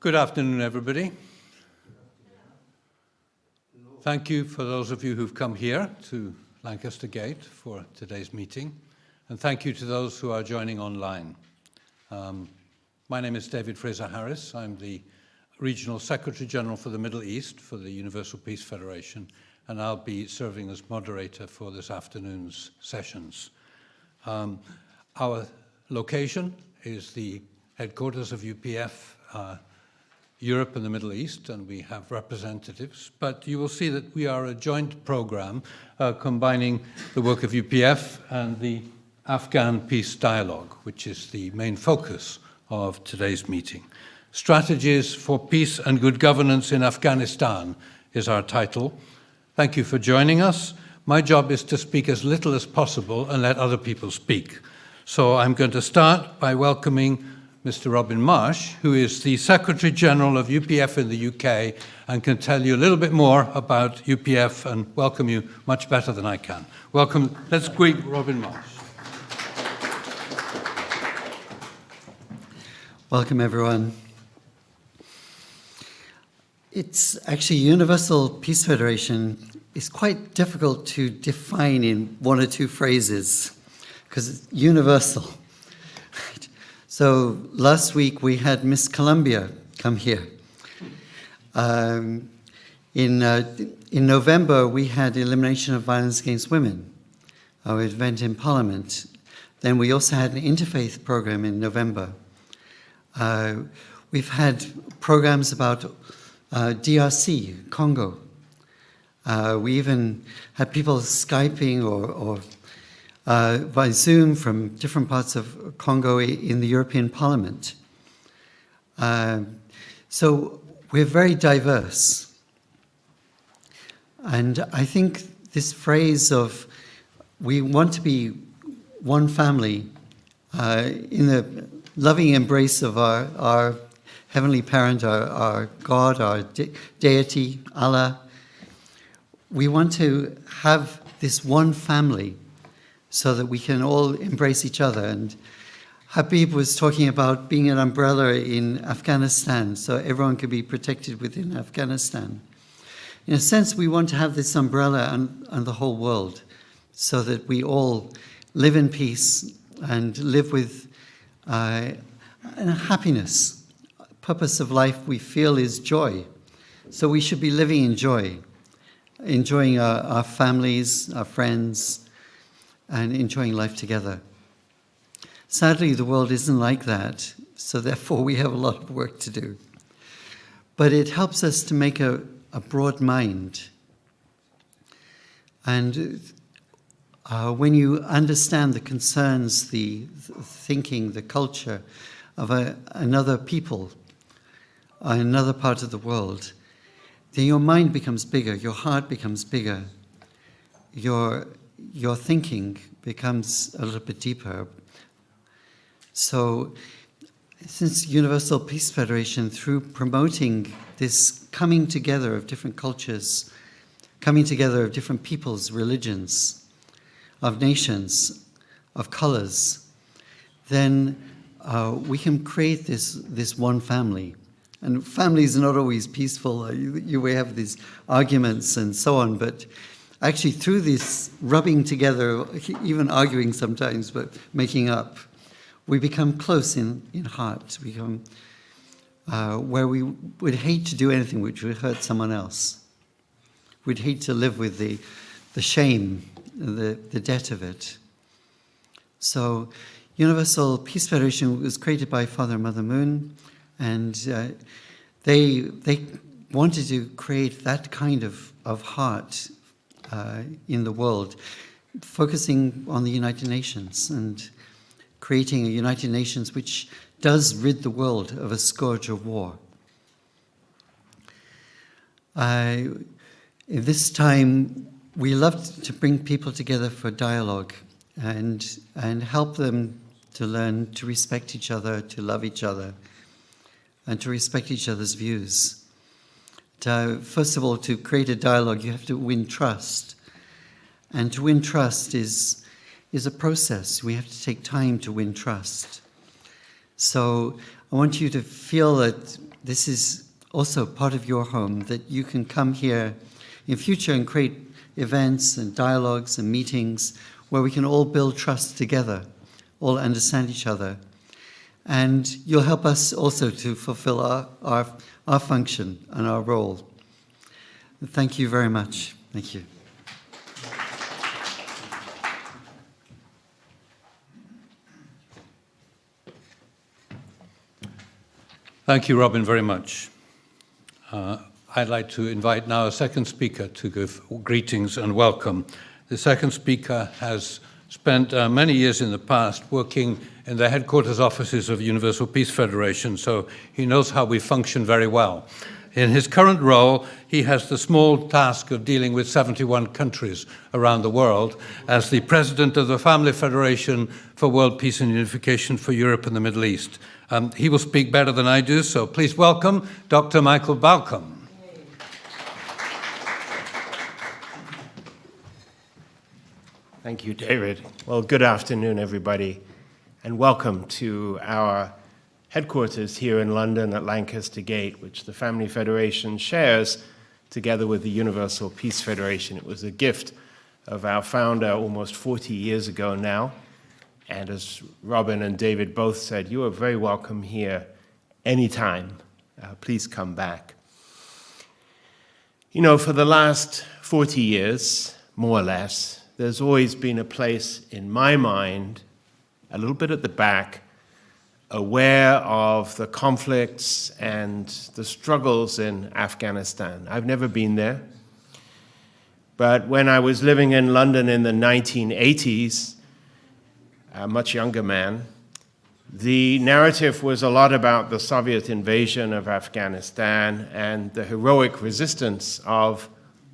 Good afternoon, everybody. Thank you for those of you who've come here to Lancaster Gate for today's meeting, and thank you to those who are joining online. My name is David Fraser-Harris. I'm the Regional Secretary General for the Middle East for the Universal Peace Federation, and I'll be serving as moderator for this afternoon's sessions. Our location is the headquarters of UPF Europe and the Middle East, and we have representatives, but you will see that we are a joint program combining the work of UPF and the Afghan Peace Dialogue, which is the main focus of today's meeting. Strategies for Peace and Good Governance in Afghanistan is our title. Thank you for joining us. My job is to speak as little as possible and let other people speak. So I'm going to start by welcoming Mr. Robin Marsh, who is the Secretary General of UPF in the UK and can tell you a little bit more about UPF and welcome you much better than I can. Welcome. Let's greet Robin Marsh. Welcome, everyone. It's actually Universal Peace Federation is quite difficult to define in one or two phrases because it's universal. So last week we had Miss Colombia come here. In November we had Elimination of Violence Against Women, our event in Parliament. Then we also had an interfaith program in November. We've had programs about DRC, Congo. We even had people Skyping or by Zoom from different parts of Congo in the European Parliament. So we're very diverse. And I think this phrase of we want to be one family in the loving embrace of our Heavenly Parent, our God, our deity, Allah, we want to have this one family so that we can all embrace each other. And Habib was talking about being an umbrella in Afghanistan, so everyone could be protected within Afghanistan. In a sense, we want to have this umbrella on the whole world so that we all live in peace and live with happiness. Purpose of life, we feel, is joy. So we should be living in joy, enjoying our families, our friends, and enjoying life together. Sadly, the world isn't like that, so therefore we have a lot of work to do. But it helps us to make a broad mind. And when you understand the concerns, the thinking, the culture of another people, another part of the world, then your mind becomes bigger, your heart becomes bigger, your thinking becomes a little bit deeper. So since Universal Peace Federation, through promoting this coming together of different cultures, coming together of different peoples, religions, of nations, of colors, then we can create this one family. And families are not always peaceful. You may have these arguments and so on, but actually through this rubbing together, even arguing sometimes, but making up, we become close in heart. We become where we would hate to do anything which would hurt someone else. We'd hate to live with the shame, the debt of it. So Universal Peace Federation was created by Father and Mother Moon, and they wanted to create that kind of heart in the world, focusing on the United Nations and creating a United Nations which does rid the world of a scourge of war. In this time, we love to bring people together for dialogue and help them to learn to respect each other, to love each other, and to respect each other's views. First of all, to create a dialogue, you have to win trust. And to win trust is a process. We have to take time to win trust. So I want you to feel that this is also part of your home, that you can come here in future and create events and dialogues and meetings where we can all build trust together, all understand each other. And you'll help us also to fulfill our function and our role. Thank you very much. Thank you. Thank you, Robin, very much. I'd like to invite now a second speaker to give greetings and welcome. The second speaker has spent many years in the past working in the headquarters offices of Universal Peace Federation, so he knows how we function very well. In his current role, he has the small task of dealing with 71 countries around the world as the president of the Family Federation for World Peace and Unification for Europe and the Middle East. He will speak better than I do, so please welcome Dr. Michael Balcom. Thank you, David. Well, good afternoon, everybody, and welcome to our headquarters here in London at Lancaster Gate, which the Family Federation shares together with the Universal Peace Federation. It was a gift of our founder almost 40 years ago now. And as Robin and David both said, you are very welcome here anytime. Please come back. You know, for the last 40 years, more or less, there's always been a place in my mind, a little bit at the back, aware of the conflicts and the struggles in Afghanistan. I've never been there. But when I was living in London in the 1980s, a much younger man, the narrative was a lot about the Soviet invasion of Afghanistan and the heroic resistance of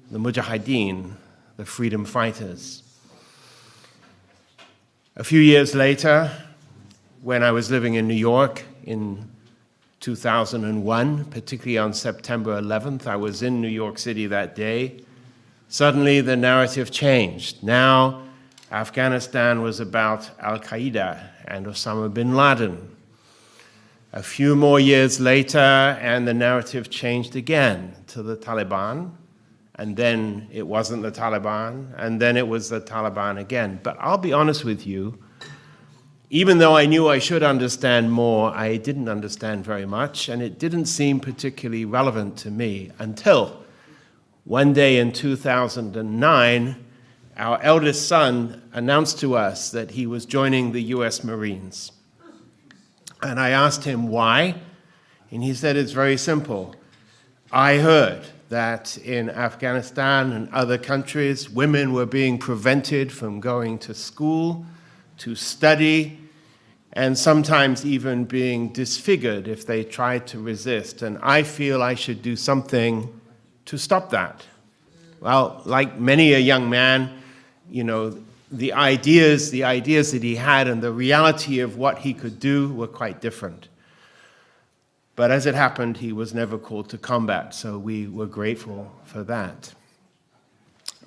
the Mujahideen, the freedom fighters. A few years later, when I was living in New York in 2001, particularly on September 11th, I was in New York City that day, suddenly the narrative changed. Now, Afghanistan was about Al-Qaeda and Osama bin Laden. A few more years later, and the narrative changed again to the Taliban, and then it wasn't the Taliban, and then it was the Taliban again. But I'll be honest with you, even though I knew I should understand more, I didn't understand very much, and it didn't seem particularly relevant to me until one day in 2009, our eldest son announced to us that he was joining the US Marines. And I asked him why, and he said it's very simple. I heard that in Afghanistan and other countries, women were being prevented from going to school, to study, and sometimes even being disfigured if they tried to resist. And I feel I should do something to stop that. Well, like many a young man, you know, the ideas that he had and the reality of what he could do were quite different. But as it happened, he was never called to combat, so we were grateful for that.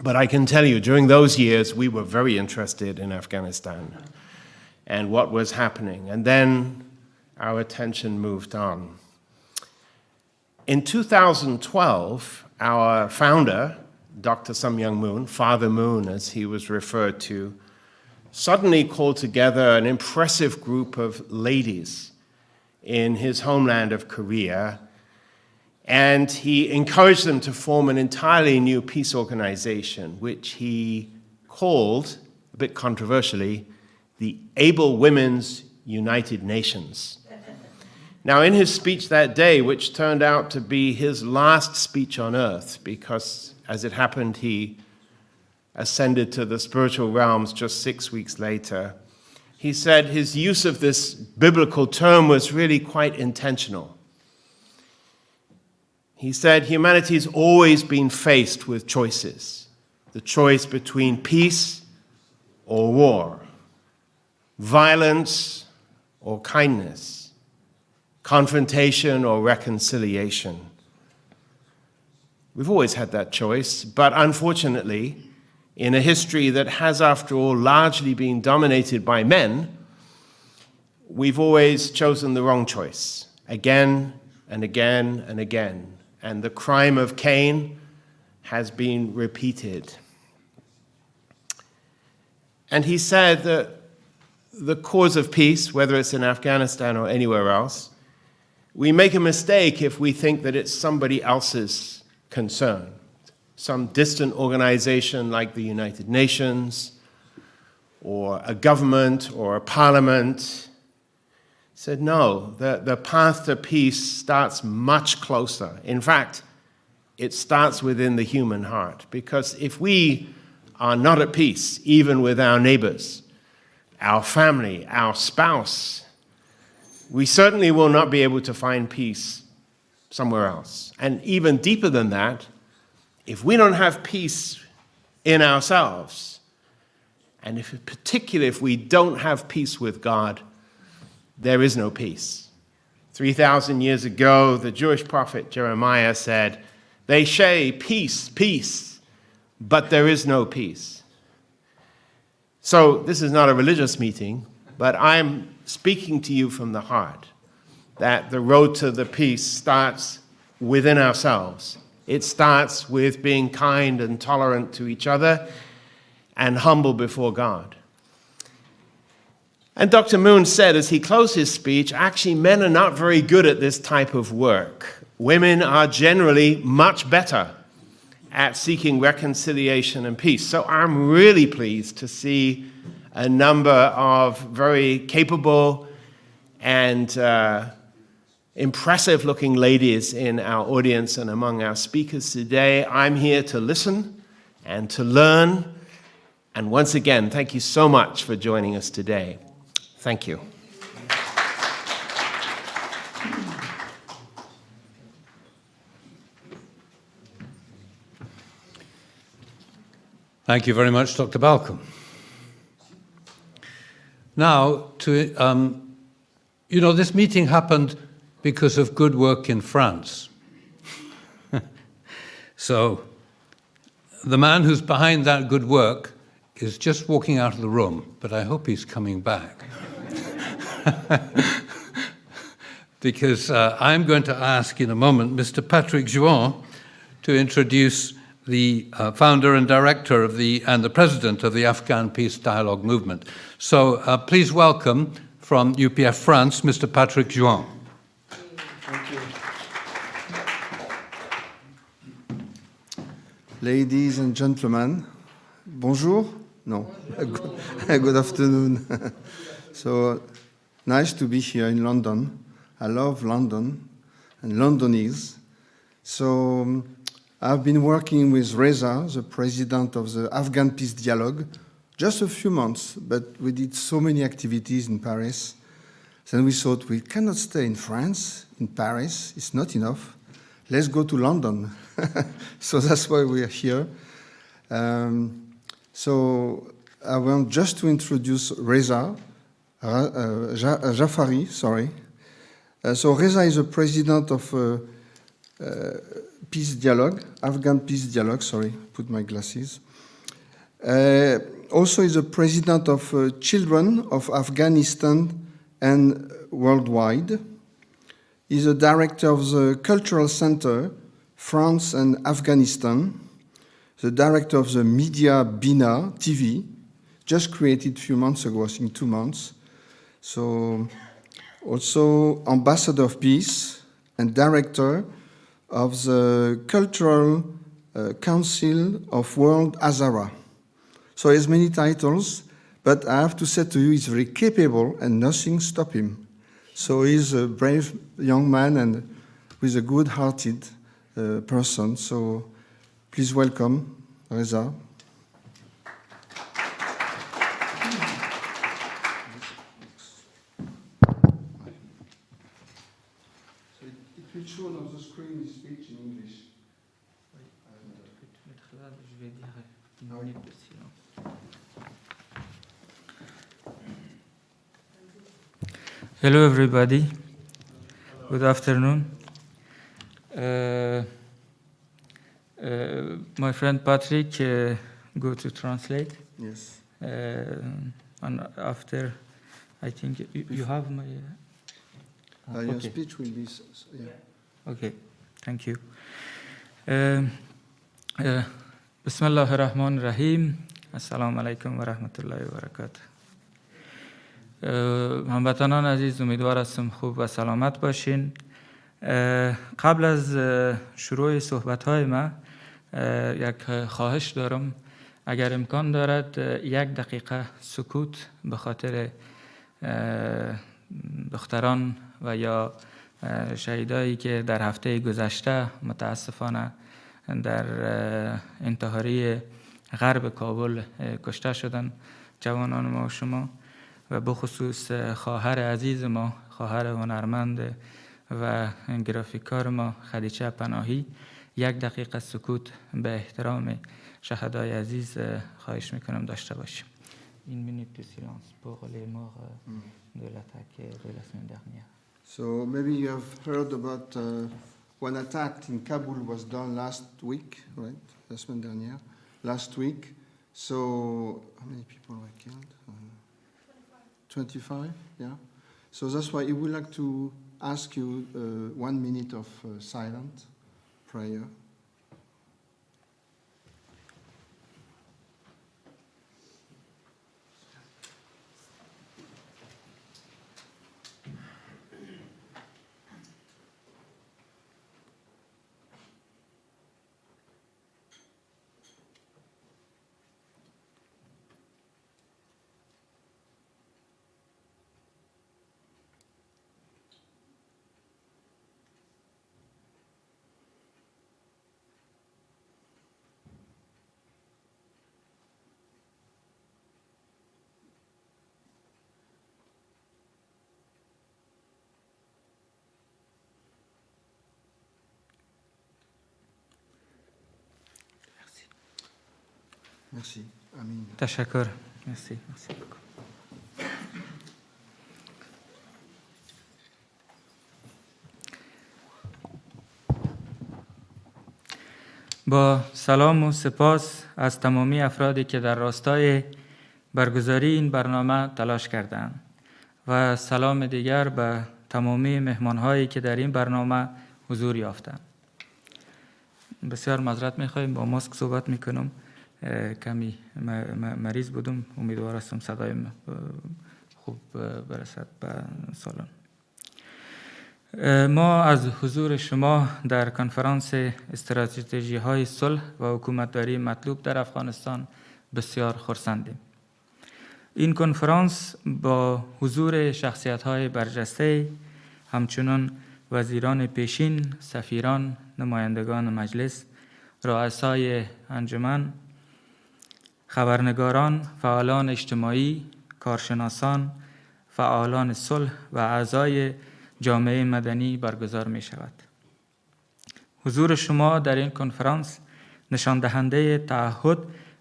But I can tell you, during those years, we were very interested in Afghanistan and what was happening. And then our attention moved on. In 2012, our founder, Dr. Sun Myung Moon, Father Moon as he was referred to, suddenly called together an impressive group of ladies in his homeland of Korea, and he encouraged them to form an entirely new peace organization, which he called, a bit controversially, the Able Women's United Nations. Now, in his speech that day, which turned out to be his last speech on earth, because as it happened, he ascended to the spiritual realms just 6 weeks later, he said his use of this biblical term was really quite intentional. He said humanity's always been faced with choices, the choice between peace or war, violence or kindness, confrontation or reconciliation. We've always had that choice, but unfortunately, in a history that has, after all, largely been dominated by men, we've always chosen the wrong choice, again and again and again. And the crime of Cain has been repeated. And he said that the cause of peace, whether it's in Afghanistan or anywhere else, we make a mistake if we think that it's somebody else's concern. Some distant organization like the United Nations, or a government, or a parliament. He said, no, the path to peace starts much closer. In fact, it starts within the human heart. Because if we are not at peace, even with our neighbors, our family, our spouse, we certainly will not be able to find peace somewhere else. And even deeper than that, if we don't have peace in ourselves, and particularly if we don't have peace with God, there is no peace. 3,000 years ago, the Jewish prophet Jeremiah said, "They say peace, peace, but there is no peace." So this is not a religious meeting, but I'm speaking to you from the heart that the road to the peace starts within ourselves. It starts with being kind and tolerant to each other and humble before God. And Dr. Moon said as he closed his speech, actually men are not very good at this type of work. Women are generally much better at seeking reconciliation and peace. So I'm really pleased to see a number of very capable and impressive-looking ladies in our audience and among our speakers today. I'm here to listen and to learn. And once again, thank you so much for joining us today. Thank you. Thank you very much, Dr. Balcom. Now, this meeting happened because of good work in France. So, the man who's behind that good work is just walking out of the room, but I hope he's coming back. Because I'm going to ask in a moment Mr. Patrick Juan to introduce the founder and director of and the president of the Afghan Peace Dialogue movement. So please welcome from UPF France, Mr. Patrick Juan. Thank you. Ladies and gentlemen, bonjour. No, good afternoon. So nice to be here in London. I love London and Londonese. So I've been working with Reza, the president of the Afghan Peace Dialogue, just a few months, but we did so many activities in Paris. Then we thought we cannot stay in France, in Paris, it's not enough. Let's go to London. So that's why we are here. So I want just to introduce Reza Jafari, sorry. So Reza is the president of Peace Dialogue, Afghan Peace Dialogue, sorry, put my glasses. Also is the president of Children of Afghanistan and Worldwide. He's the director of the Cultural Center, France and Afghanistan, the director of the Media Bina TV, just created a few months ago, I think 2 months. So also ambassador of peace and director of the Cultural Council of World Hazara. So he has many titles, but I have to say to you, he's very capable and nothing stops him. So he's a brave young man and with a good-hearted person. So please welcome Reza. It will show on the screen his speech in English. Hello, everybody. Good afternoon. My friend Patrick go to translate. Yes. And after, I think you have my. Your Okay. speech will be, yeah. Okay, thank you. بسم الله الرحمن الرحیم. السلام علیکم و رحمت الله و برکاته. هموطنان عزیز، امیدوار هستم خوب و سلامت باشین. قبل از شروع صحبت‌های ما یک خواهش دارم، اگر امکان دارد 1 دقیقه سکوت به خاطر دختران و یا شهیدایی که در هفته گذشته متاسفانه در انتحاری غرب کابل کشته شدن، جوانان ما و شما، و بخصوص خواهر عزیز ما، خواهر هنرمند و گرافیکار ما خدیجه پناهی، 1 دقیقه سکوت به احترام شهدای عزیز خواهش میکنم داشته باشیم. این minute de silence pour les morts de l'attaque de la semaine dernière. So maybe you have heard about one attack in Kabul was done last week, right? La semaine dernière, last week. So how many people were killed? 25, yeah. So that's why we would like to ask you 1 minute of silent prayer. Merci. Amin. تشکر. مرسی. مرسی. با سلام و سپاس از تمامی افرادی که در راستای برگزاری این برنامه تلاش کردند و سلام دیگر به تمامی مهمان‌هایی که در این برنامه حضور یافتند. بسیار معذرت می‌خوایم، با ماسک صحبت می‌کنم، کمی مریض بودم، امیدوار هستم صدایم خوب برسد به سالن. ما از حضور شما در کنفرانس استراتژی‌های صلح و حکومتداری مطلوب در افغانستان بسیار خرسندیم. این کنفرانس با حضور شخصیت‌های برجسته، همچنان وزیران پیشین، سفیران، نمایندگان مجلس، رؤسای انجمن، خبرنگاران، فعالان اجتماعی، کارشناسان، فعالان صلح و اعضای جامعه مدنی برگزار می شود. حضور شما در این کنفرانس نشان دهنده تعهد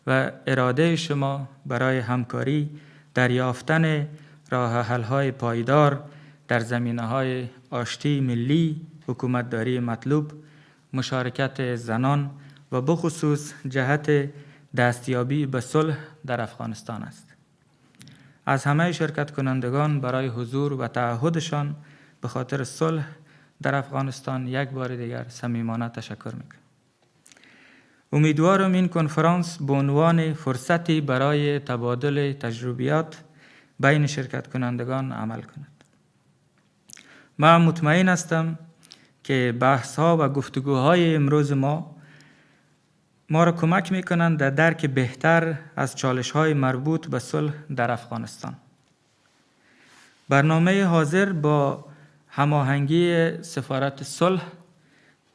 و اراده شما برای همکاری در یافتن راه حل‌های پایدار در زمینه‌های آشتی ملی، حکومتداری مطلوب، مشارکت زنان و بخصوص جهت دستیابی به صلح در افغانستان است. از همه شرکت کنندگان برای حضور و تعهدشان به خاطر صلح در افغانستان یک بار دیگر صمیمانه تشکر میکنم. امیدوارم این کنفرانس به عنوان فرصتی برای تبادل تجربیات بین شرکت کنندگان عمل کند. من مطمئن هستم که بحث‌ها و گفتگوهای امروز ما را کمک می‌کنند در درک بهتر از چالش‌های مربوط به صلح در افغانستان. برنامه حاضر با هماهنگی سفارت صلح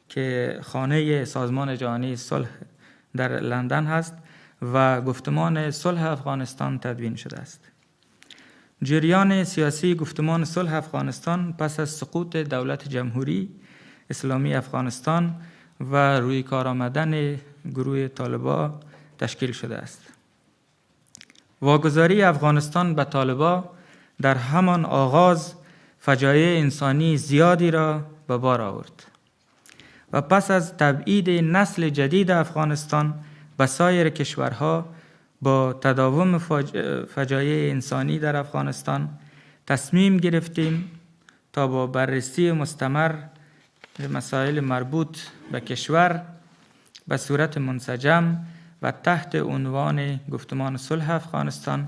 که خانه سازمان جهانی صلح در لندن هست و گفتمان صلح افغانستان تدوین شده است. جریان سیاسی گفتمان صلح افغانستان پس از سقوط دولت جمهوری اسلامی افغانستان و روی کار آمدن گروه طالبان تشکیل شده است. واگذاری افغانستان به طالبان در همان آغاز فجایع انسانی زیادی را به بار آورد و پس از تبعید نسل جدید افغانستان به سایر کشورها با تداوم فجایع انسانی در افغانستان تصمیم گرفتیم تا با بررسی مستمر مسائل مربوط به کشور به صورت منسجم و تحت عنوان گفتمان صلح افغانستان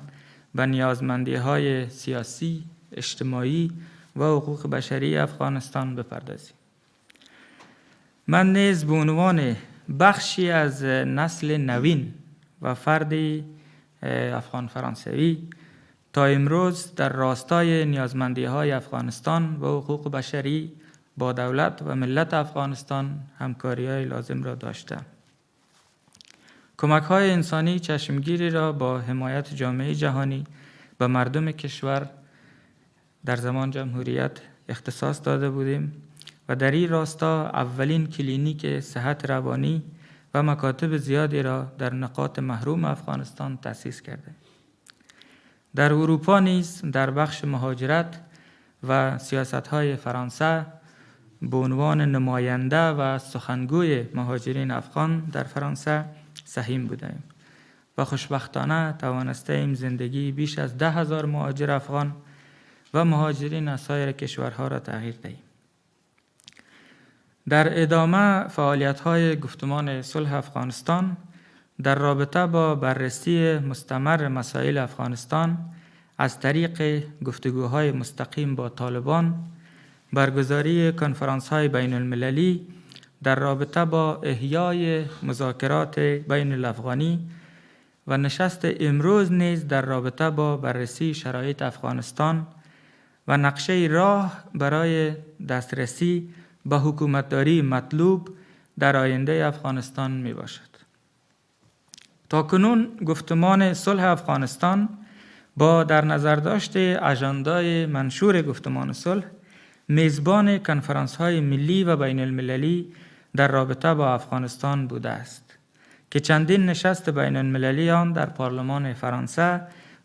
به نیازمندی‌های سیاسی، اجتماعی و حقوق بشری افغانستان بپردازیم. من نیز به عنوان بخشی از نسل نوین و فردی افغان فرانسوی تا امروز در راستای نیازمندی‌های افغانستان و حقوق بشری با دولت و ملت افغانستان همکاری‌های لازم را داشتم. کمک‌های انسانی چشمگیری را با حمایت جامعه جهانی به مردم کشور در زمان جمهوریت اختصاص داده بودیم و در این راستا اولین کلینیک صحت روانی و مکاتب زیادی را در نقاط محروم افغانستان تأسیس کرده. در اروپا نیز در بخش مهاجرت و سیاست‌های فرانسه به عنوان نماینده و سخنگوی مهاجرین افغان در فرانسه سهیم بودیم و خوشبختانه توانستیم زندگی بیش از 10,000 مهاجر افغان و مهاجرین از سایر کشورها را تغییر دهیم. در ادامه فعالیت‌های گفتمان صلح افغانستان در رابطه با بررسی مستمر مسائل افغانستان از طریق گفتگوهای مستقیم با طالبان، برگزاری کنفرانس‌های بین المللی در رابطه با احیای مذاکرات بین الافغانی و نشست امروز نیز در رابطه با بررسی شرایط افغانستان و نقشه راه برای دسترسی به حکومتداری مطلوب در آینده افغانستان می باشد. تاکنون گفتمان صلح افغانستان با در نظر داشت اژندای منشور گفتمان صلح میزبان کنفرانس‌های ملی و بین المللی در رابطه با افغانستان بوده است که چندین نشست بین المللی آن در پارلمان فرانسه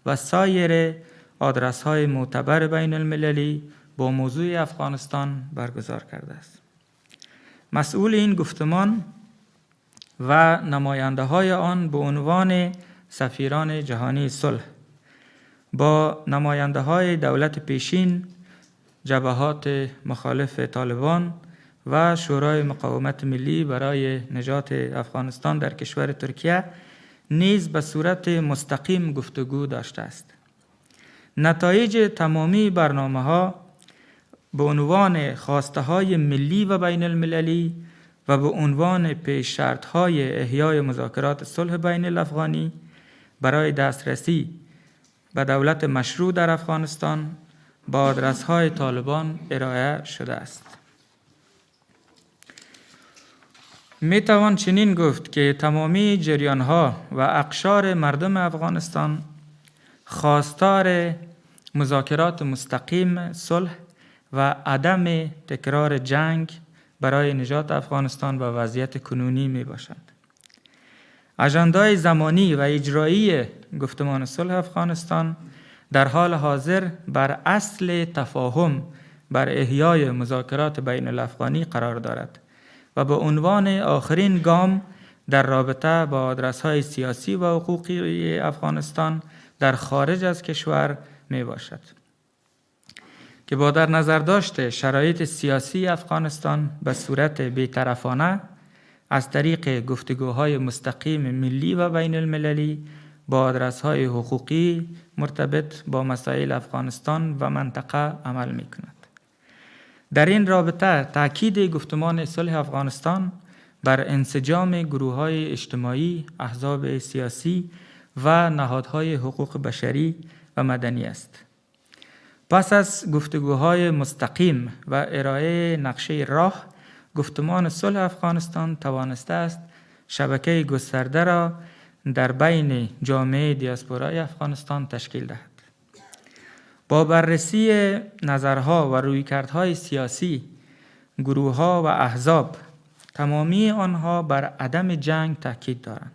و سایر آدرس‌های معتبر بین المللی با موضوع افغانستان برگزار کرده است. مسئول این گفتمان و نماینده‌های آن به عنوان سفیران جهانی صلح با نماینده‌های دولت پیشین، جبهات مخالف طالبان و شورای مقاومت ملی برای نجات افغانستان در کشور ترکیه نیز به صورت مستقیم گفتگو داشته است. نتایج تمامی برنامه‌ها به عنوان خواسته‌های ملی و بین المللی و به عنوان پیش شرط‌های احیای مذاکرات صلح بین الافغانی برای دسترسی به دولت مشروع در افغانستان با آدرس‌های طالبان ارائه شده است. می توان چنین گفت که تمامی جریان‌ها و اقشار مردم افغانستان خواستار مذاکرات مستقیم، صلح و عدم تکرار جنگ برای نجات افغانستان و وضعیت کنونی می باشند. اژندای زمانی و اجرایی گفتمان صلح افغانستان در حال حاضر بر اصل تفاهم بر احیای مذاکرات بین الافغانی قرار دارد و به عنوان آخرین گام در رابطه با آدرس‌های سیاسی و حقوقی افغانستان در خارج از کشور می باشد که با در نظر داشت شرایط سیاسی افغانستان به صورت بی‌طرفانه از طریق گفتگوهای مستقیم ملی و بین المللی با آدرس‌های حقوقی مرتبط با مسائل افغانستان و منطقه عمل می کند. در این رابطه تأکید گفتمان صلح افغانستان بر انسجام گروه‌های اجتماعی، احزاب سیاسی و نهادهای حقوق بشری و مدنی است. پس از گفتگوهای مستقیم و ارائه نقشه راه، گفتمان صلح افغانستان توانسته است شبکه گسترده را در بین جامعه دیاسپورای افغانستان تشکیل دهد. با بررسی نظرها و رویکردهای سیاسی، گروه‌ها و احزاب، تمامی آنها بر عدم جنگ تاکید دارند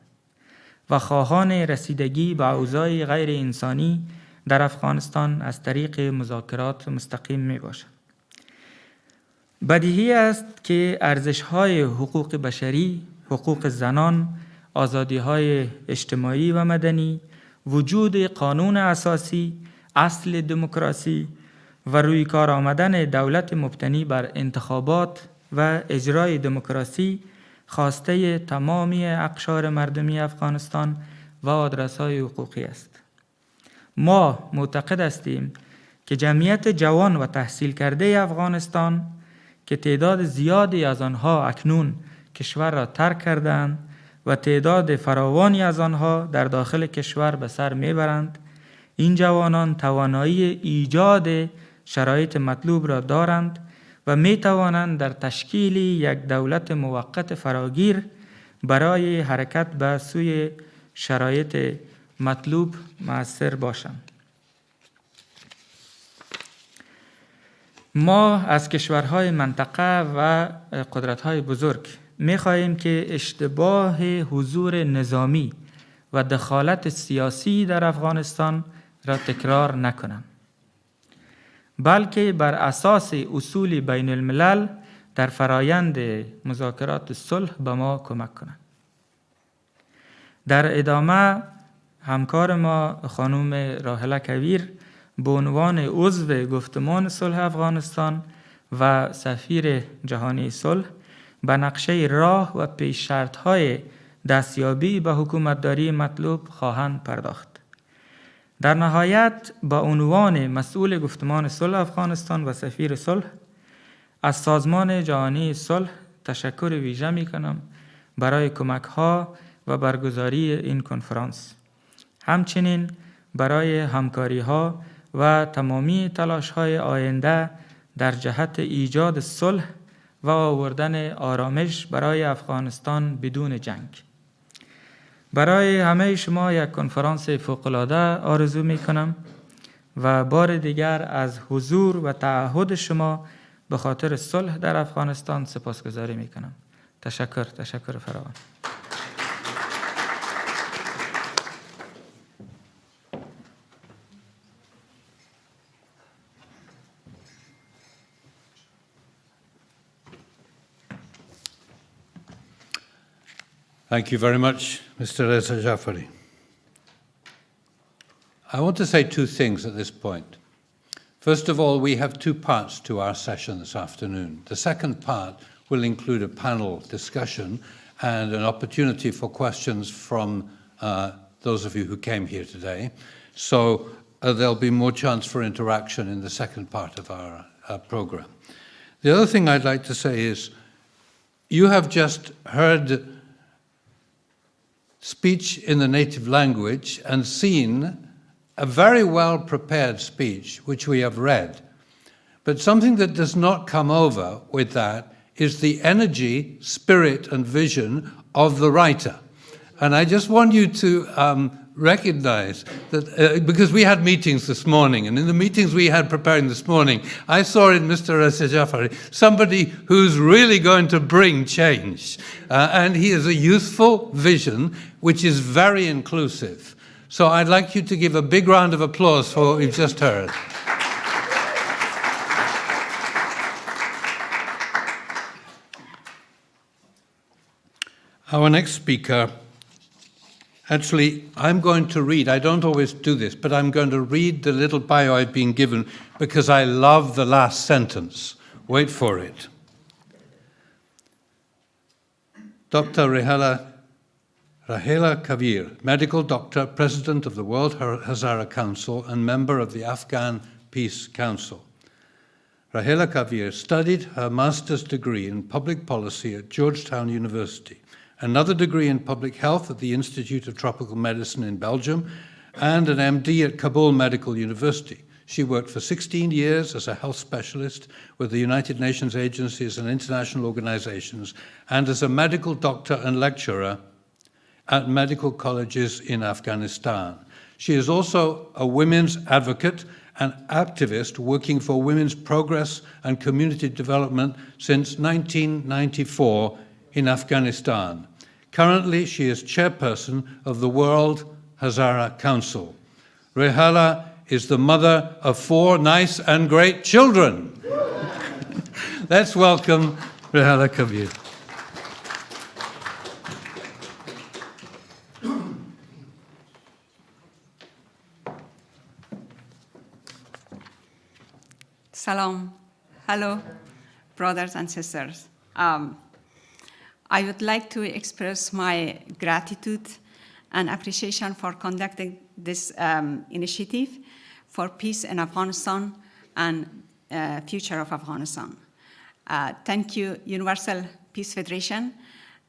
و خواهان رسیدگی به اوضاع غیر انسانی در افغانستان از طریق مذاکرات مستقیم می باشند. بدیهی است که ارزش‌های حقوق بشری، حقوق زنان، آزادی‌های اجتماعی و مدنی، وجود قانون اساسی، اصل دموکراسی و روی کار آمدن دولت مبتنی بر انتخابات و اجرای دموکراسی خواسته تمامی اقشار مردمی افغانستان و آدرس‌های حقوقی است. ما معتقد هستیم که جمعیت جوان و تحصیل کرده افغانستان که تعداد زیادی از آنها اکنون کشور را ترک کردند و تعداد فراوانی از آنها در داخل کشور به سر میبرند، این جوانان توانایی ایجاد شرایط مطلوب را دارند و می توانند در تشکیل یک دولت موقت فراگیر برای حرکت به سوی شرایط مطلوب مؤثر باشند. ما از کشورهای منطقه و قدرت‌های بزرگ می‌خواهیم که اشتباه حضور نظامی و دخالت سیاسی در افغانستان را تکرار نکنند، بلکه بر اساس اصول بین الملل در فرایند مذاکرات صلح به ما کمک کنند. در ادامه همکار ما خانم راحله کویر به عنوان عضو گفتمان صلح افغانستان و سفیر جهانی صلح به نقشه راه و پیش شرط‌های دستیابی به حکومتداری مطلوب خواهند پرداخت. در نهایت با عنوان مسئول گفتمان صلح افغانستان و سفیر صلح از سازمان جهانی صلح تشکر ویژه می‌کنم برای کمک‌ها و برگزاری این کنفرانس. همچنین برای همکاری‌ها و تمامی تلاش‌های آینده در جهت ایجاد صلح و آوردن آرامش برای افغانستان بدون جنگ. برای همه شما یک کنفرانس فوق‌العاده آرزو می‌کنم و بار دیگر از حضور و تعهد شما به خاطر صلح در افغانستان سپاسگزاری می‌کنم. تشکر فراوان. Thank you very much, Mr. Reza Jafari. I want to say two things at this point. First of all, we have two parts to our session this afternoon. The second part will include a panel discussion and an opportunity for questions from those of you who came here today. So there'll be more chance for interaction in the second part of our program. The other thing I'd like to say is, you have just heard speech in the native language and seen a very well-prepared speech, which we have read. But something that does not come over with that is the energy, spirit, and vision of the writer. And I just want you to recognize that, because we had meetings this morning, and in the meetings we had preparing this morning, I saw in Mr. Reza Jafari somebody who's really going to bring change. And he has a youthful vision, which is very inclusive. So I'd like you to give a big round of applause for what we've just heard. Our next speaker, actually, I'm going to read, I don't always do this, but I'm going to read the little bio I've been given because I love the last sentence. Wait for it. Dr. Rahela Kavir, medical doctor, president of the World Hazara Council and member of the Afghan Peace Council. Rahela Kavir studied her master's degree in public policy at Georgetown University, another degree in public health at the Institute of Tropical Medicine in Belgium, and an MD at Kabul Medical University. She worked for 16 years as a health specialist with the United Nations agencies and international organizations, and as a medical doctor and lecturer at medical colleges in Afghanistan. She is also a women's advocate and activist working for women's progress and community development since 1994 in Afghanistan. Currently, she is chairperson of the World Hazara Council. Rahela is the mother of 4 nice and great children. Let's welcome Rahela Kavir. Salam. Hello, brothers and sisters. I would like to express my gratitude and appreciation for conducting this initiative for peace in Afghanistan and future of Afghanistan. Thank you, Universal Peace Federation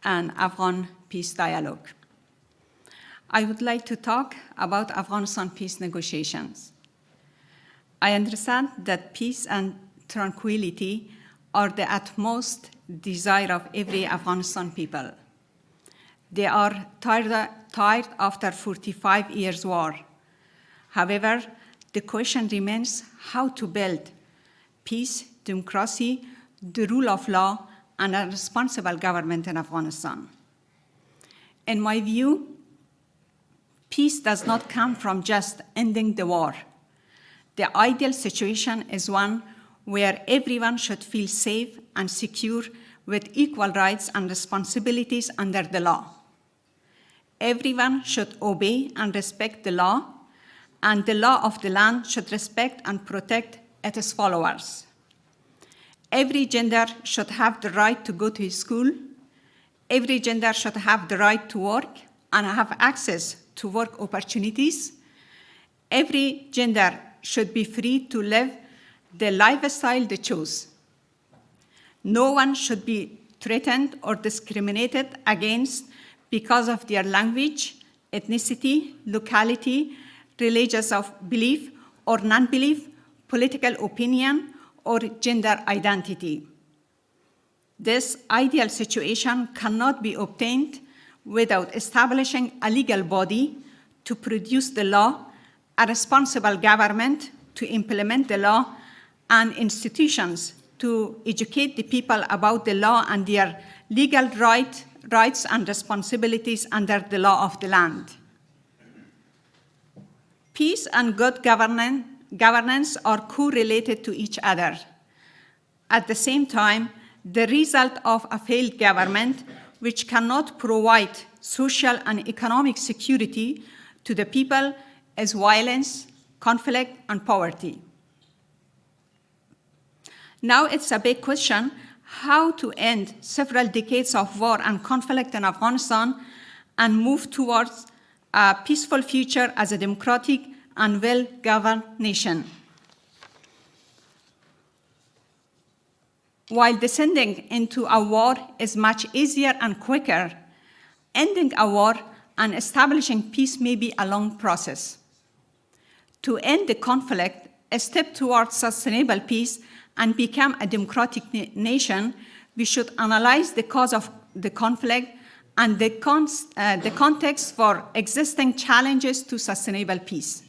and Afghan Peace Dialogue. I would like to talk about Afghanistan peace negotiations. I understand that peace and tranquility are the utmost desire of every Afghanistan people. They are tired after 45 years war. However, the question remains how to build peace, democracy, the rule of law, and a responsible government in Afghanistan. In my view, peace does not come from just ending the war. The ideal situation is one where everyone should feel safe and secure with equal rights and responsibilities under the law. Everyone should obey and respect the law, and the law of the land should respect and protect its followers. Every gender should have the right to go to school. Every gender should have the right to work and have access to work opportunities. Every gender should be free to live the lifestyle they choose. No one should be threatened or discriminated against because of their language, ethnicity, locality, religious belief or non-belief, political opinion, or gender identity. This ideal situation cannot be obtained without establishing a legal body to produce the law, a responsible government to implement the law, and institutions to educate the people about the law and their legal rights and responsibilities under the law of the land. Peace and good governance are correlated to each other. At the same time, the result of a failed government, which cannot provide social and economic security to the people, is violence, conflict, and poverty. Now it's a big question how to end several decades of war and conflict in Afghanistan and move towards a peaceful future as a democratic and well-governed nation. While descending into a war is much easier and quicker, ending a war and establishing peace may be a long process. To end the conflict, a step towards sustainable peace and become a democratic nation, we should analyze the cause of the conflict and the context for existing challenges to sustainable peace.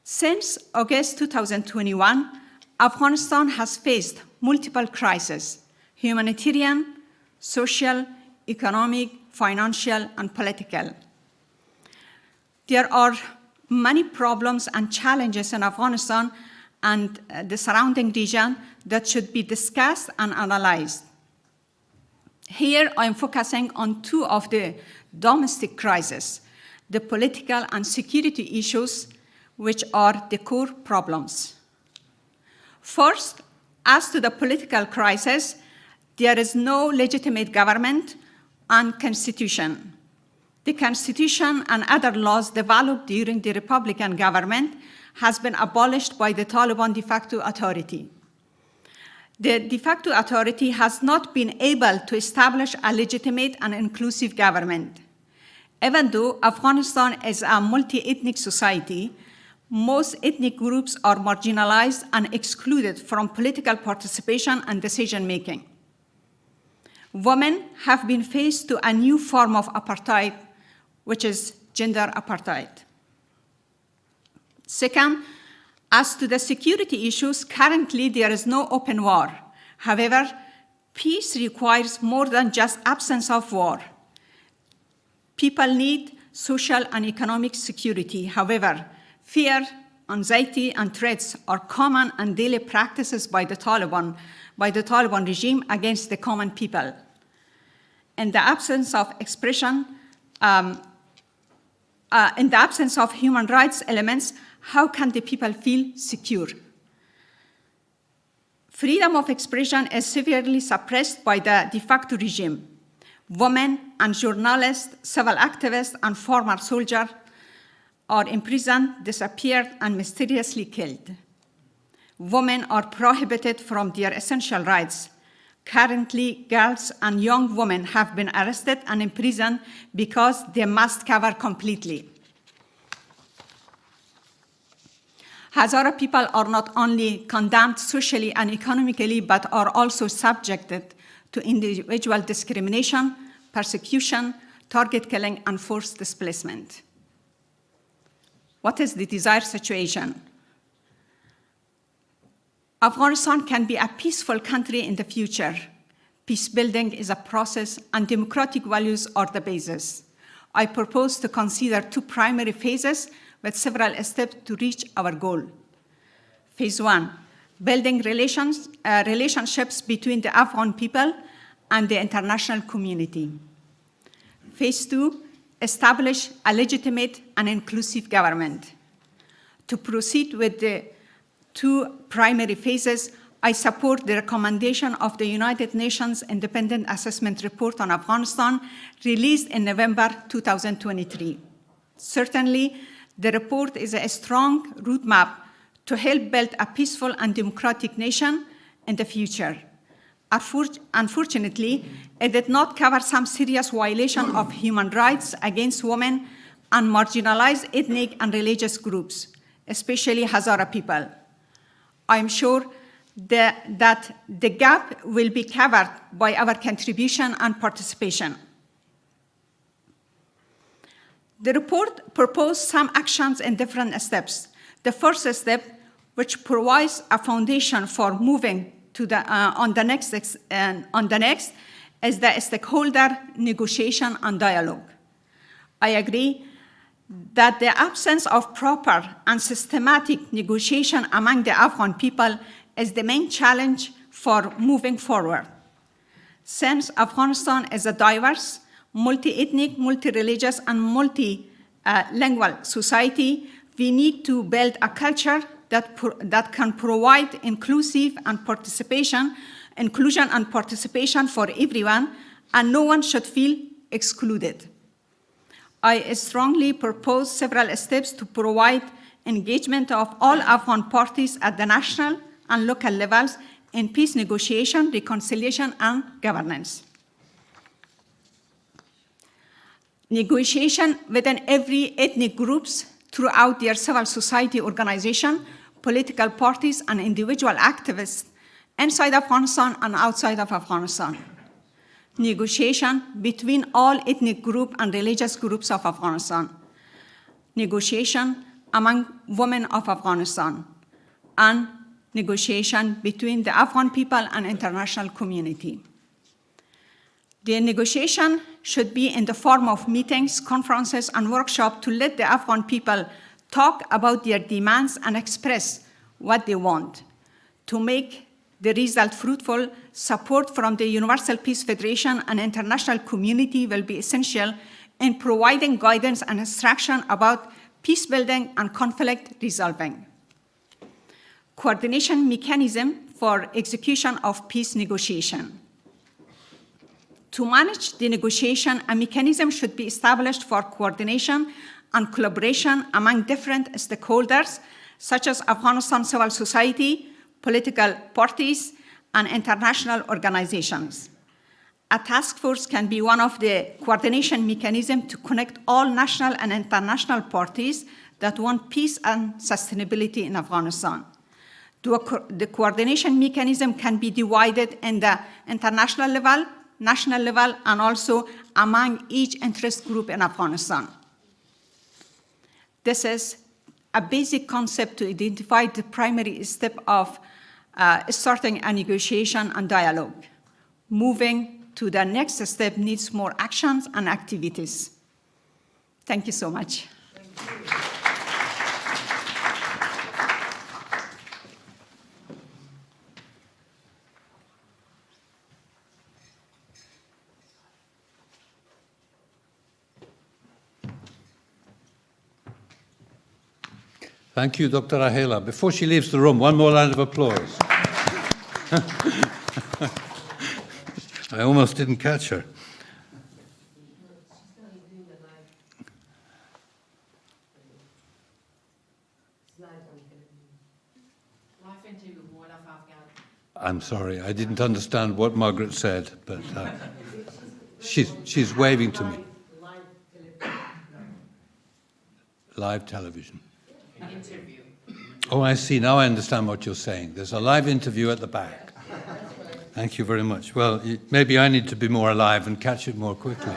Since August 2021, Afghanistan has faced multiple crises: humanitarian, social, economic, financial, and political. There are many problems and challenges in Afghanistan and the surrounding region that should be discussed and analyzed. Here, I'm focusing on two of the domestic crises, the political and security issues, which are the core problems. First, as to the political crisis, there is no legitimate government and constitution. The constitution and other laws developed during the Republican government has been abolished by the Taliban de facto authority. The de facto authority has not been able to establish a legitimate and inclusive government. Even though Afghanistan is a multi-ethnic society, most ethnic groups are marginalized and excluded from political participation and decision-making. Women have been faced to a new form of apartheid, which is gender apartheid. Second, as to the security issues, currently there is no open war. However, peace requires more than just absence of war. People need social and economic security. However, fear, anxiety, and threats are common and daily practices by the Taliban regime against the common people. In the absence of expression, in the absence of human rights elements, how can the people feel secure? Freedom of expression is severely suppressed by the de facto regime. Women and journalists, civil activists, and former soldiers are imprisoned, disappeared, and mysteriously killed. Women are prohibited from their essential rights. Currently, girls and young women have been arrested and imprisoned because they must cover completely. Hazara people are not only condemned socially and economically, but are also subjected to individual discrimination, persecution, target killing, and forced displacement. What is the desired situation? Afghanistan can be a peaceful country in the future. Peace building is a process, and democratic values are the basis. I propose to consider two primary phases with several steps to reach our goal. Phase 1, building relationships between the Afghan people and the international community. Phase 2, establish a legitimate and inclusive government. To proceed with the two primary phases, I support the recommendation of the United Nations Independent Assessment Report on Afghanistan, released in November 2023. Certainly, the report is a strong roadmap to help build a peaceful and democratic nation in the future. Unfortunately, it did not cover some serious violation of human rights against women and marginalized ethnic and religious groups, especially Hazara people. I am sure that the gap will be covered by our contribution and participation. The report proposed some actions in different steps. The first step, which provides a foundation for moving to on the next, is the stakeholder negotiation and dialogue. I agree that the absence of proper and systematic negotiation among the Afghan people is the main challenge for moving forward. Since Afghanistan is a diverse, multi-ethnic, multi-religious, and multilingual society, we need to build a culture that can provide inclusion and participation for everyone, and no one should feel excluded. I strongly propose several steps to provide engagement of all Afghan parties at the national and local levels in peace negotiation, reconciliation, and governance. Negotiation within every ethnic groups throughout their civil society organization, political parties, and individual activists inside Afghanistan and outside of Afghanistan. Negotiation between all ethnic groups and religious groups of Afghanistan. Negotiation among women of Afghanistan. And negotiation between the Afghan people and international community. The negotiation should be in the form of meetings, conferences, and workshops to let the Afghan people talk about their demands and express what they want. To make the result fruitful, support from the Universal Peace Federation and international community will be essential in providing guidance and instruction about peace building and conflict resolving. Coordination mechanism for execution of peace negotiation. To manage the negotiation, a mechanism should be established for coordination and collaboration among different stakeholders, such as Afghanistan civil society, political parties, and international organizations. A task force can be one of the coordination mechanisms to connect all national and international parties that want peace and sustainability in Afghanistan. The coordination mechanism can be divided in the international level, national level, and also among each interest group in Afghanistan. This is a basic concept to identify the primary step of starting a negotiation and dialogue. Moving to the next step needs more actions and activities. Thank you so much. Thank you, Dr. Rahela. Before she leaves the room, one more round of applause. I almost didn't catch her. I'm sorry, I didn't understand what Margaret said, but she's waving to me. Live television. Interview. Oh, I see. Now I understand what you're saying. There's a live interview at the back. Thank you very much. Well, maybe I need to be more alive and catch it more quickly.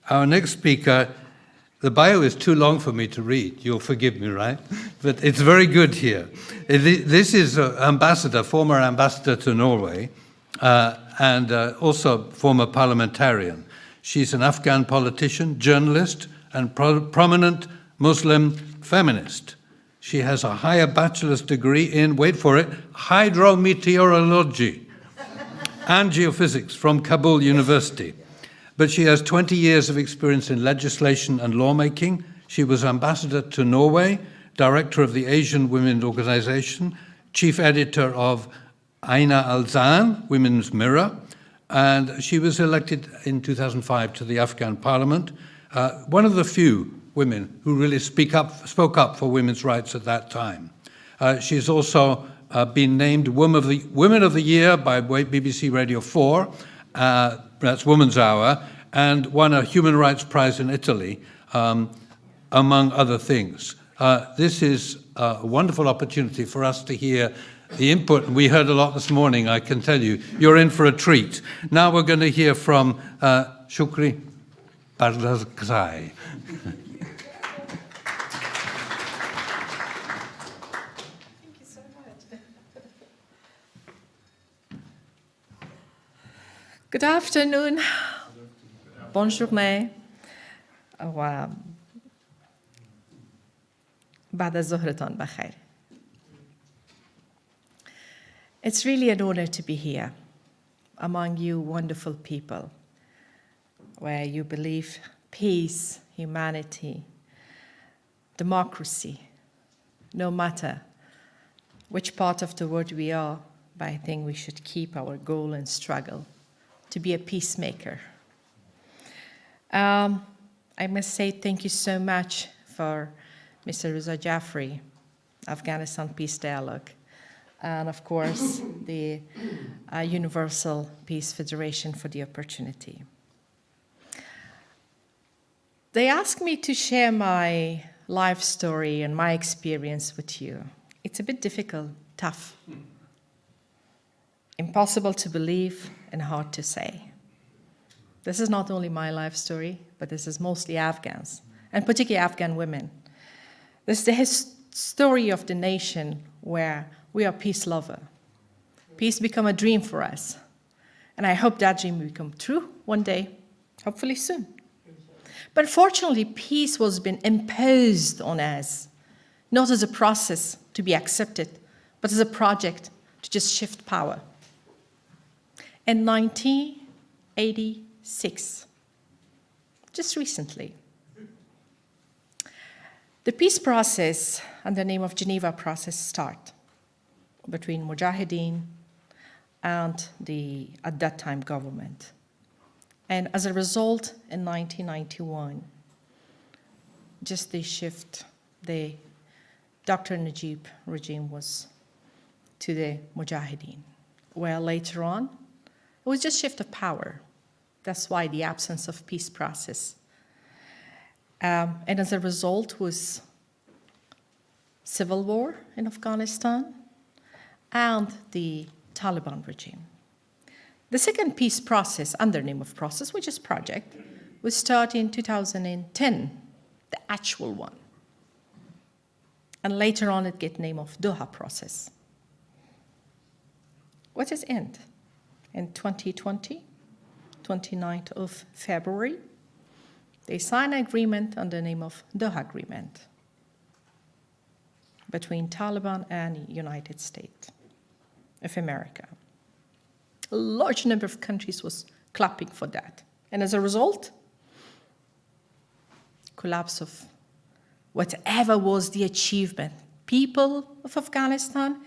Our next speaker, the bio is too long for me to read. You'll forgive me, right? But it's very good here. This is ambassador, former ambassador to Norway, and also former parliamentarian. She's an Afghan politician, journalist, and prominent Muslim feminist. She has a higher bachelor's degree in, wait for it, hydrometeorology and geophysics from Kabul University. But she has 20 years of experience in legislation and lawmaking. She was ambassador to Norway, director of the Asian Women's Organization, chief editor of Aina Al-Zan, Women's Mirror, and she was elected in 2005 to the Afghan parliament, one of the few women who really spoke up for women's rights at that time. She's also been named Women of the Year by BBC Radio 4, that's Women's Hour, and won a Human Rights Prize in Italy, among other things. This is a wonderful opportunity for us to hear the input. We heard a lot this morning, I can tell you. You're in for a treat. Now we're going to hear from Shukri Barzai. Good afternoon. Bonjour. و بعد از ظهرتان بخیر. It's really an honor to be here among you wonderful people where you believe peace, humanity, democracy, no matter which part of the world we are, but I think we should keep our goal and struggle to be a peacemaker. I must say thank you so much for Mr. Reza Jaffrey, Afghanistan Peace Dialogue, and of course the Universal Peace Federation for the opportunity. They asked me to share my life story and my experience with you. It's a bit difficult, tough, impossible to believe and hard to say. This is not only my life story, but this is mostly Afghans, and particularly Afghan women. This is the story of the nation where we are peace lover. Peace become a dream for us. And I hope that dream will come true one day, hopefully soon. But fortunately, peace was being imposed on us, not as a process to be accepted, but as a project to just shift power. In 1986, just recently, the peace process under the name of Geneva process started between Mujahideen and the, at that time, government. And as a result, in 1991, just the shift, the Dr. Najib regime was to the Mujahideen, where later on, it was just shift of power. That's why the absence of peace process. And as a result was civil war in Afghanistan and the Taliban regime. The second peace process, under the name of process, which is project, was started in 2010, the actual one. And later on it get name of Doha process. What is end? In 2020, 29th of February, they signed an agreement under the name of Doha Agreement between Taliban and the United States of America. A large number of countries was clapping for that. And as a result, collapse of whatever was the achievement people of Afghanistan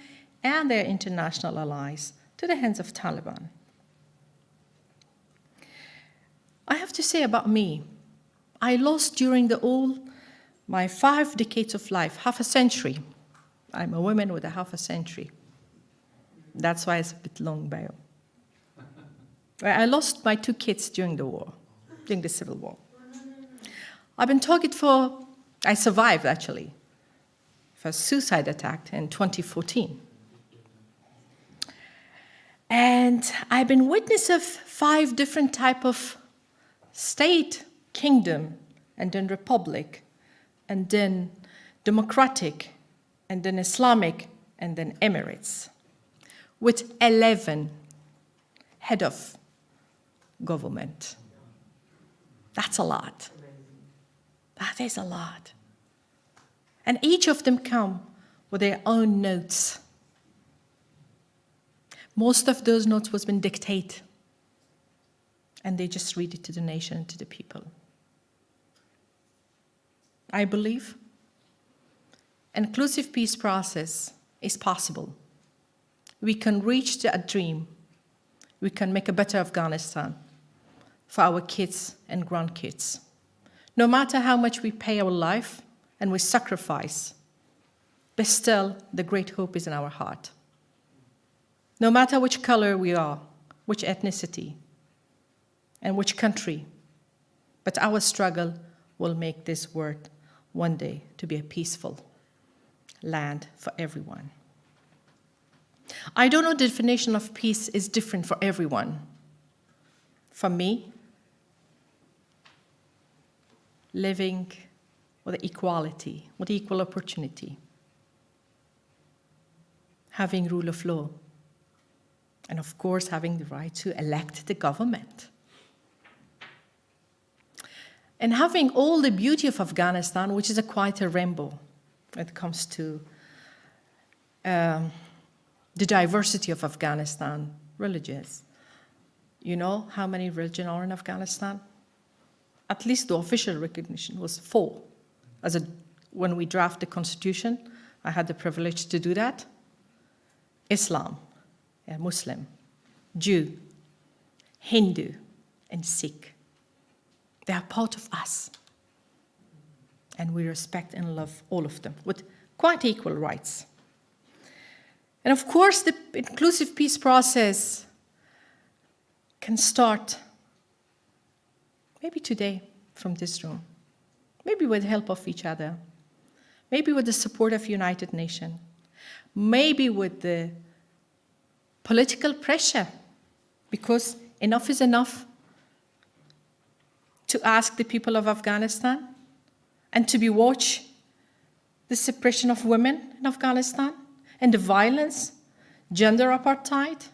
and their international allies to the hands of Taliban. I have to say about me, I lost during my 5 decades of life, half a century. I'm a woman with a half a century. That's why it's a bit long bio. I lost my 2 kids during the war, during the Civil War. I've been targeted I survived actually, for a suicide attack in 2014. And I've been witness of 5 different type of state, kingdom, and then republic, and then democratic, and then Islamic, and then Emirates, with 11 head of government. That's a lot. That is a lot. And each of them come with their own notes. Most of those notes was been dictated, and they just read it to the nation and to the people. I believe inclusive peace process is possible. We can reach that dream. We can make a better Afghanistan for our kids and grandkids. No matter how much we pay our life and we sacrifice, but still the great hope is in our heart. No matter which color we are, which ethnicity, and which country, but our struggle will make this world one day to be a peaceful land for everyone. I don't know the definition of peace is different for everyone. For me, living with equality, with equal opportunity, having rule of law, and of course having the right to elect the government. And having all the beauty of Afghanistan, which is quite a rainbow when it comes to the diversity of Afghanistan, religions. You know how many religions are in Afghanistan? At least the official recognition was 4. When we draft the constitution, I had the privilege to do that. Islam, Muslim, Jew, Hindu, and Sikh. They are part of us. And we respect and love all of them with quite equal rights. And of course, the inclusive peace process can start maybe today from this room, maybe with the help of each other, maybe with the support of United Nations, maybe with the political pressure, because enough is enough to ask the people of Afghanistan and to be watch the suppression of women in Afghanistan and the violence, gender apartheid,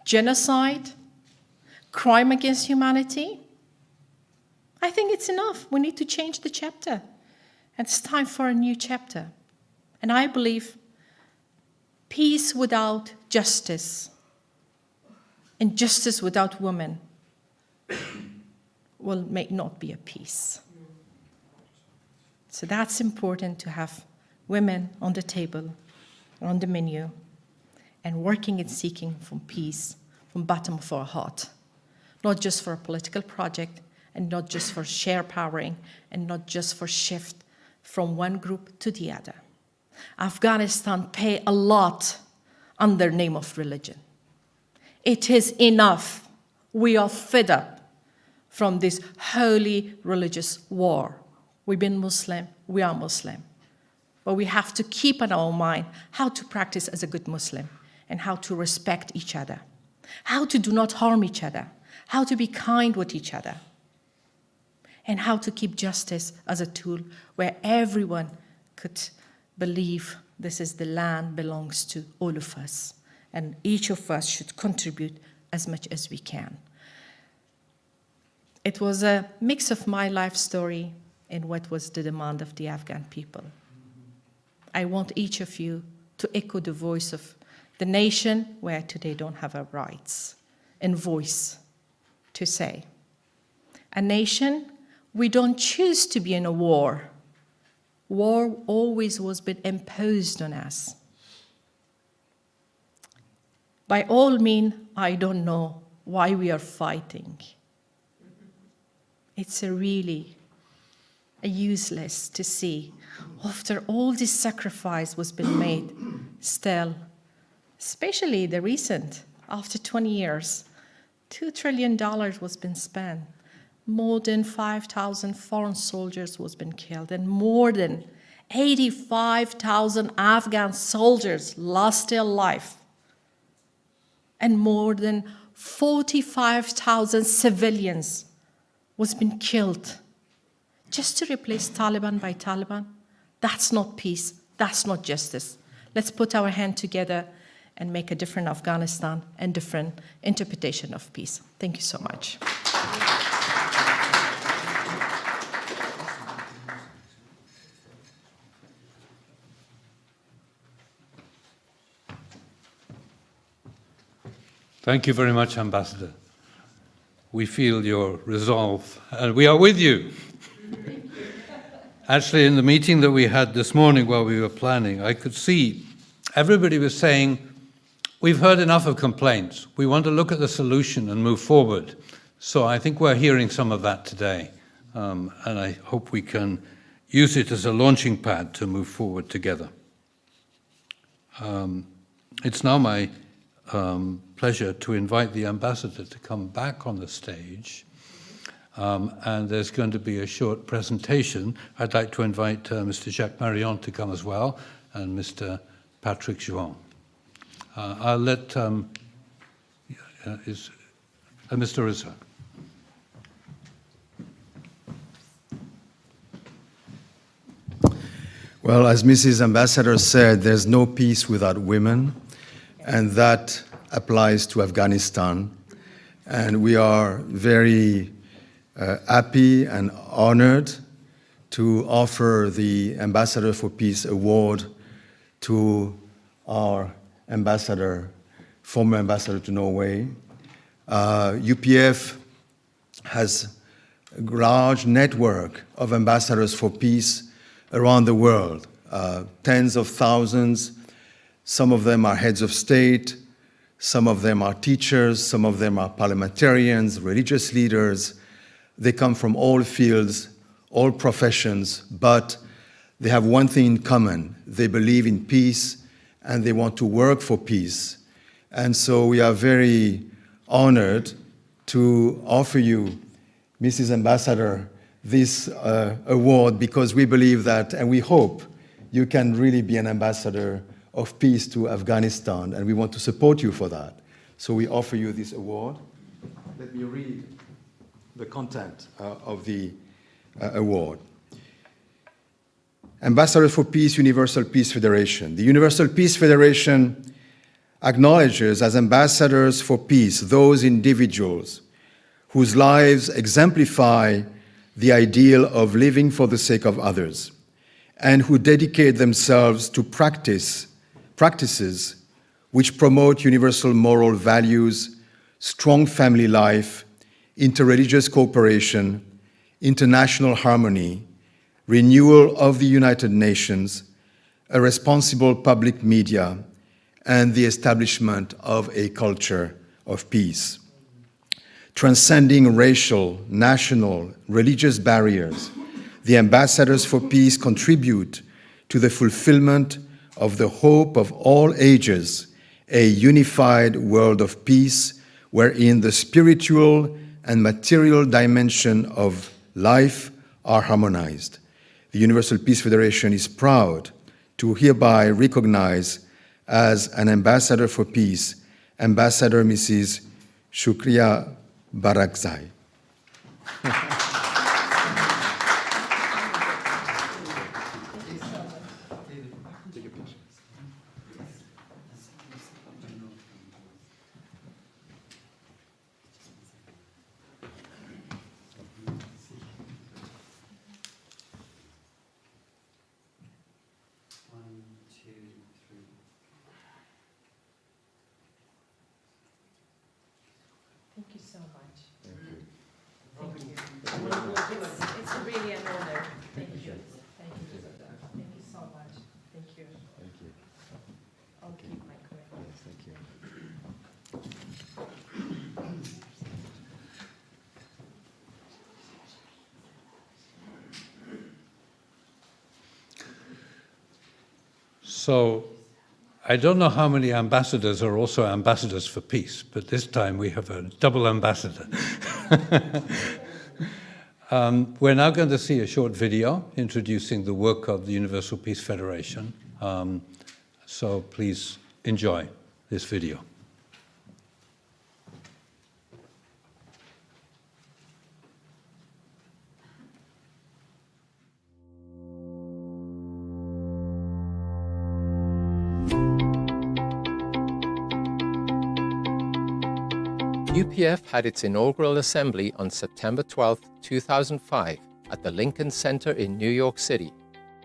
genocide, crime against humanity. I think it's enough. We need to change the chapter. And it's time for a new chapter. And I believe peace without justice and justice without women may not be a peace. So that's important to have women on the table, on the menu, and working and seeking for peace from the bottom of our heart. Not just for a political project, and not just for share powering, and not just for shift from one group to the other. Afghanistan pay a lot under the name of religion. It is enough. We are fed up from this holy religious war. We've been Muslim, we are Muslim. But we have to keep in our mind how to practice as a good Muslim and how to respect each other, how to do not harm each other, how to be kind with each other, and how to keep justice as a tool where everyone could believe this is the land belongs to all of us, and each of us should contribute as much as we can. It was a mix of my life story and what was the demand of the Afghan people. I want each of you to echo the voice of the nation where today don't have our rights and voice to say. A nation, we don't choose to be in a war. War always was been imposed on us. By all means, I don't know why we are fighting. It's really useless to see, after all this sacrifice was been made, still, especially the recent, after 20 years, $2 trillion was been spent. More than 5,000 foreign soldiers was been killed, and more than 85,000 Afghan soldiers lost their life, and more than 45,000 civilians was been killed just to replace Taliban by Taliban. That's not peace. That's not justice. Let's put our hand together and make a different Afghanistan and different interpretation of peace. Thank you so much. Thank you very much, Ambassador. We feel your resolve, and we are with you. Actually, in the meeting that we had this morning while we were planning, I could see everybody was saying, we've heard enough of complaints. We want to look at the solution and move forward. So I think we're hearing some of that today, and I hope we can use it as a launching pad to move forward together. It's now my pleasure to invite the ambassador to come back on the stage. And there's going to be a short presentation. I'd like to invite Mr. Jacques Marion to come as well, and Mr. Patrick Jouan. I'll let Mr. Rizzo. Well, as Mrs. Ambassador said, there's no peace without women, and that applies to Afghanistan. And we are very happy and honored to offer the Ambassador for Peace Award to our ambassador, former ambassador to Norway. UPF has a large network of ambassadors for peace around the world, tens of thousands. Some of them are heads of state, some of them are teachers, some of them are parliamentarians, religious leaders. They come from all fields, all professions, but they have one thing in common. They believe in peace and they want to work for peace. And so we are very honored to offer you, Mrs. Ambassador, this award, because we believe that, and we hope you can really be an ambassador of peace to Afghanistan, and we want to support you for that. So we offer you this award. Let me read the content of the award. Ambassador for Peace, Universal Peace Federation. The Universal Peace Federation acknowledges as ambassadors for peace those individuals whose lives exemplify the ideal of living for the sake of others, and who dedicate themselves to practices which promote universal moral values, strong family life, interreligious cooperation, international harmony, renewal of the United Nations, a responsible public media, and the establishment of a culture of peace. Transcending racial, national, religious barriers, the ambassadors for peace contribute to the fulfillment of the hope of all ages, a unified world of peace wherein the spiritual and material dimension of life are harmonized. The Universal Peace Federation is proud to hereby recognize as an ambassador for peace, Ambassador Mrs. Shukriya Barakzai. Thank you so much. Thank you. So I don't know how many ambassadors are also ambassadors for peace, but this time we have a double ambassador. We're now going to see a short video introducing the work of the Universal Peace Federation. So please enjoy this video. UPF had its inaugural assembly on September 12, 2005, at the Lincoln Center in New York City.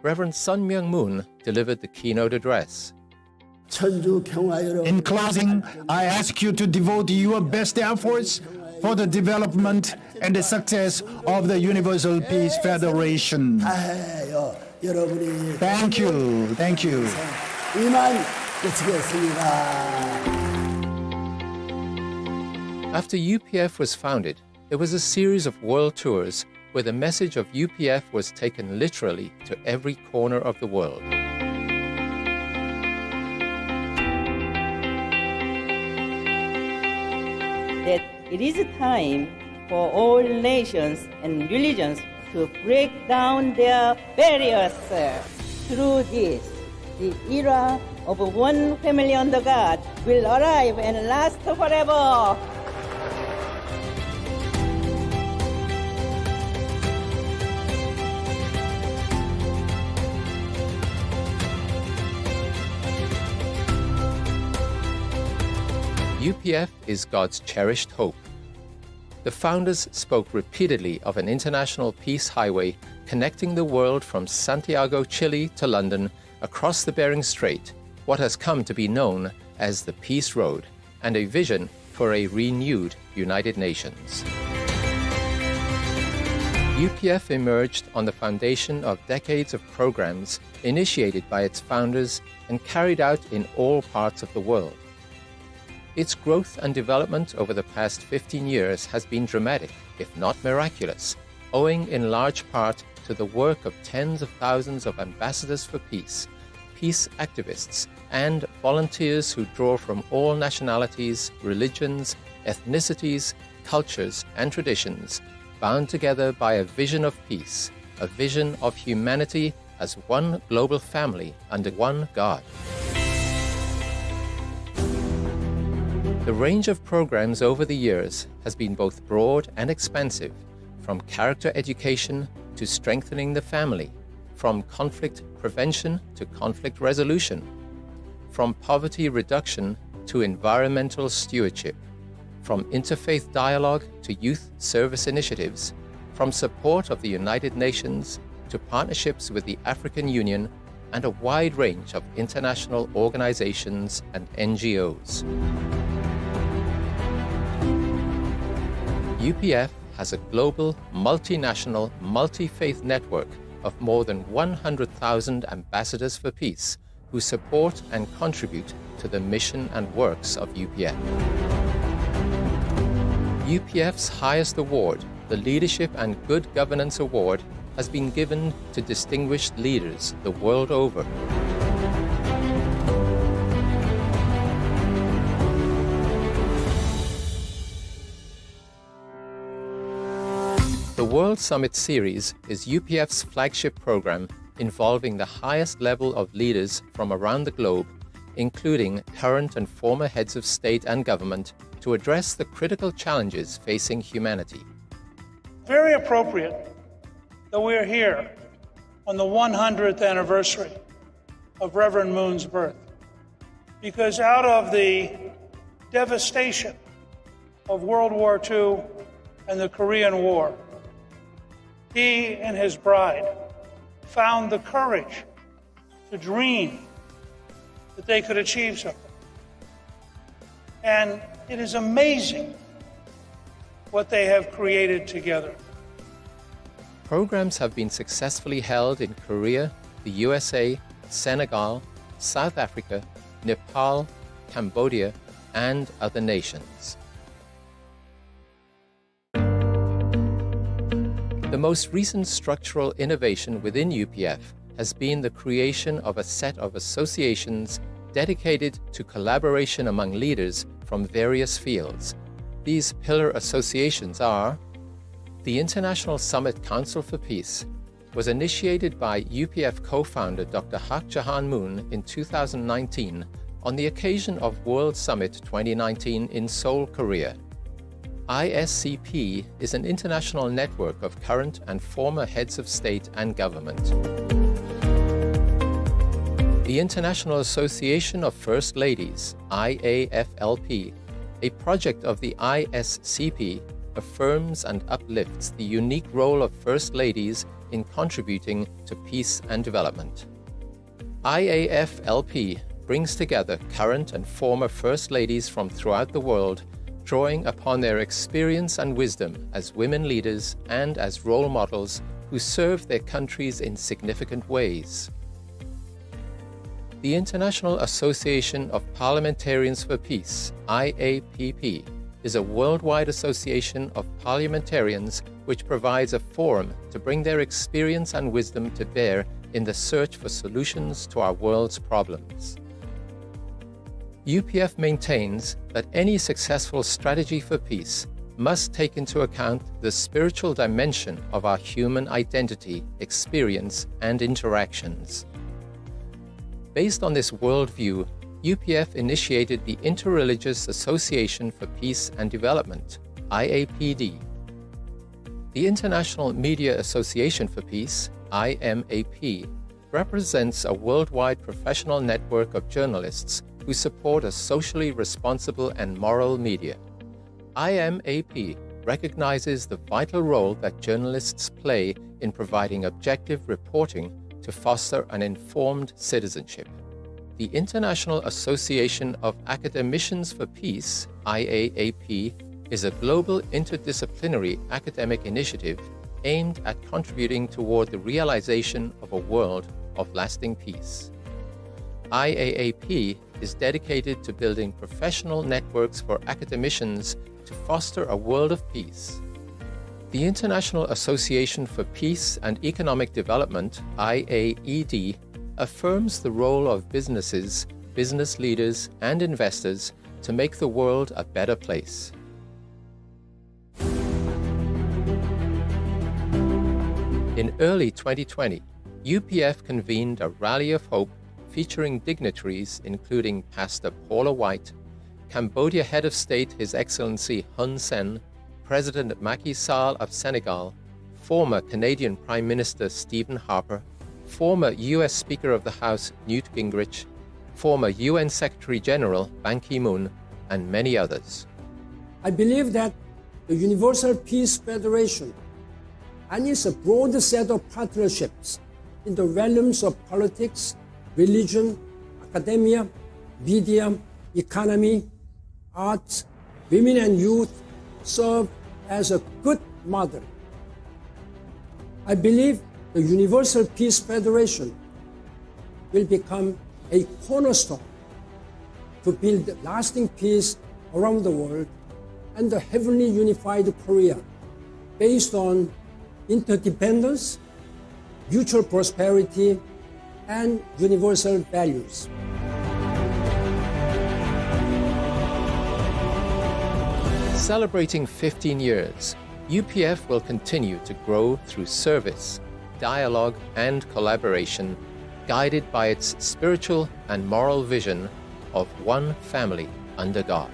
Reverend Sun Myung Moon delivered the keynote address. In closing, I ask you to devote your best efforts for the development and the success of the Universal Peace Federation. Thank you. Thank you. After UPF was founded, there was a series of world tours where the message of UPF was taken literally to every corner of the world. That it is time for all nations and religions to break down their barriers. Through this, the era of one family under God will arrive and last forever. UPF is God's cherished hope. The founders spoke repeatedly of an international peace highway connecting the world from Santiago, Chile to London, across the Bering Strait, what has come to be known as the Peace Road, and a vision for a renewed United Nations. UPF emerged on the foundation of decades of programs initiated by its founders and carried out in all parts of the world. Its growth and development over the past 15 years has been dramatic, if not miraculous, owing in large part to the work of tens of thousands of ambassadors for peace, peace activists, and volunteers who draw from all nationalities, religions, ethnicities, cultures, and traditions, bound together by a vision of peace, a vision of humanity as one global family under one God. The range of programs over the years has been both broad and expansive, from character education to strengthening the family, from conflict prevention to conflict resolution, from poverty reduction to environmental stewardship, from interfaith dialogue to youth service initiatives, from support of the United Nations to partnerships with the African Union, and a wide range of international organizations and NGOs. UPF has a global, multinational, multi-faith network of more than 100,000 ambassadors for peace who support and contribute to the mission and works of UPF. UPF's highest award, the Leadership and Good Governance Award, has been given to distinguished leaders the world over. The World Summit Series is UPF's flagship program involving the highest level of leaders from around the globe, including current and former heads of state and government, to address the critical challenges facing humanity. Very appropriate that we're here on the 100th anniversary of Reverend Moon's birth, because out of the devastation of World War II and the Korean War, he and his bride found the courage to dream that they could achieve something. And it is amazing what they have created together. Programs have been successfully held in Korea, the USA, Senegal, South Africa, Nepal, Cambodia, and other nations. The most recent structural innovation within UPF has been the creation of a set of associations dedicated to collaboration among leaders from various fields. These pillar associations are: the International Summit Council for Peace was initiated by UPF co-founder Dr. Hak Jahan Moon in 2019 on the occasion of World Summit 2019 in Seoul, Korea. ISCP is an international network of current and former heads of state and government. The International Association of First Ladies, IAFLP, a project of the ISCP, affirms and uplifts the unique role of First Ladies in contributing to peace and development. IAFLP brings together current and former First Ladies from throughout the world, drawing upon their experience and wisdom as women leaders and as role models who serve their countries in significant ways. The International Association of Parliamentarians for Peace, IAPP, is a worldwide association of parliamentarians which provides a forum to bring their experience and wisdom to bear in the search for solutions to our world's problems. UPF maintains that any successful strategy for peace must take into account the spiritual dimension of our human identity, experience, and interactions. Based on this worldview, UPF initiated the Interreligious Association for Peace and Development, IAPD. The International Media Association for Peace, IMAP, represents a worldwide professional network of journalists who support a socially responsible and moral media. IMAP recognizes the vital role that journalists play in providing objective reporting to foster an informed citizenship. The International Association of Academicians for Peace, IAAP, is a global interdisciplinary academic initiative aimed at contributing toward the realization of a world of lasting peace. IAAP is dedicated to building professional networks for academicians to foster a world of peace. The International Association for Peace and Economic Development, IAED, affirms the role of businesses, business leaders, and investors to make the world a better place. In early 2020, UPF convened a rally of hope featuring dignitaries including Pastor Paula White, Cambodia Head of State His Excellency Hun Sen, President Macky Sall of Senegal, former Canadian Prime Minister Stephen Harper, former US Speaker of the House Newt Gingrich, former UN Secretary General Ban Ki-moon, and many others. I believe that the Universal Peace Federation and its a broad set of partnerships in the realms of politics, religion, academia, media, economy, arts, women and youth serve as a good model. I believe the Universal Peace Federation will become a cornerstone to build lasting peace around the world and the heavenly unified Korea based on interdependence, mutual prosperity, and universal values. Celebrating 15 years, UPF will continue to grow through service, dialogue, and collaboration, guided by its spiritual and moral vision of one family under God.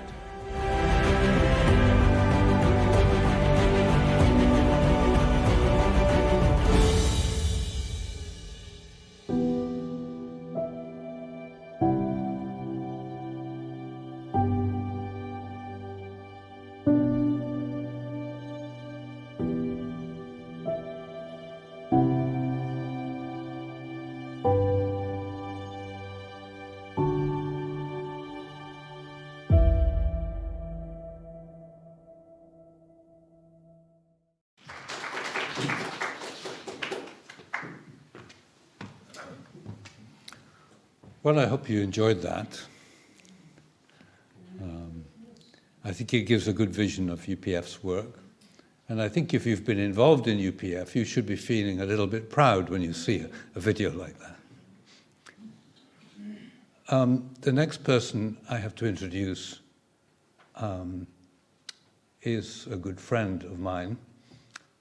Well, I hope you enjoyed that. I think it gives a good vision of UPF's work And I think if you've been involved in UPF, you should be feeling a little bit proud when you see a video like that. The next person I have to introduce is a good friend of mine,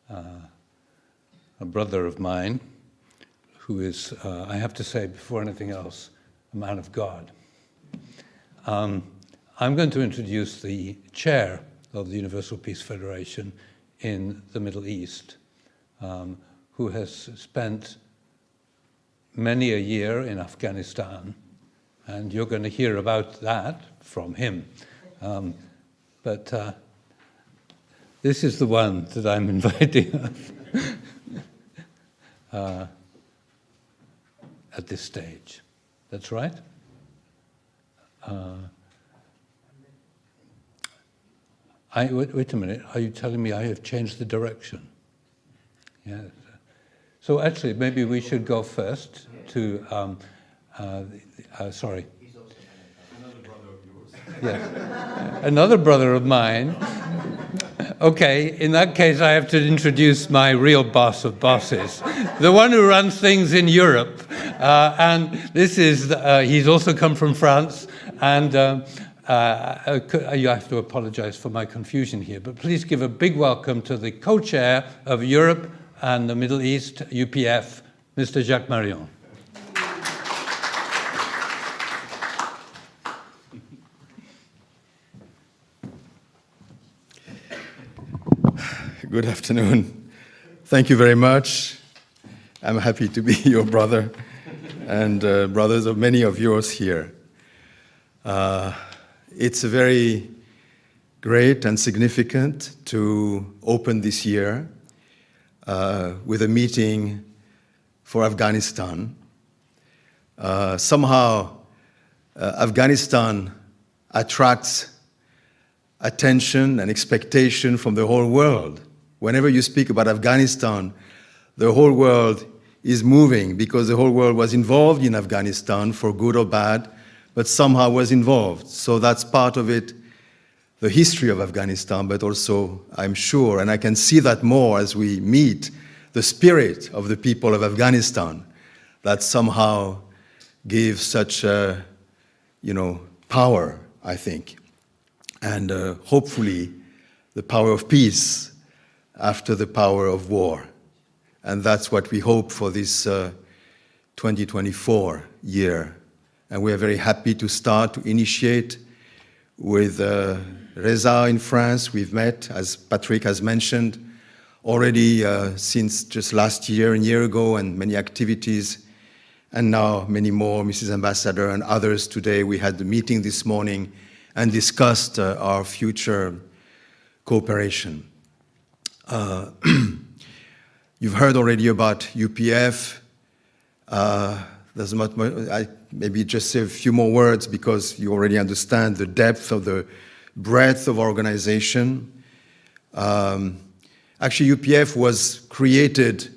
a brother of mine, who is, I have to say before anything else, a man of God. I'm going to introduce the chair of the Universal Peace Federation in the Middle East, who has spent many a year in Afghanistan, and you're going to hear about that from him. But this is the one that I'm inviting at this stage. That's right? Wait a minute, are you telling me I have changed the direction? Yeah. So actually, maybe we should go first to, sorry. Another brother of yours. Yes, another brother of mine. Okay, in that case, I have to introduce my real boss of bosses, the one who runs things in Europe. And this is, he's also come from France, and you have to apologize for my confusion here, but please give a big welcome to the co-chair of Europe and the Middle East, UPF, Mr. Jacques Marion. Good afternoon. Thank you very much. I'm happy to be your brother and brothers of many of yours here. It's very great and significant to open this year with a meeting for Afghanistan. Somehow, Afghanistan attracts attention and expectation from the whole world. Whenever you speak about Afghanistan, the whole world is moving because the whole world was involved in Afghanistan for good or bad, but somehow was involved. So that's part of it, the history of Afghanistan, but also, I'm sure, and I can see that more as we meet, the spirit of the people of Afghanistan that somehow gives such, power, I think. And hopefully the power of peace after the power of war. And that's what we hope for this 2024 year. And we are very happy to start to initiate with Reza in France. We've met, as Patrick has mentioned, already since just last year, a year ago, and many activities. And now many more, Mrs. Ambassador and others today. We had the meeting this morning and discussed our future cooperation. You've heard already about UPF. There's much more, maybe just say a few more words because you already understand the depth of the breadth of our organization. Actually, UPF was created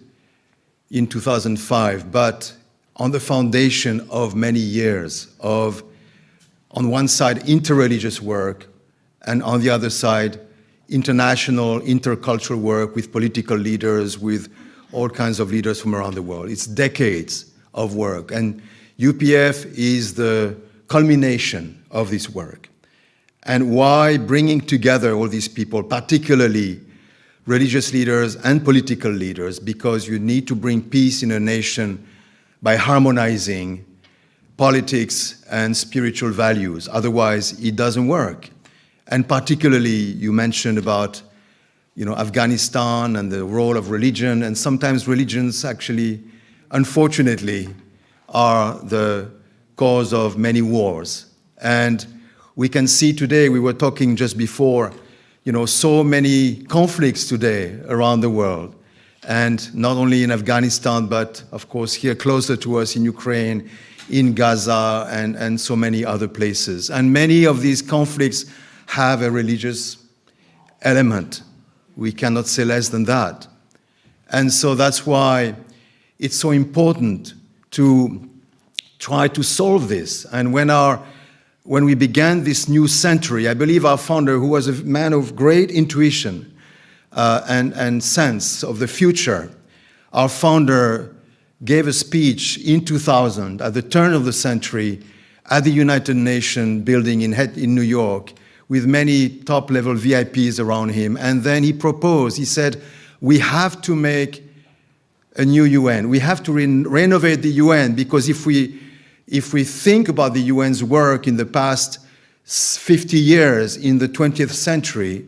in 2005, but on the foundation of many years of, on one side, interreligious work, and on the other side, international, intercultural work with political leaders, with all kinds of leaders from around the world. It's decades of work, and UPF is the culmination of this work. And why bringing together all these people, particularly religious leaders and political leaders? Because you need to bring peace in a nation by harmonizing politics and spiritual values. Otherwise, it doesn't work. And particularly, you mentioned about, Afghanistan and the role of religion, and sometimes religions actually, unfortunately, are the cause of many wars. And we can see today, we were talking just before, so many conflicts today around the world. And not only in Afghanistan, but of course here closer to us in Ukraine, in Gaza, and so many other places. And many of these conflicts have a religious element. We cannot say less than that. And so that's why it's so important to try to solve this. And when we began this new century, I believe our founder, who was a man of great intuition, and sense of the future. Our founder gave a speech in 2000 at the turn of the century at the United Nations building in New York with many top-level VIPs around him. And then he proposed, he said, we have to make a new UN. We have to renovate the UN, because if we think about the UN's work in the past 50 years in the 20th century,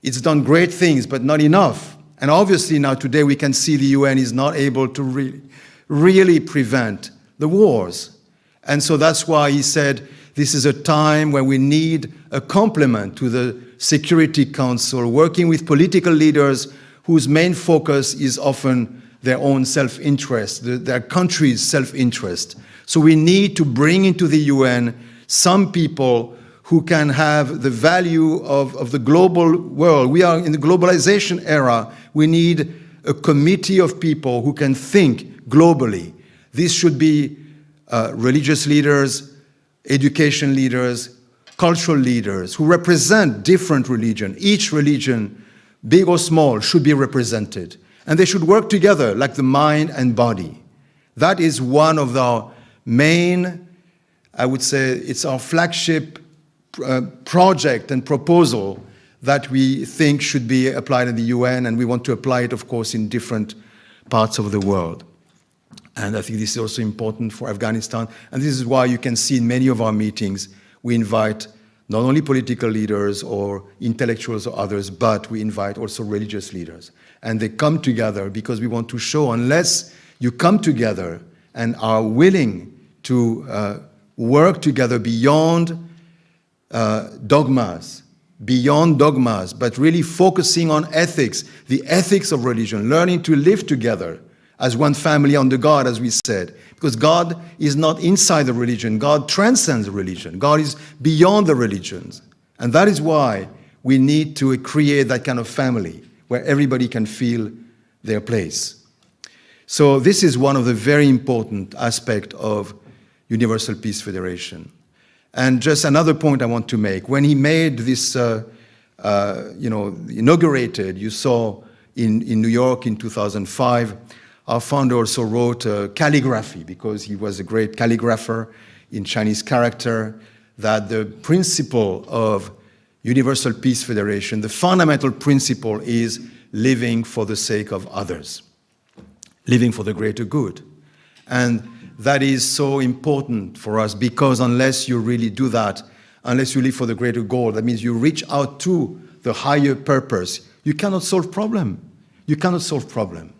it's done great things, but not enough. And obviously now today we can see the UN is not able to really prevent the wars. And so that's why he said this is a time when we need a complement to the Security Council, working with political leaders whose main focus is often their own self-interest, their country's self-interest. So we need to bring into the UN some people who can have the value of the global world. We are in the globalization era. We need a committee of people who can think globally. This should be religious leaders, education leaders, cultural leaders who represent different religions. Each religion, big or small, should be represented. And they should work together like the mind and body. That is one of our main, I would say, it's our flagship project and proposal that we think should be applied in the UN, and we want to apply it, of course, in different parts of the world. And I think this is also important for Afghanistan. And this is why you can see in many of our meetings, we invite not only political leaders or intellectuals or others, but we invite also religious leaders. And they come together because we want to show, unless you come together and are willing to work together beyond dogmas, but really focusing on ethics, the ethics of religion, learning to live together as one family under God, as we said. Because God is not inside the religion. God transcends the religion. God is beyond the religions. And that is why we need to create that kind of family where everybody can feel their place. So this is one of the very important aspects of Universal Peace Federation. And just another point I want to make. When he made this, inaugurated, you saw in New York in 2005, our founder also wrote calligraphy, because he was a great calligrapher in Chinese character, that the principle of Universal Peace Federation, the fundamental principle is living for the sake of others, living for the greater good. And that is so important for us, because unless you really do that, unless you live for the greater goal, that means you reach out to the higher purpose, you cannot solve problem. You cannot solve problem.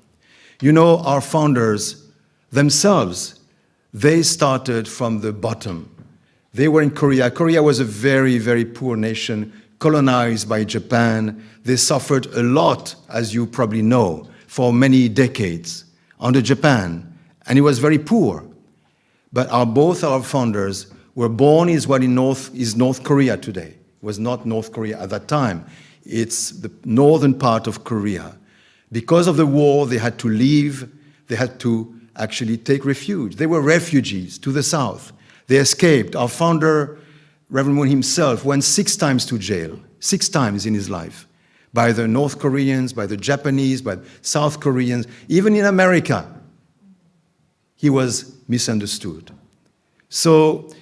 You know, our founders themselves, they started from the bottom. They were in Korea. Korea was a very, very poor nation, colonized by Japan. They suffered a lot, as you probably know, for many decades under Japan, and it was very poor. But both our founders were born is what is North Korea today. It was not North Korea at that time. It's the northern part of Korea. Because of the war, they had to leave. They had to actually take refuge. They were refugees to the south. They escaped. Our founder, Reverend Moon himself, went 6 times to jail, 6 times in his life, by the North Koreans, by the Japanese, by the South Koreans. Even in America, he was misunderstood. So,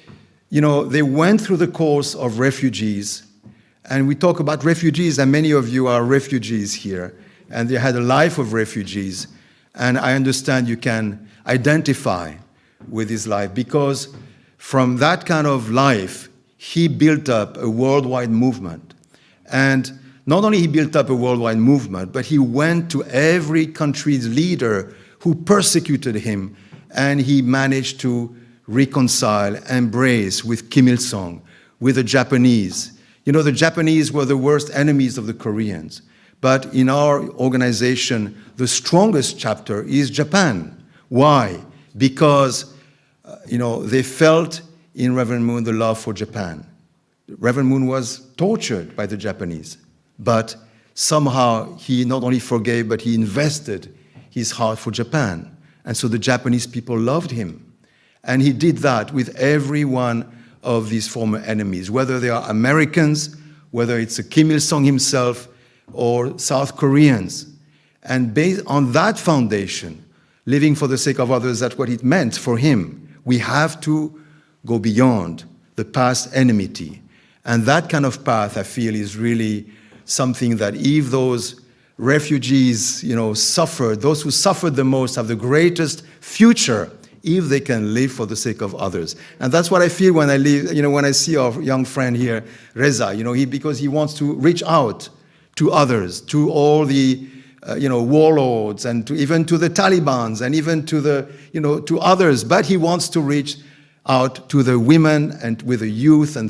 they went through the course of refugees. And we talk about refugees, and many of you are refugees here. And they had a life of refugees. And I understand you can identify with his life, because from that kind of life, he built up a worldwide movement. And not only he built up a worldwide movement, but he went to every country's leader who persecuted him, and he managed to reconcile, embrace with Kim Il-sung, with the Japanese. The Japanese were the worst enemies of the Koreans. But in our organization, the strongest chapter is Japan. Why? Because, they felt in Reverend Moon the love for Japan. Reverend Moon was tortured by the Japanese, but somehow he not only forgave, but he invested his heart for Japan. And so the Japanese people loved him. And he did that with every one of these former enemies, whether they are Americans, whether it's Kim Il-sung himself, or South Koreans. And based on that foundation, living for the sake of others, that's what it meant for him. We have to go beyond the past enmity. And that kind of path, I feel, is really something that if those refugees, suffered, those who suffered the most have the greatest future if they can live for the sake of others. And that's what I feel when I when I see our young friend here, Reza, because he wants to reach out to others, to all the warlords, and even to the Taliban, and even to to others. But he wants to reach out to the women and with the youth and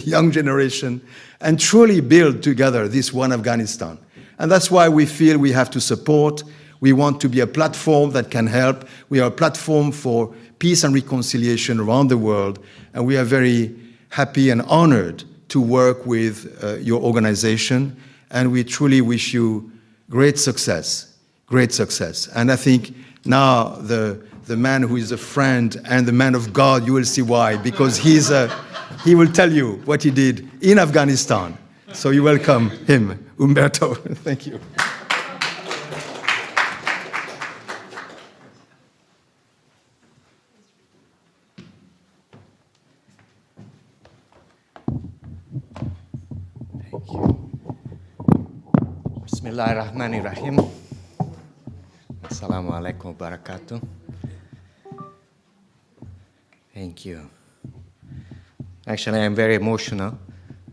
young generation, and truly build together this one Afghanistan. And that's why we feel we have to support. We want to be a platform that can help. We are a platform for peace and reconciliation around the world, and we are very happy and honored to work with your organization, and we truly wish you great success, great success. And I think now the man who is a friend and the man of God, you will see why, because he will tell you what he did in Afghanistan. So you welcome him, Umberto. Thank you. Thank you. Bismillahirrahmanirrahim. Assalamu alaikum wa barakatuh. Thank you. Actually, I'm very emotional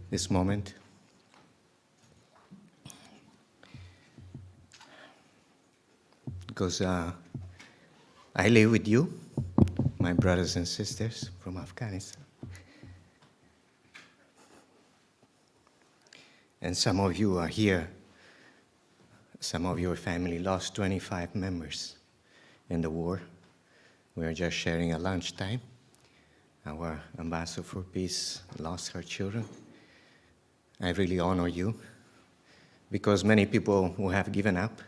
this moment. Because I live with you, my brothers and sisters from Afghanistan. And some of you are here. Some of your family lost 25 members in the war. We are just sharing a lunchtime. Our ambassador for peace lost her children. I really honor you, because many people who have given up,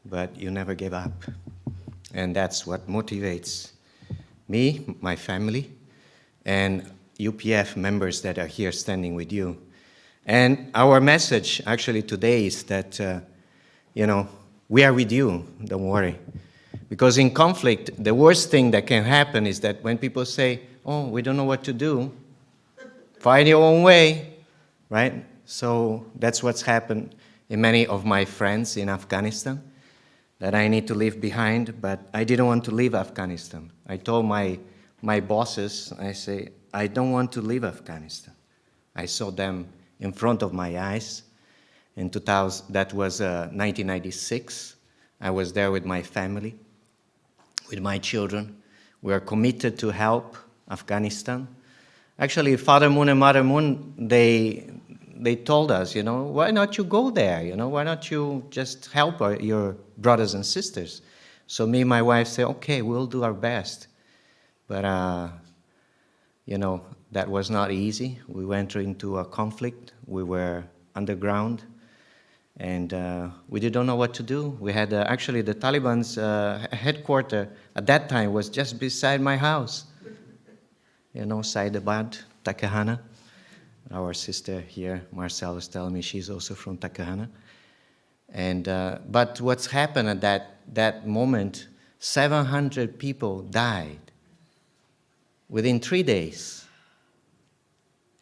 but you never gave up. And that's what motivates me, my family, and UPF members that are here standing with you. And our message actually today is that, we are with you, don't worry. Because in conflict, the worst thing that can happen is that when people say, oh, we don't know what to do, find your own way, right? So that's what's happened in many of my friends in Afghanistan, that I need to leave behind, but I didn't want to leave Afghanistan. I told my bosses, I say, I don't want to leave Afghanistan. I saw them in front of my eyes. In 2000, that was 1996. I was there with my family, with my children. We are committed to help Afghanistan. Actually, Father Moon and Mother Moon, they told us, why not you go there? Why not you just help your brothers and sisters? So me and my wife said, okay, we'll do our best. But, that was not easy. We went into a conflict. We were underground, and we didn't know what to do. We had, actually, the Taliban's headquarters at that time was just beside my house. Saidabad, Takahana. Our sister here, Marcel, was telling me she's also from Takahana. And, but what's happened at that moment, 700 people died within 3 days.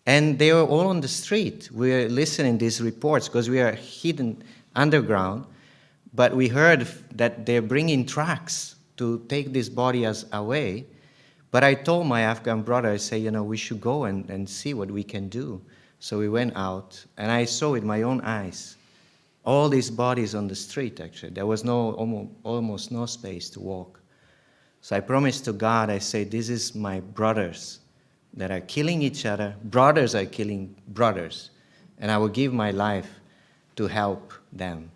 And they were all on the street. We were listening to these reports because we are hidden underground, but we heard that they're bringing trucks to take these bodies away. But I told my Afghan brother, I say, we should go and see what we can do. So we went out, and I saw with my own eyes all these bodies on the street, actually. There was almost no space to walk. So I promised to God, I say, this is my brothers that are killing each other. Brothers are killing brothers. And I will give my life to help them.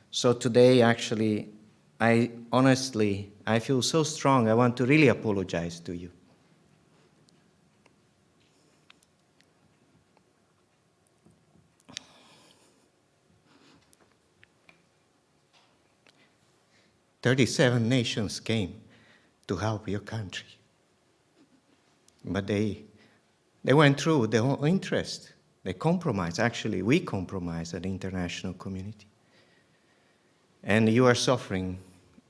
So today, actually, I feel so strong. I want to really apologize to you. "37 nations came to help your country. But they went through their own interest. They compromise. Actually, we compromise at the international community. And you are suffering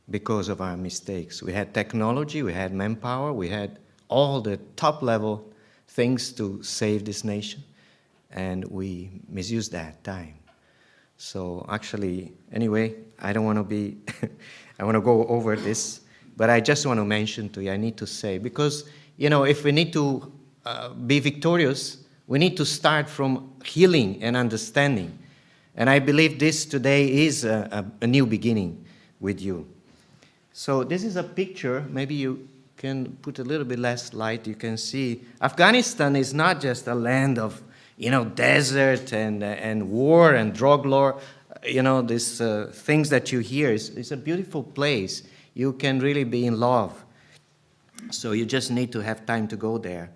because of our mistakes. We had technology, we had manpower, we had all the top-level things to save this nation, and we misused that time. So actually, anyway, I don't want to be, I want to go over this, but I just want to mention to you, I need to say, because, you know, if we need to be victorious, we need to start from healing and understanding. And I believe this today is a new beginning with you. So this is a picture, maybe you can put a little bit less light, you can see Afghanistan is not just a land of, you know, desert and war and drug law, you know, these things that you hear. It's a beautiful place. You can really be in love. So you just need to have time to go there.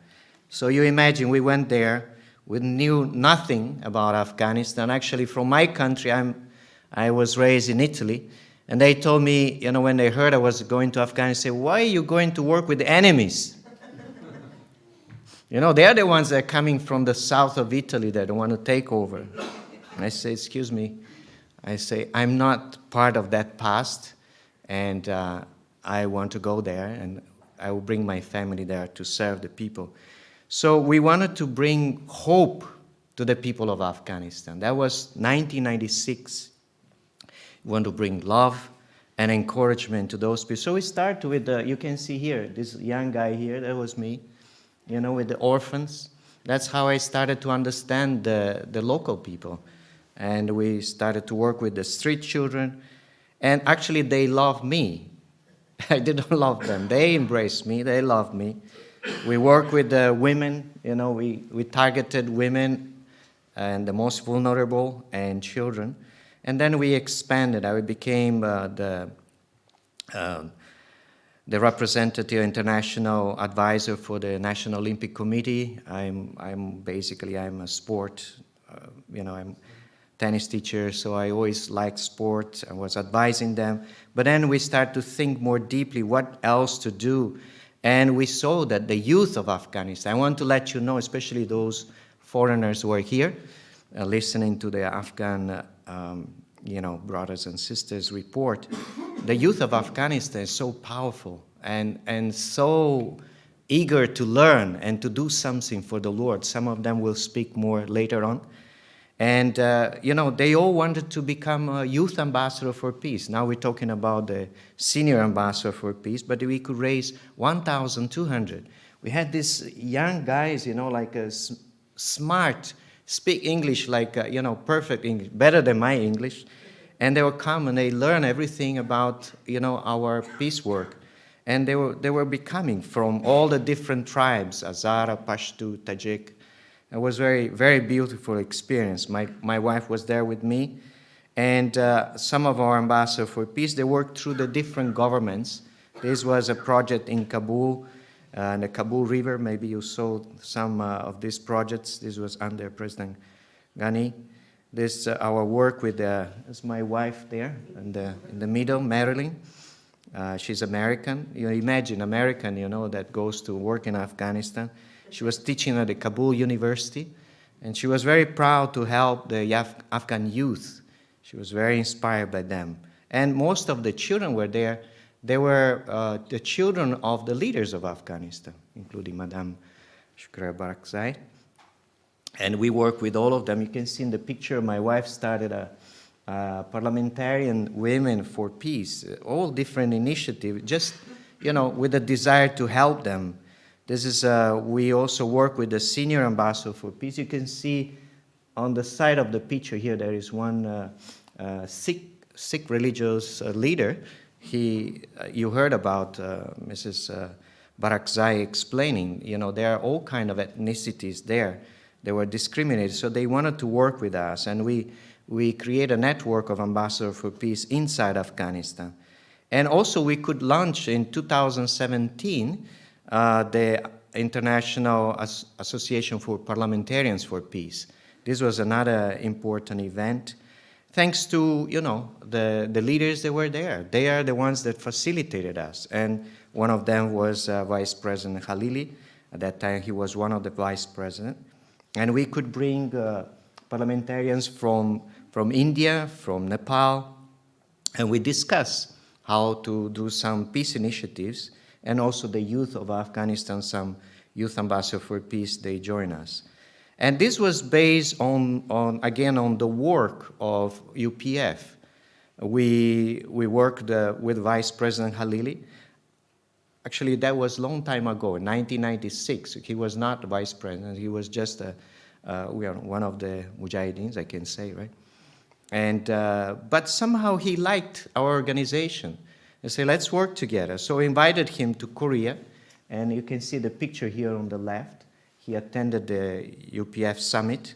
So you imagine we went there, we knew nothing about Afghanistan. Actually, from my country, I was raised in Italy. And they told me, you know, when they heard I was going to Afghanistan, why are you going to work with the enemies? You know, they're the ones that are coming from the south of Italy that want to take over. And I say, excuse me. I say, I'm not part of that past, and I want to go there, and I will bring my family there to serve the people. So we wanted to bring hope to the people of Afghanistan. That was 1996. We want to bring love and encouragement to those people. So we start with, you can see here, this young guy here, that was me, you know, with the orphans. That's how I started to understand the local people. And we started to work with the street children. And actually, they loved me. I didn't love them. They embraced me. They loved me. We worked with the women. You know, we targeted women and the most vulnerable and children. And then we expanded. I became the representative international advisor for the National Olympic Committee. I'm a sport, you know, I'm tennis teacher, so I always liked sport. I was advising them. But then we started to think more deeply what else to do. And we saw that the youth of Afghanistan, I want to let you know, especially those foreigners who are here, listening to the Afghan you know, brothers and sisters report, the youth of Afghanistan is so powerful and so eager to learn and to do something for the Lord. Some of them will speak more later on. And, you know, they all wanted to become a youth ambassador for peace. Now we're talking about the senior ambassador for peace, but we could raise 1,200. We had these young guys, you know, like a smart, speak English like, you know, perfect English, better than my English. And they would come and they learn everything about, you know, our peace work. And they were becoming from all the different tribes, Hazara, Pashto, Tajik. It was very, very beautiful experience. My wife was there with me. And some of our ambassadors for peace, they worked through the different governments. This was a project in Kabul, the Kabul River. Maybe you saw some of these projects. This was under President Ghani. This our work with is my wife there in the middle, Marilyn. She's American. You imagine American, you know, that goes to work in Afghanistan. She was teaching at the Kabul University, and she was very proud to help the Afghan youth. She was very inspired by them. And most of the children were there. They were the children of the leaders of Afghanistan, including Madame Shukra Barakzai. And we work with all of them. You can see in the picture, my wife started a parliamentarian women for peace, all different initiatives, just, you know, with a desire to help them. This is, we also work with the senior ambassador for peace. You can see on the side of the picture here, there is one Sikh religious leader. You heard about Mrs. Barakzai explaining, you know, there are all kinds of ethnicities there. They were discriminated, so they wanted to work with us, and we create a network of ambassadors for peace inside Afghanistan. And also we could launch in 2017 the International Association for Parliamentarians for Peace. This was another important event. Thanks to, you know, the leaders that were there. They are the ones that facilitated us. And one of them was Vice President Khalili. At that time, he was one of the vice presidents. And we could bring parliamentarians from India, from Nepal, and we discuss how to do some peace initiatives, and also the youth of Afghanistan, some youth ambassador for peace, they join us. And this was based on the work of UPF. We worked with Vice President Halili. Actually, that was a long time ago, in 1996. He was not the vice president. He was just one of the Mujahideens, I can say, right? And but somehow he liked our organization. I said, let's work together. So I invited him to Korea, and you can see the picture here on the left. He attended the UPF summit,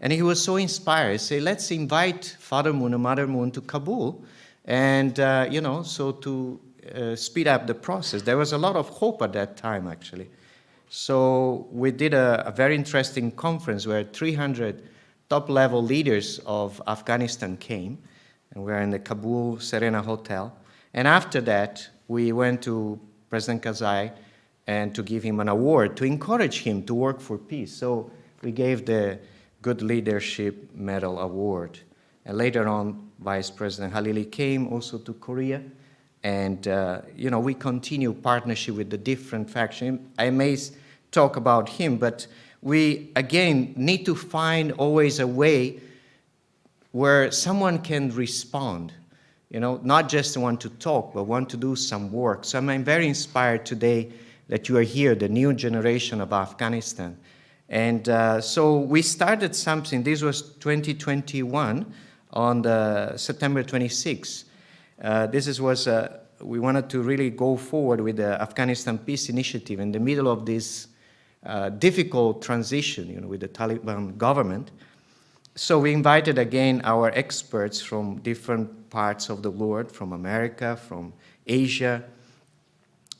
and he was so inspired. He said, let's invite Father Moon and Mother Moon to Kabul, and so to speed up the process. There was a lot of hope at that time, actually. So we did a very interesting conference where 300 top-level leaders of Afghanistan came, and we were in the Kabul Serena Hotel. And after that, we went to President Karzai and to give him an award, to encourage him to work for peace. So we gave the Good Leadership Medal Award. And later on, Vice President Halili came also to Korea. And, we continue partnership with the different factions. I may talk about him, but we, again, need to find always a way where someone can respond. Not just want to talk, but want to do some work. So I'm very inspired today that you are here, the new generation of Afghanistan. And so we started something. This was 2021 on September 26. We wanted to really go forward with the Afghanistan Peace Initiative in the middle of this difficult transition, with the Taliban government. So we invited again our experts from different parts of the world, from America, from Asia,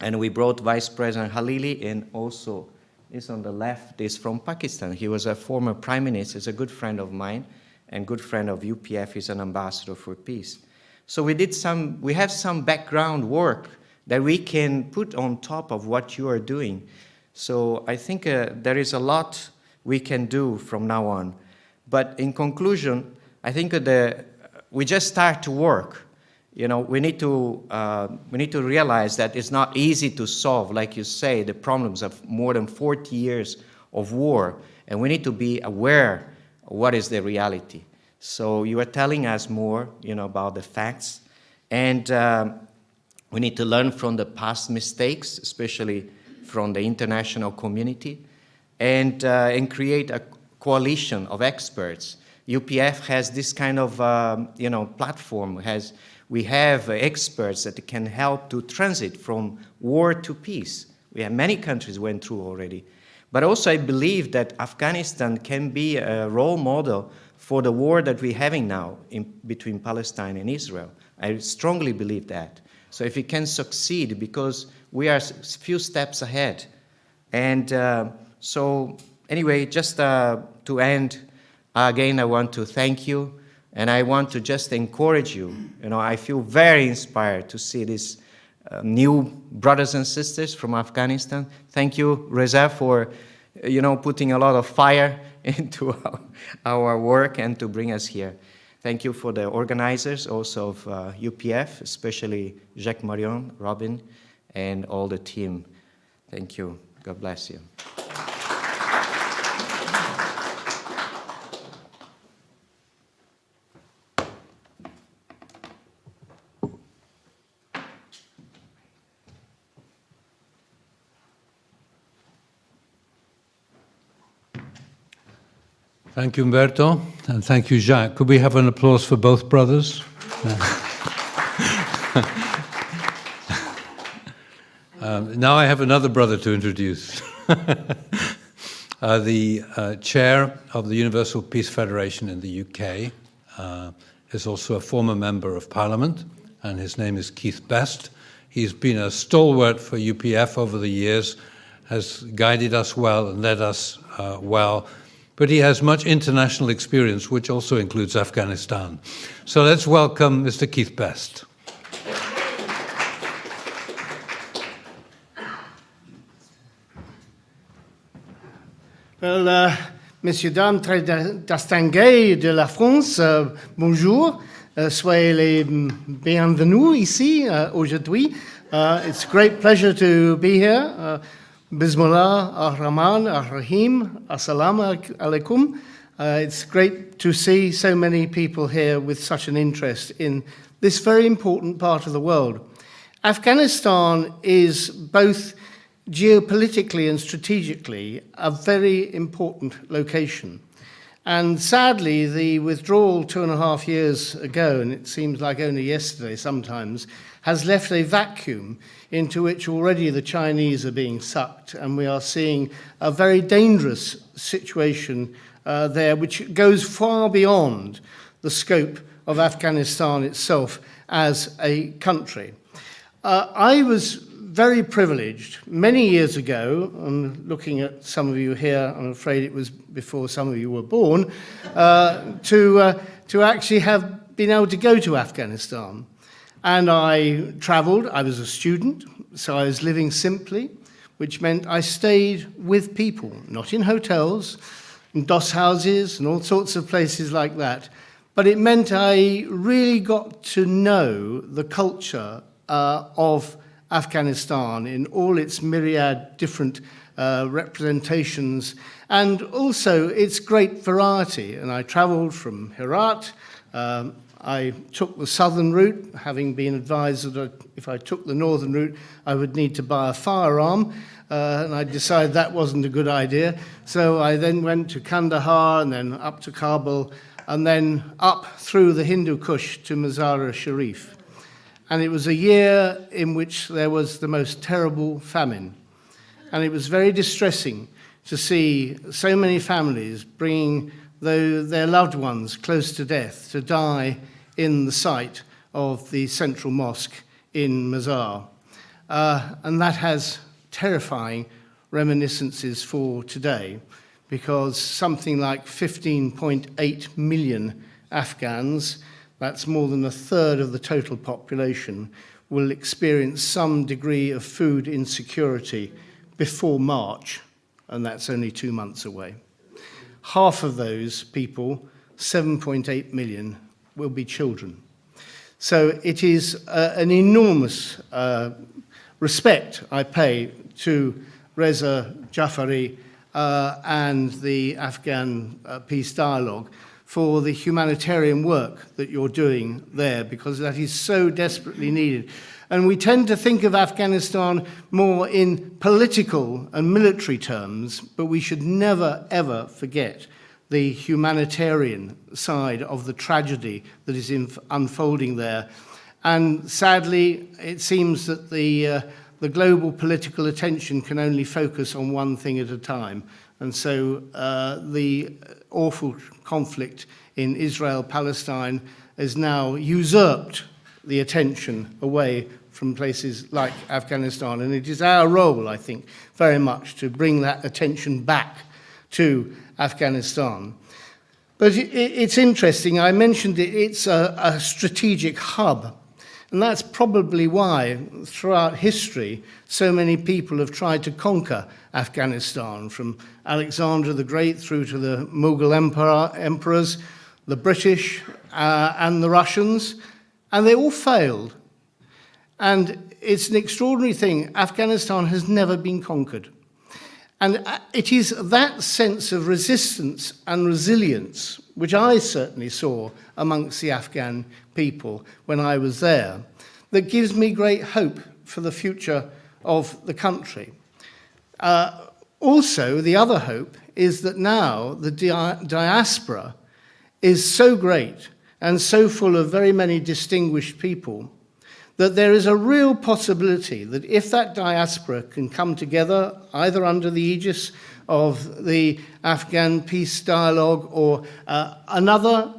and we brought Vice President Halili, and also this on the left is from Pakistan. He was a former prime minister, he's a good friend of mine, and good friend of UPF, he's an ambassador for peace. So we have some background work that we can put on top of what you are doing. So I think there is a lot we can do from now on. But in conclusion, I think we just start to work. We need to realize that it's not easy to solve, like you say, the problems of more than 40 years of war, and we need to be aware of what is the reality. So you are telling us more, about the facts, and we need to learn from the past mistakes, especially from the international community, and create a coalition of experts. UPF has this kind of platform. We have experts that can help to transit from war to peace. We have many countries went through already. But also I believe that Afghanistan can be a role model for the war that we're having now between Palestine and Israel. I strongly believe that. So if we can succeed, because we are a few steps ahead. And so anyway, just to end, again, I want to thank you. And I want to just encourage you. I feel very inspired to see these new brothers and sisters from Afghanistan. Thank you, Reza, for putting a lot of fire into our work and to bring us here. Thank you for the organizers also of UPF, especially Jacques Marion, Robin, and all the team. Thank you. God bless you. Thank you, Umberto, and thank you, Jacques. Could we have an applause for both brothers? Now I have another brother to introduce. The chair of the Universal Peace Federation in the UK is also a former member of Parliament, and his name is Keith Best. He's been a stalwart for UPF over the years, has guided us well and led us well, but he has much international experience, which also includes Afghanistan. So let's welcome Mr. Keith Best. Well, messieurs, dames très distingués de la France, bonjour. Soyez les bienvenus ici aujourd'hui. It's a great pleasure to be here. Bismillah ar-Rahman ar-Rahim. Assalamu alaikum. It's great to see so many people here with such an interest in this very important part of the world. Afghanistan is both geopolitically and strategically a very important location. And sadly, the withdrawal 2.5 years ago, and it seems like only yesterday sometimes, has left a vacuum into which already the Chinese are being sucked, and we are seeing a very dangerous situation there, which goes far beyond the scope of Afghanistan itself as a country. I was very privileged many years ago, and looking at some of you here, I'm afraid it was before some of you were born, to actually have been able to go to Afghanistan. And I traveled, I was a student, so I was living simply, which meant I stayed with people, not in hotels, in doss houses and all sorts of places like that. But it meant I really got to know the culture of Afghanistan in all its myriad different representations, and also its great variety. And I traveled from Herat. I took the southern route, having been advised that if I took the northern route, I would need to buy a firearm, and I decided that wasn't a good idea. So I then went to Kandahar, and then up to Kabul, and then up through the Hindu Kush to Mazar-e-Sharif. And it was a year in which there was the most terrible famine. And it was very distressing to see so many families bringing their loved ones close to death to die in the sight of the central mosque in Mazar. And that has terrifying reminiscences for today, because something like 15.8 million Afghans, that's more than a third of the total population, will experience some degree of food insecurity before March, and that's only 2 months away. Half of those people, 7.8 million, will be children. So it is an enormous respect I pay to Reza Jafari and the Afghan Peace Dialogue for the humanitarian work that you're doing there, because that is so desperately needed. And we tend to think of Afghanistan more in political and military terms, but we should never, ever forget the humanitarian side of the tragedy that is unfolding there. And sadly, it seems that the global political attention can only focus on one thing at a time. And so the awful conflict in Israel-Palestine has now usurped the attention away from places like Afghanistan. And it is our role, I think, very much to bring that attention back to Afghanistan. But it's interesting, I mentioned it's a strategic hub. And that's probably why, throughout history, so many people have tried to conquer Afghanistan, from Alexander the Great through to the Mughal emperors, the British and the Russians, and they all failed. And it's an extraordinary thing. Afghanistan has never been conquered. And it is that sense of resistance and resilience, which I certainly saw amongst the Afghan people when I was there, that gives me great hope for the future of the country. Also, the other hope is that now the diaspora is so great and so full of very many distinguished people that there is a real possibility that if that diaspora can come together, either under the aegis of the Afghan Peace Dialogue or another,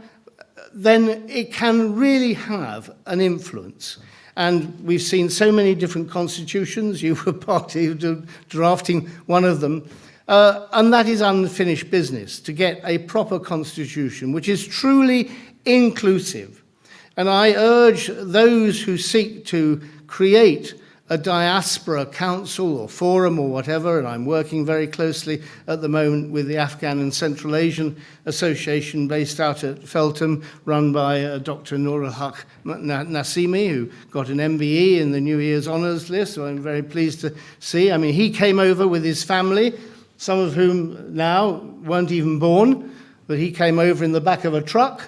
then it can really have an influence. And we've seen so many different constitutions. You were party of drafting one of them. And that is unfinished business, to get a proper constitution which is truly inclusive. And I urge those who seek to create a diaspora council or forum or whatever, and I'm working very closely at the moment with the Afghan and Central Asian Association based out at Feltham, run by Dr. Nurul Haq Nasimi, who got an MBE in the New Year's Honours list, so I'm very pleased to see. I mean, he came over with his family, some of whom now weren't even born, but he came over in the back of a truck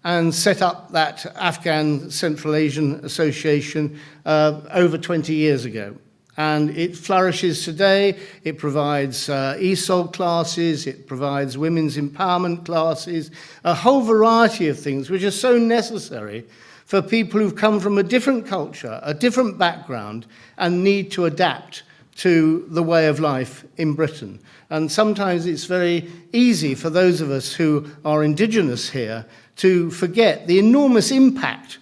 and set up that Afghan Central Asian Association over 20 years ago. And it flourishes today. It provides ESOL classes, it provides women's empowerment classes, a whole variety of things which are so necessary for people who've come from a different culture, a different background, and need to adapt to the way of life in Britain. And sometimes it's very easy for those of us who are indigenous here to forget the enormous impact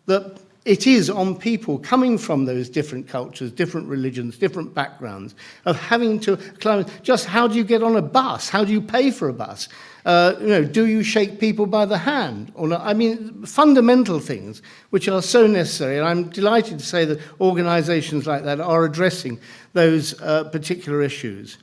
that it is on people coming from those different cultures, different religions, different backgrounds, of having to climb. Just how do you get on a bus? How do you pay for a bus? Do you shake people by the hand or not? I mean, fundamental things which are so necessary. And I'm delighted to say that organizations like that are addressing those particular issues.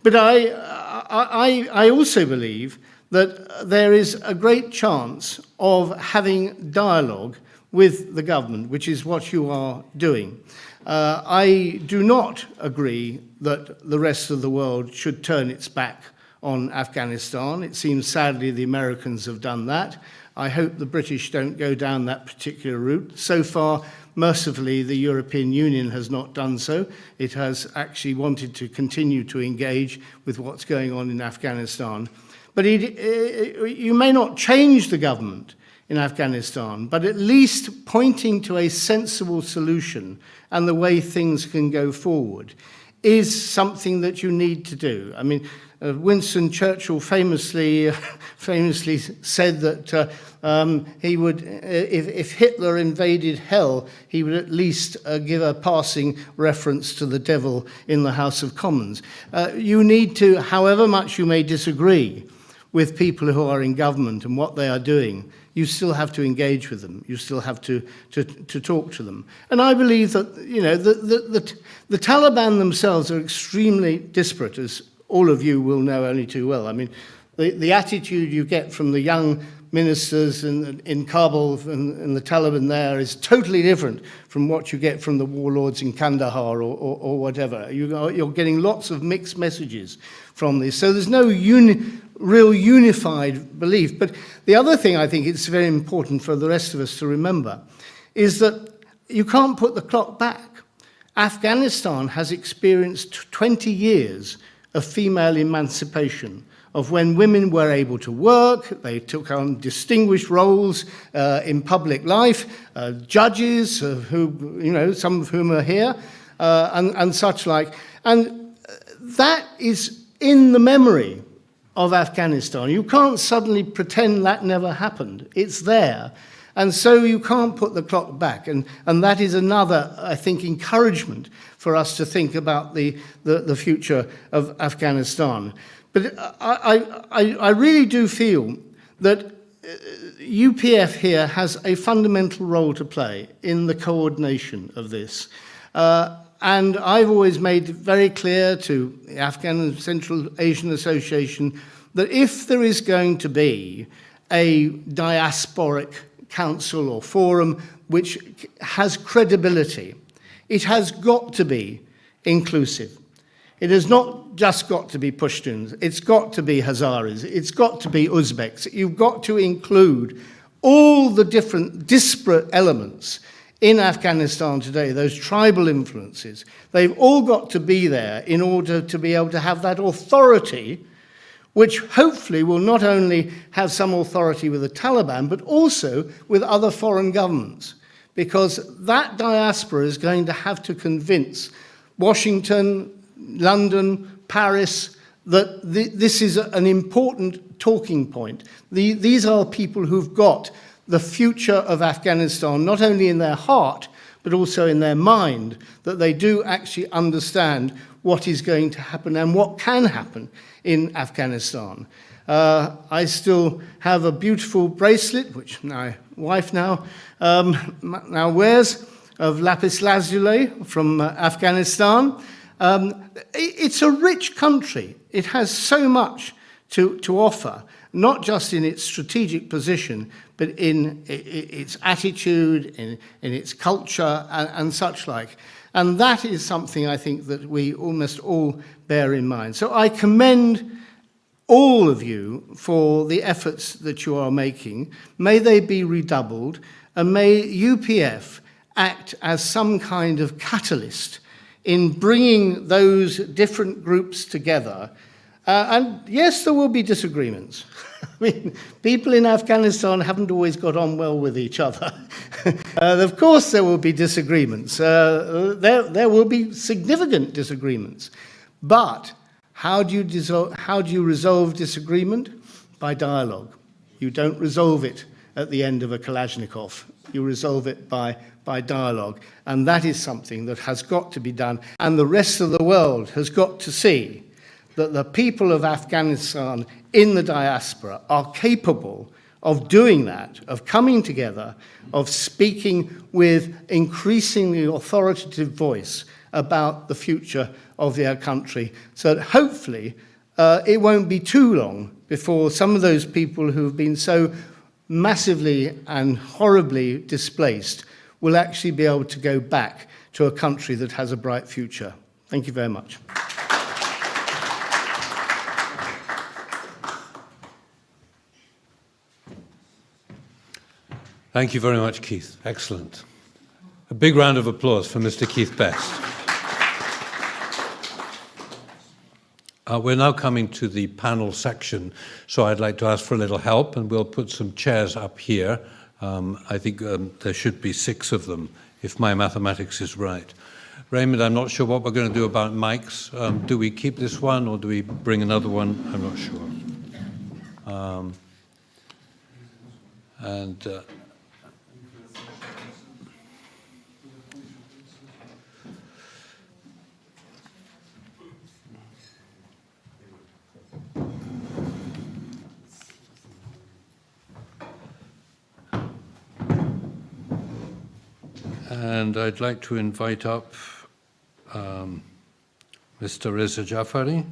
But I also believe that there is a great chance of having dialogue with the government, which is what you are doing. I do not agree that the rest of the world should turn its back on Afghanistan. It seems sadly the Americans have done that. I hope the British don't go down that particular route. So far, mercifully, the European Union has not done so. It has actually wanted to continue to engage with what's going on in Afghanistan. But you may not change the government in Afghanistan, but at least pointing to a sensible solution and the way things can go forward is something that you need to do. I mean, Winston Churchill famously said that he would, if Hitler invaded hell, he would at least give a passing reference to the devil in the House of Commons. You need to, however much you may disagree with people who are in government and what they are doing, you still have to engage with them. You still have to talk to them. And I believe that, the Taliban themselves are extremely disparate, as all of you will know only too well. I mean, the attitude you get from the young ministers in Kabul and the Taliban there is totally different from what you get from the warlords in Kandahar or whatever. You're getting lots of mixed messages from this. So there's no real unified belief. But the other thing I think it's very important for the rest of us to remember is that you can't put the clock back. Afghanistan has experienced 20 years of female emancipation, of when women were able to work, they took on distinguished roles in public life, judges, who, some of whom are here, and such like. And that is in the memory of Afghanistan. You can't suddenly pretend that never happened. It's there. And so you can't put the clock back. And that is another, I think, encouragement for us to think about the future of Afghanistan. But I really do feel that UPF here has a fundamental role to play in the coordination of this. And I've always made it very clear to the Afghan and Central Asian Association that if there is going to be a diasporic council or forum which has credibility, it has got to be inclusive. It has not just got to be Pashtuns, it's got to be Hazaris, it's got to be Uzbeks. You've got to include all the different disparate elements in Afghanistan today, those tribal influences. They've all got to be there in order to be able to have that authority, which hopefully will not only have some authority with the Taliban, but also with other foreign governments. Because that diaspora is going to have to convince Washington, London, Paris, that this is an important talking point. These are people who've got the future of Afghanistan, not only in their heart, but also in their mind, that they do actually understand what is going to happen and what can happen in Afghanistan. I still have a beautiful bracelet, which my wife now wears, of lapis lazuli from Afghanistan. It's a rich country. It has so much to offer, not just in its strategic position, but in its attitude, in its culture, and such like. And that is something I think that we almost all bear in mind. So I commend all of you for the efforts that you are making. May they be redoubled, and may UPF act as some kind of catalyst in bringing those different groups together. And yes, there will be disagreements. I mean, people in Afghanistan haven't always got on well with each other. Of course there will be disagreements. There will be significant disagreements. But how do you resolve disagreement? By dialogue. You don't resolve it at the end of a Kalashnikov. You resolve it by dialogue. And that is something that has got to be done. And the rest of the world has got to see that the people of Afghanistan in the diaspora are capable of doing that, of coming together, of speaking with increasingly authoritative voice about the future of their country, so that hopefully it won't be too long before some of those people who have been so massively and horribly displaced will actually be able to go back to a country that has a bright future. Thank you very much. Thank you very much, Keith. Excellent. A big round of applause for Mr. Keith Best. We're now coming to the panel section, so I'd like to ask for a little help, and we'll put some chairs up here. I think there should be 6 of them, if my mathematics is right. Raymond, I'm not sure what we're going to do about mics. Do we keep this one, or do we bring another one? I'm not sure. And I'd like to invite up Mr. Reza Jafari,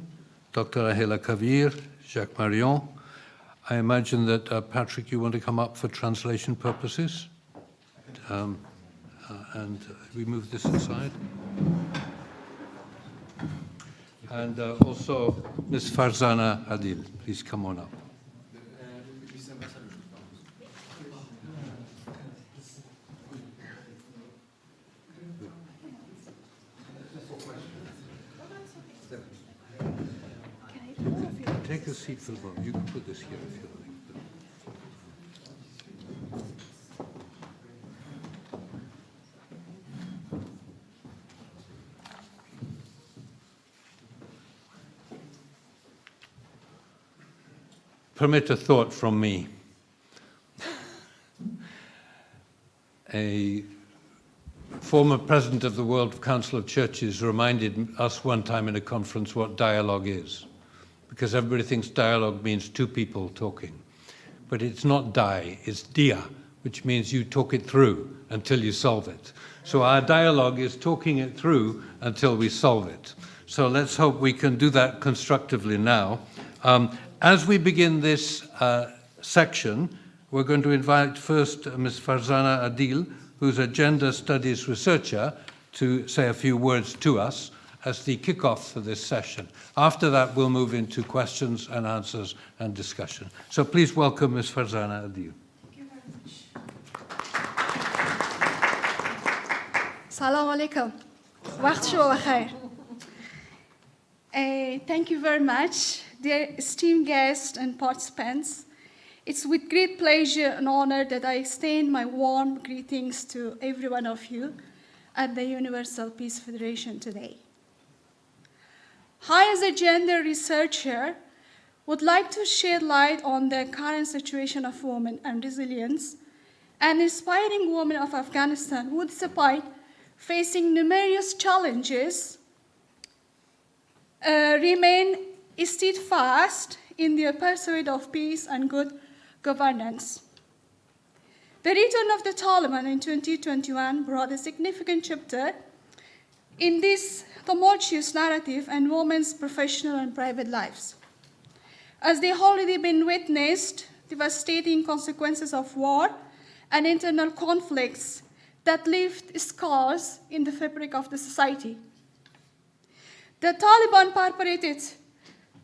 Dr. Ahela Kavir, Jacques Marion. I imagine that, Patrick, you want to come up for translation purposes? And we move this aside. And also Ms. Farzana Adil, please come on up. Take a seat for the moment. You can put this here if you like. Permit a thought from me. A former president of the World Council of Churches reminded us one time in a conference what dialogue is. Because everybody thinks dialogue means 2 people talking. But it's not it's dia, which means you talk it through until you solve it. So our dialogue is talking it through until we solve it. So let's hope we can do that constructively now. As we begin this section, we're going to invite first Ms. Farzana Adil, who's a gender studies researcher, to say a few words to us as the kickoff for this session. After that, we'll move into questions and answers and discussion. So please welcome Ms. Farzana Adil. Thank you very much. Salam alaikum. Waqt shuma khair. Thank you very much, dear esteemed guests and participants. It's with great pleasure and honor that I extend my warm greetings to every one of you at the Universal Peace Federation today. I, as a gender researcher, would like to shed light on the current situation of women and resilience, and inspiring women of Afghanistan who, despite facing numerous challenges, remain steadfast in their pursuit of peace and good governance. The return of the Taliban in 2021 brought a significant chapter in this tumultuous narrative and women's professional and private lives. As they already been witnessed, devastating consequences of war and internal conflicts that left scars in the fabric of the society. The Taliban perpetrated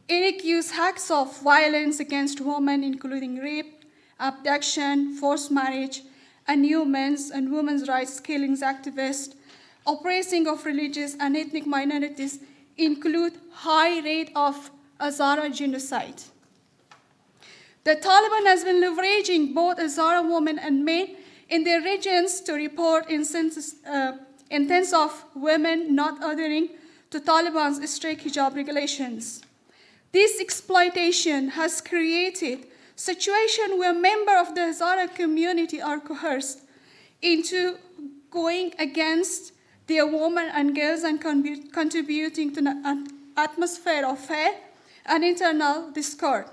iniquitous acts of violence against women, including rape, abduction, forced marriage, inhumans and women's rights killings activists, oppressing of religious and ethnic minorities, include high rate of Hazara genocide. The Taliban has been leveraging both Hazara women and men in their regions to report instances of women not adhering to Taliban's strict hijab regulations. This exploitation has created a situation where members of the Hazara community are coerced into going against their women and girls and contributing to an atmosphere of fear and internal discord.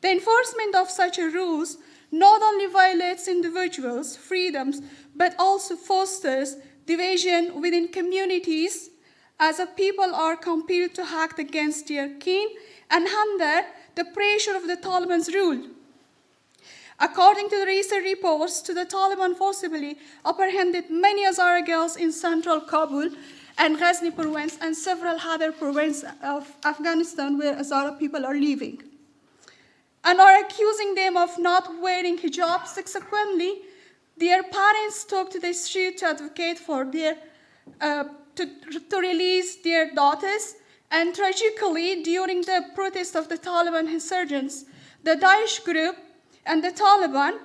The enforcement of such rules not only violates individuals' freedoms, but also fosters division within communities as a people are compelled to act against their kin and under the pressure of the Taliban's rule. According to the recent reports, the Taliban forcibly apprehended many Hazara girls in central Kabul and Ghazni province and several other provinces of Afghanistan where Hazara people are living, and are accusing them of not wearing hijab. Subsequently, their parents took to the street to advocate for their to release their daughters, and tragically, during the protest of the Taliban insurgents, the Daesh group and the Taliban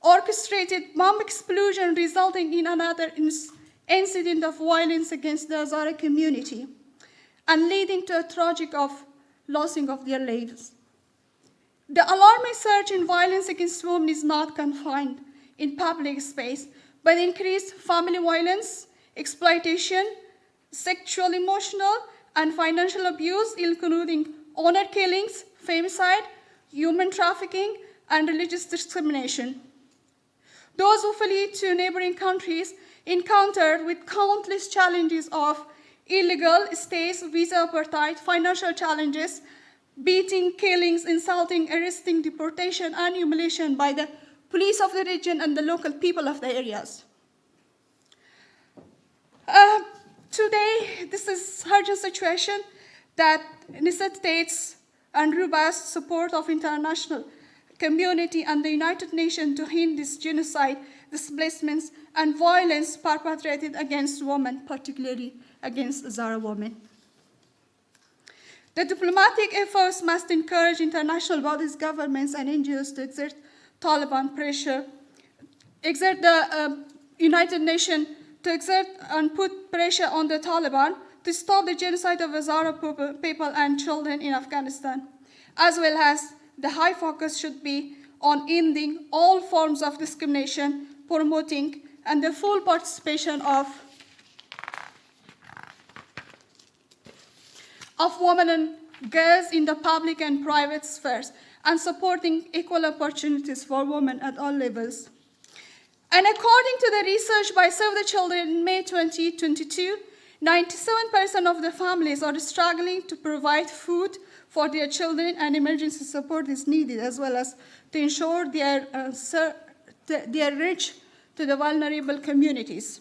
orchestrated bomb explosion, resulting in another incident of violence against the Hazara community and leading to a tragic losing of their lives. The alarming surge in violence against women is not confined in public space, but increased family violence, exploitation, sexual, emotional, and financial abuse, including honor killings, femicide, human trafficking, and religious discrimination. Those who flee to neighboring countries encountered with countless challenges of illegal stays, visa apartheid, financial challenges, beating, killings, insulting, arresting, deportation, and humiliation by the police of the region and the local people of the areas. Today, this is an urgent situation that necessitates and robust support of international community and the United Nations to end this genocide, displacements, and violence perpetrated against women, particularly against Hazara women. The diplomatic efforts must encourage international bodies, governments, and NGOs to exert Taliban pressure, exert the United Nations to exert and put pressure on the Taliban to stop the genocide of Hazara people and children in Afghanistan, as well as the high focus should be on ending all forms of discrimination, promoting and the full participation of women and girls in the public and private spheres, and supporting equal opportunities for women at all levels. And according to the research by Save the Children in May 2022, 97% of the families are struggling to provide food for their children, and emergency support is needed, as well as to ensure they are reach to the vulnerable communities.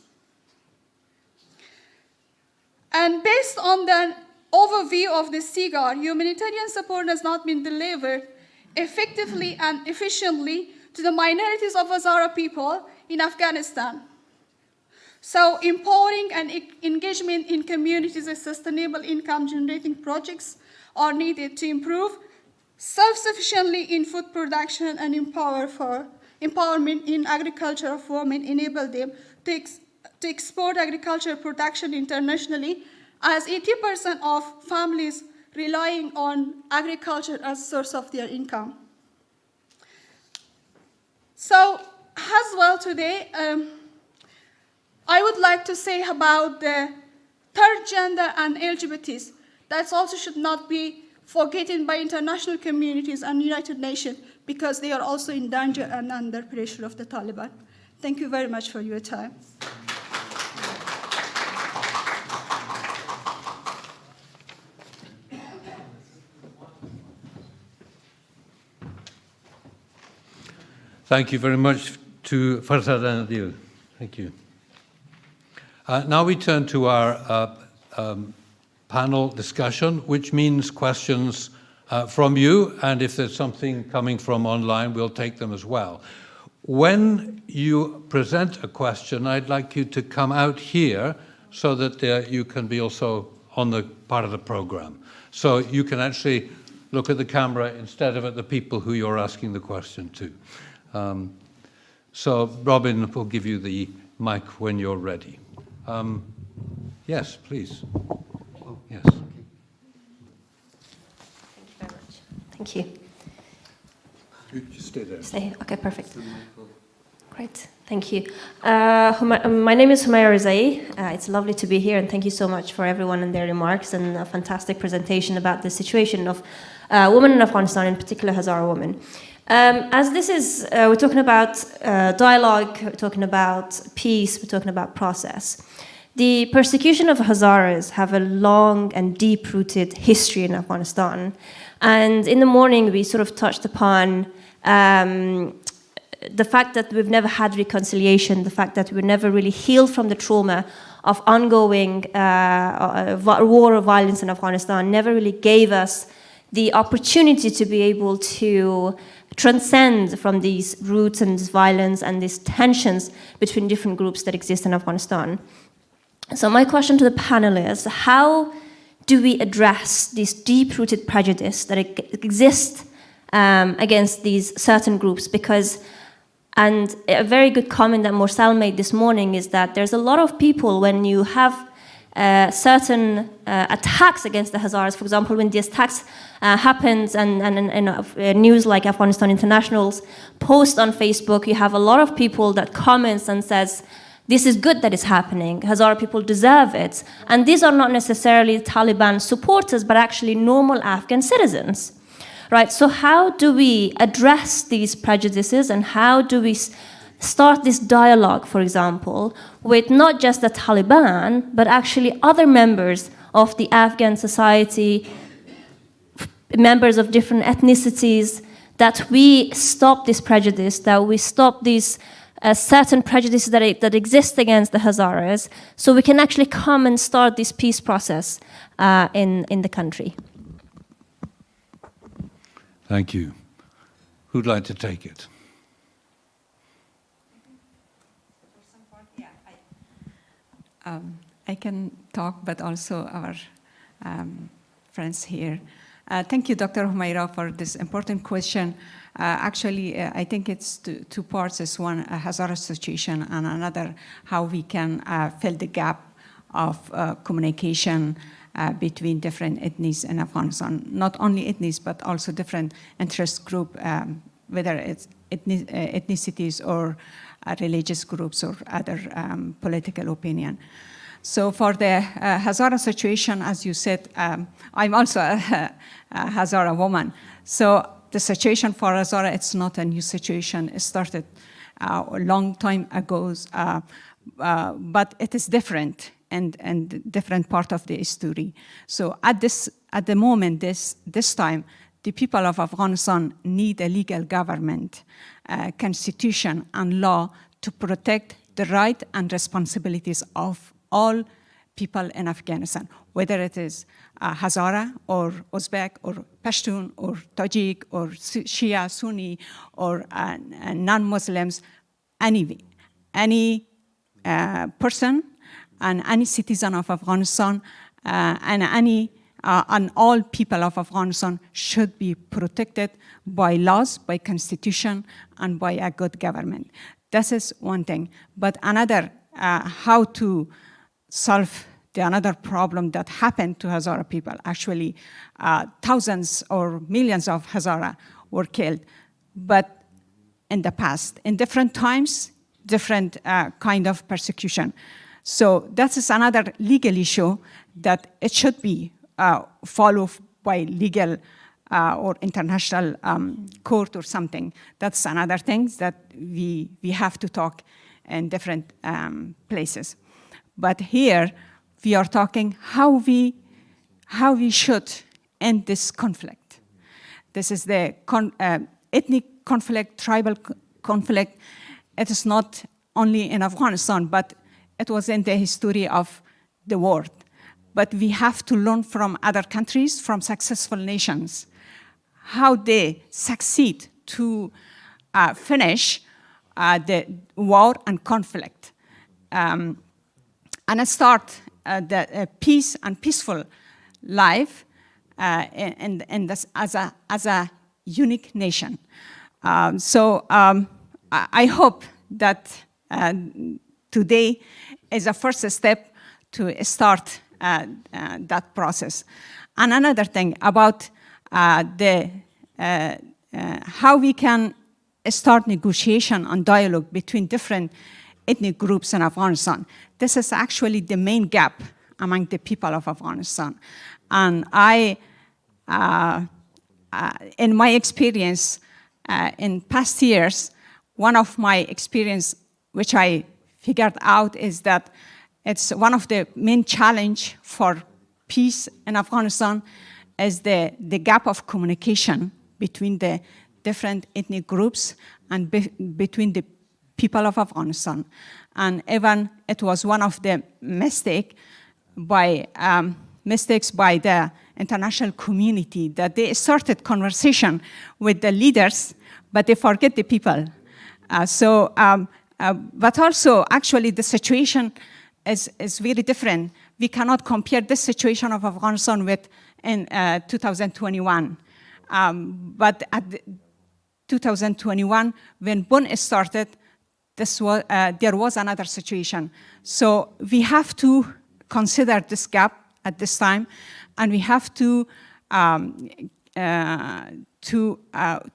And based on the overview of the SIGAR, humanitarian support has not been delivered effectively and efficiently to the minorities of Hazara people in Afghanistan. So empowering and engagement in communities and sustainable income generating projects are needed to improve self-sufficiently in food production and empowerment in agriculture of women, enable them to export agricultural production internationally, as 80% of families relying on agriculture as a source of their income. So, as well today, I would like to say about the third gender and LGBTs. That also should not be forgotten by international communities and United Nations because they are also in danger and under pressure of the Taliban. Thank you very much for your time. Thank you very much to Farzad Anadil. Thank you. Now we turn to our panel discussion, which means questions from you, and if there's something coming from online, we'll take them as well. When you present a question, I'd like you to come out here so that you can be also on the part of the program. So you can actually look at the camera instead of at the people who you're asking the question to. So Robin will give you the mic when you're ready. Yes, please. Yes. Thank you. You just stay there. Stay. Okay, perfect. Great. Thank you. My name is Humayra Rizai. It's lovely to be here, and thank you so much for everyone and their remarks and a fantastic presentation about the situation of women in Afghanistan, in particular Hazara women. As this is, we're talking about dialogue, we're talking about peace, we're talking about process. The persecution of Hazaras have a long and deep-rooted history in Afghanistan. And in the morning, we sort of touched upon the fact that we've never had reconciliation, the fact that we've never really healed from the trauma of ongoing war or violence in Afghanistan, never really gave us the opportunity to be able to transcend from these roots and this violence and these tensions between different groups that exist in Afghanistan. So my question to the panel is, how do we address this deep-rooted prejudice that exists against these certain groups? Because, and a very good comment that Morsal made this morning is that there's a lot of people, when you have certain attacks against the Hazaras, for example, when these attacks happens and news like Afghanistan International's post on Facebook, you have a lot of people that comments and says, this is good that it's happening. Hazara people deserve it. And these are not necessarily Taliban supporters, but actually normal Afghan citizens. Right? So how do we address these prejudices, and how do we start this dialogue, for example, with not just the Taliban, but actually other members of the Afghan society, members of different ethnicities, that we stop this prejudice, that we stop these certain prejudices that exist against the Hazaras, so we can actually come and start this peace process in the country. Thank you. Who'd like to take it? I can talk, but also our friends here. Thank you, Dr. Humayra, for this important question. Actually, I think it's two parts. It's one, a Hazara situation, and another, how we can fill the gap of communication between different ethnies in Afghanistan. Not only ethnies, but also different interest groups, whether it's ethnicities or religious groups or other political opinion. So for the Hazara situation, as you said, I'm also a Hazara woman. So the situation for Hazara, it's not a new situation. It started a long time ago, but it is different and different part of the story. So at the moment, this time, the people of Afghanistan need a legal government, constitution and law to protect the right and responsibilities of all people in Afghanistan, whether it is Hazara or Uzbek or Pashtun or Tajik or Shia, Sunni or non-Muslims, any person and any citizen of Afghanistan and all people of Afghanistan should be protected by laws, by constitution, and by a good government. This is one thing. But another, how to solve another problem that happened to Hazara people. Actually, thousands or millions of Hazara were killed. But in the past, in different times, different kind of persecution. So that is another legal issue that it should be followed by legal or international court or something. That's another thing that we have to talk in different places. But here we are talking how we should end this conflict. This is the ethnic conflict, tribal conflict. It is not only in Afghanistan, but it was in the history of the world. But we have to learn from other countries, from successful nations, how they succeed to finish the war and conflict, and start the peace and peaceful life in this as a unique nation. I hope that today is a first step to start that process. And another thing about how we can start negotiation and dialogue between different ethnic groups in Afghanistan. This is actually the main gap among the people of Afghanistan. And in my experience, in past years, one of my experience, which I figured out, is that it's one of the main challenge for peace in Afghanistan is the gap of communication between the different ethnic groups and between the people of Afghanistan. And even it was one of the mistakes by the international community that they started conversation with the leaders, but they forget the people. But also, actually, the situation is very different. We cannot compare this situation of Afghanistan with in 2021. But at 2021, when Bun started, there was another situation. So we have to consider this gap at this time, and we have to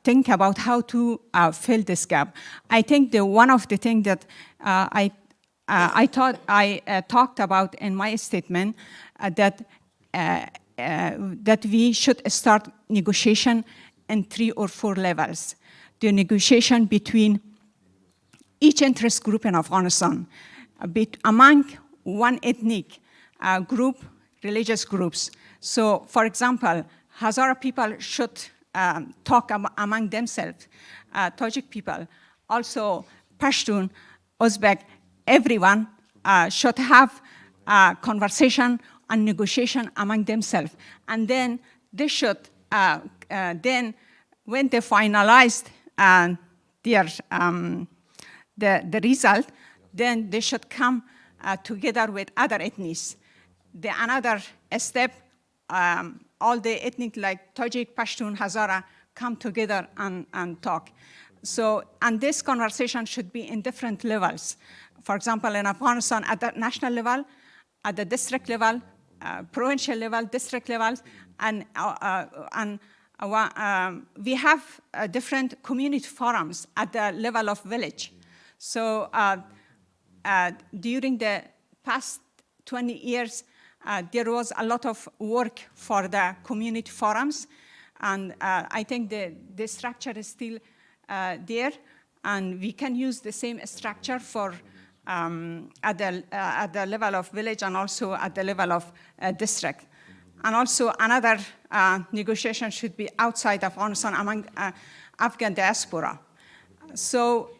think about how to fill this gap. I think one of the things that I talked about in my statement that we should start negotiation in 3 or 4 levels. The negotiation between each interest group in Afghanistan, among one ethnic group, religious groups. So, for example, Hazara people should talk among themselves, Tajik people, also Pashtun, Uzbek, everyone should have a conversation and negotiation among themselves. And then they should, then when they finalized the result, then they should come together with other ethnies. Another step, all the ethnic like Tajik, Pashtun, Hazara come together and talk. So, and this conversation should be in different levels. For example, in Afghanistan, at the national level, at the district level, provincial level, district levels, and we have different community forums at the level of village. So during the past 20 years, there was a lot of work for the community forums, and I think the structure is still there, and we can use the same structure for at the level of village and also at the level of district. And also another negotiation should be outside Afghanistan among Afghan diaspora. So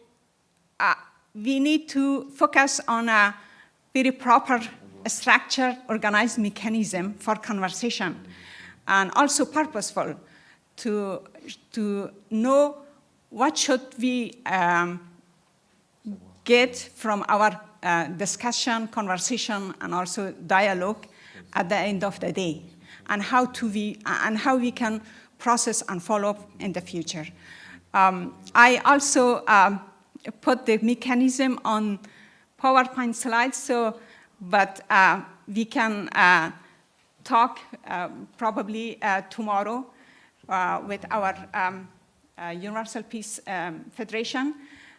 we need to focus on a very proper structured, organized mechanism for conversation, and also purposeful to know what should we get from our discussion, conversation, and also dialogue at the end of the day, and how we can process and follow up in the future. I also put the mechanism on PowerPoint slides, but we can talk probably tomorrow with our Universal Peace Federation,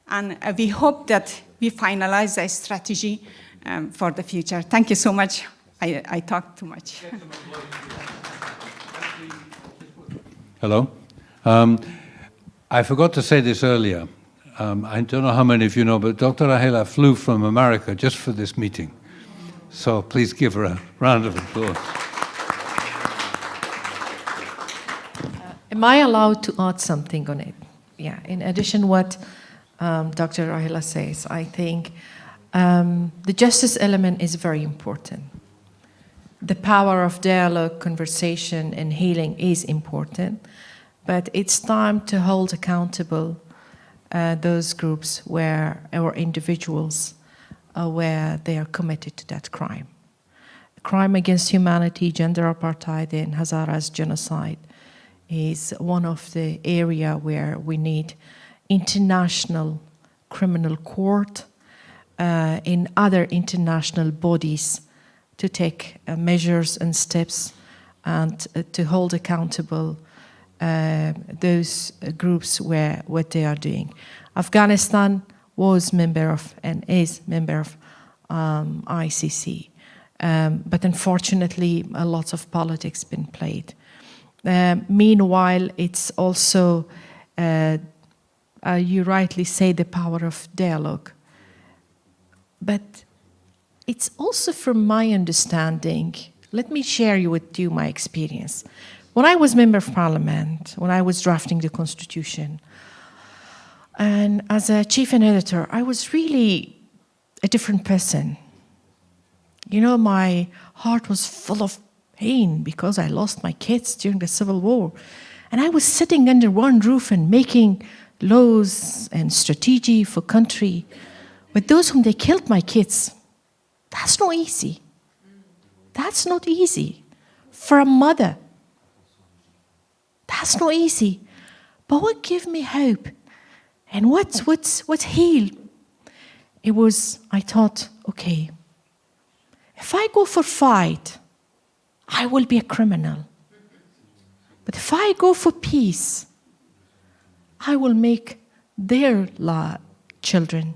and we hope that we finalize a strategy for the future. Thank you so much. I talked too much. Hello. I forgot to say this earlier. I don't know how many of you know, but Dr. Rahela flew from America just for this meeting. So please give her a round of applause. Am I allowed to add something on it? Yeah, in addition what Dr. Rahela says, I think the justice element is very important. The power of dialogue, conversation, and healing is important, but it's time to hold accountable those groups where, or individuals where they are committed to that crime. Crime against humanity, gender apartheid, and Hazaras genocide is one of the areas where we need international criminal court in other international bodies to take measures and steps and to hold accountable those groups where what they are doing. Afghanistan was member of and is member of ICC, but unfortunately a lot of politics been played. Meanwhile, it's also, you rightly say, the power of dialogue. But it's also, from my understanding, let me share with you my experience. When I was member of parliament, when I was drafting the constitution, and as a chief and editor, I was really a different person. You know, my heart was full of pain because I lost my kids during the Civil War. And I was sitting under one roof and making laws and strategy for country with those whom they killed my kids. That's not easy. That's not easy for a mother. That's not easy. But what gave me hope and what's healed? It was, I thought, okay, if I go for fight, I will be a criminal. But if I go for peace, I will make their children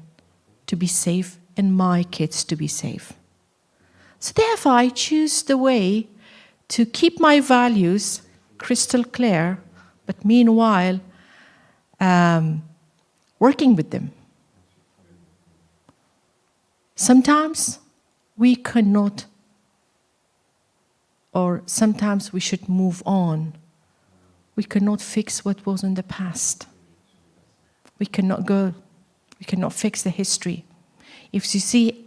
to be safe and my kids to be safe. So therefore, I choose the way to keep my values crystal clear, but meanwhile, working with them. Sometimes we cannot, or sometimes we should move on. We cannot fix what was in the past. We cannot fix the history. If you see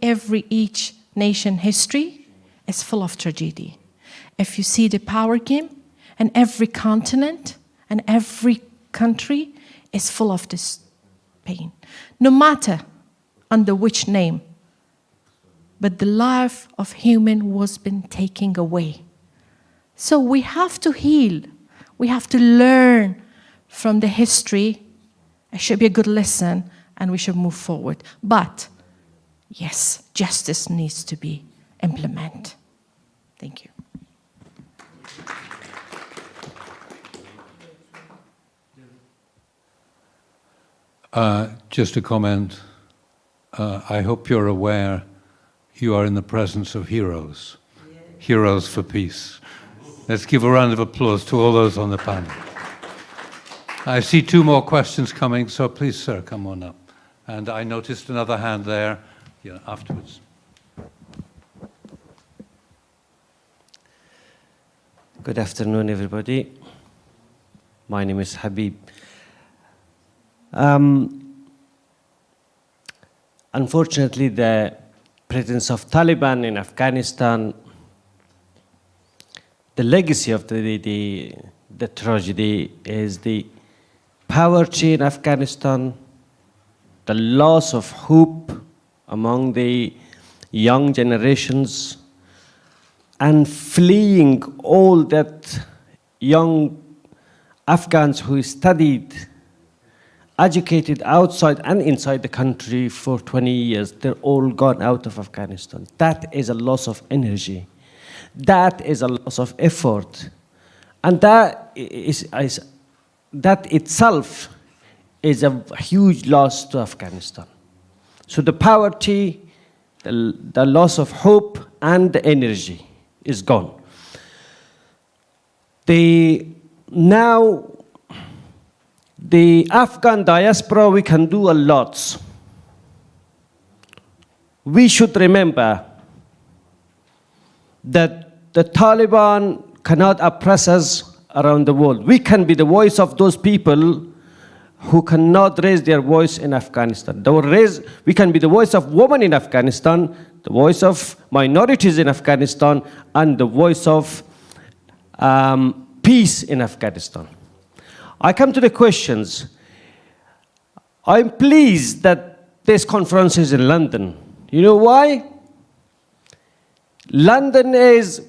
each nation history is full of tragedy. If you see the power game, and every continent and every country is full of this pain. No matter under which name, but the life of human was been taken away. So we have to heal. We have to learn from the history. It should be a good lesson, and we should move forward. But yes, justice needs to be implemented. Thank you. Just a comment. I hope you're aware you are in the presence of heroes. Heroes for peace. Let's give a round of applause to all those on the panel. I see two more questions coming, so please, sir, come on up. And I noticed another hand there afterwards. Good afternoon, everybody. My name is Habib. Unfortunately, the presence of Taliban in Afghanistan, the legacy of the tragedy is the poverty in Afghanistan, the loss of hope among the young generations, and fleeing all that young Afghans who studied, educated outside and inside the country for 20 years, they're all gone out of Afghanistan. That is a loss of energy. That is a loss of effort. And that itself is a huge loss to Afghanistan. So the poverty, the loss of hope, and the energy is gone. The now, the Afghan diaspora, we can do a lot. We should remember that the Taliban cannot oppress us around the world. We can be the voice of those people who cannot raise their voice in Afghanistan. We can be the voice of women in Afghanistan, the voice of minorities in Afghanistan, and the voice of peace in Afghanistan. I come to the questions. I'm pleased that this conference is in London. You know why? London is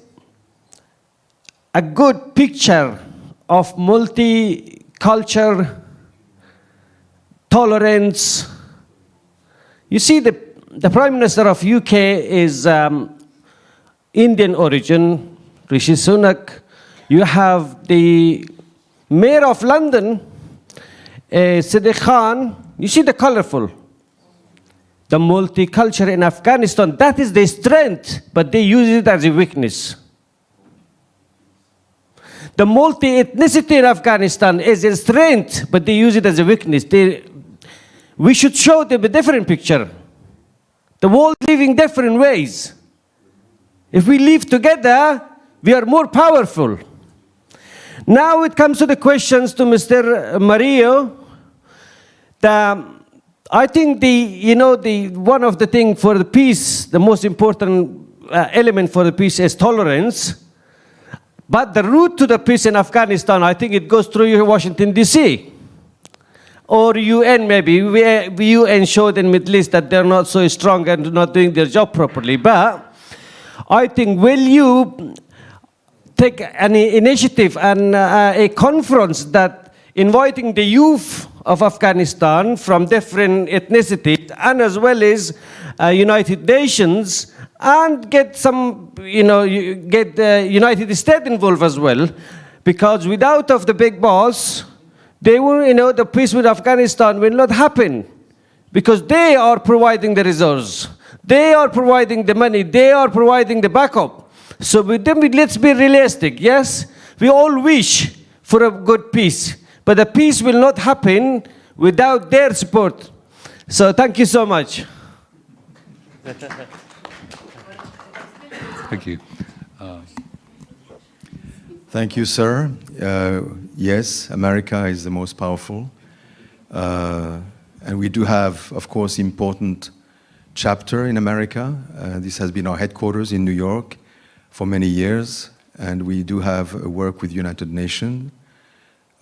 a good picture of multicultural tolerance. You see, the Prime Minister of UK is Indian origin, Rishi Sunak. You have the Mayor of London, Siddiq Khan. You see the colorful, the multicultural in Afghanistan. That is their strength, but they use it as a weakness. The multi-ethnicity in Afghanistan is a strength, but they use it as a weakness. We should show them a different picture. The world living different ways. If we live together, we are more powerful. Now it comes to the questions to Mr. Mario. I think one of the things for the peace, the most important element for the peace is tolerance. But the route to the peace in Afghanistan, I think it goes through Washington, D.C. Or UN maybe. UN showed in Middle East that they're not so strong and not doing their job properly. But I think, will you take an initiative and a conference that inviting the youth of Afghanistan from different ethnicities and as well as United Nations, and get some, get the United States involved as well, because without of the big boss, they will, the peace with Afghanistan will not happen, because they are providing the resources, they are providing the money, they are providing the backup. So with them, let's be realistic. Yes, we all wish for a good peace, but the peace will not happen without their support. So thank you so much. Thank you. Thank you, sir. Yes, America is the most powerful. And we do have, of course, important chapter in America. This has been our headquarters in New York for many years, and we do have work with United Nations.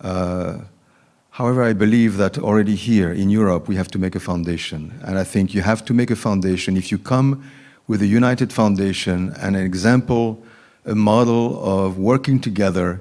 However, I believe that already here in Europe, we have to make a foundation. And I think you have to make a foundation. If you come with a united foundation and an example, a model of working together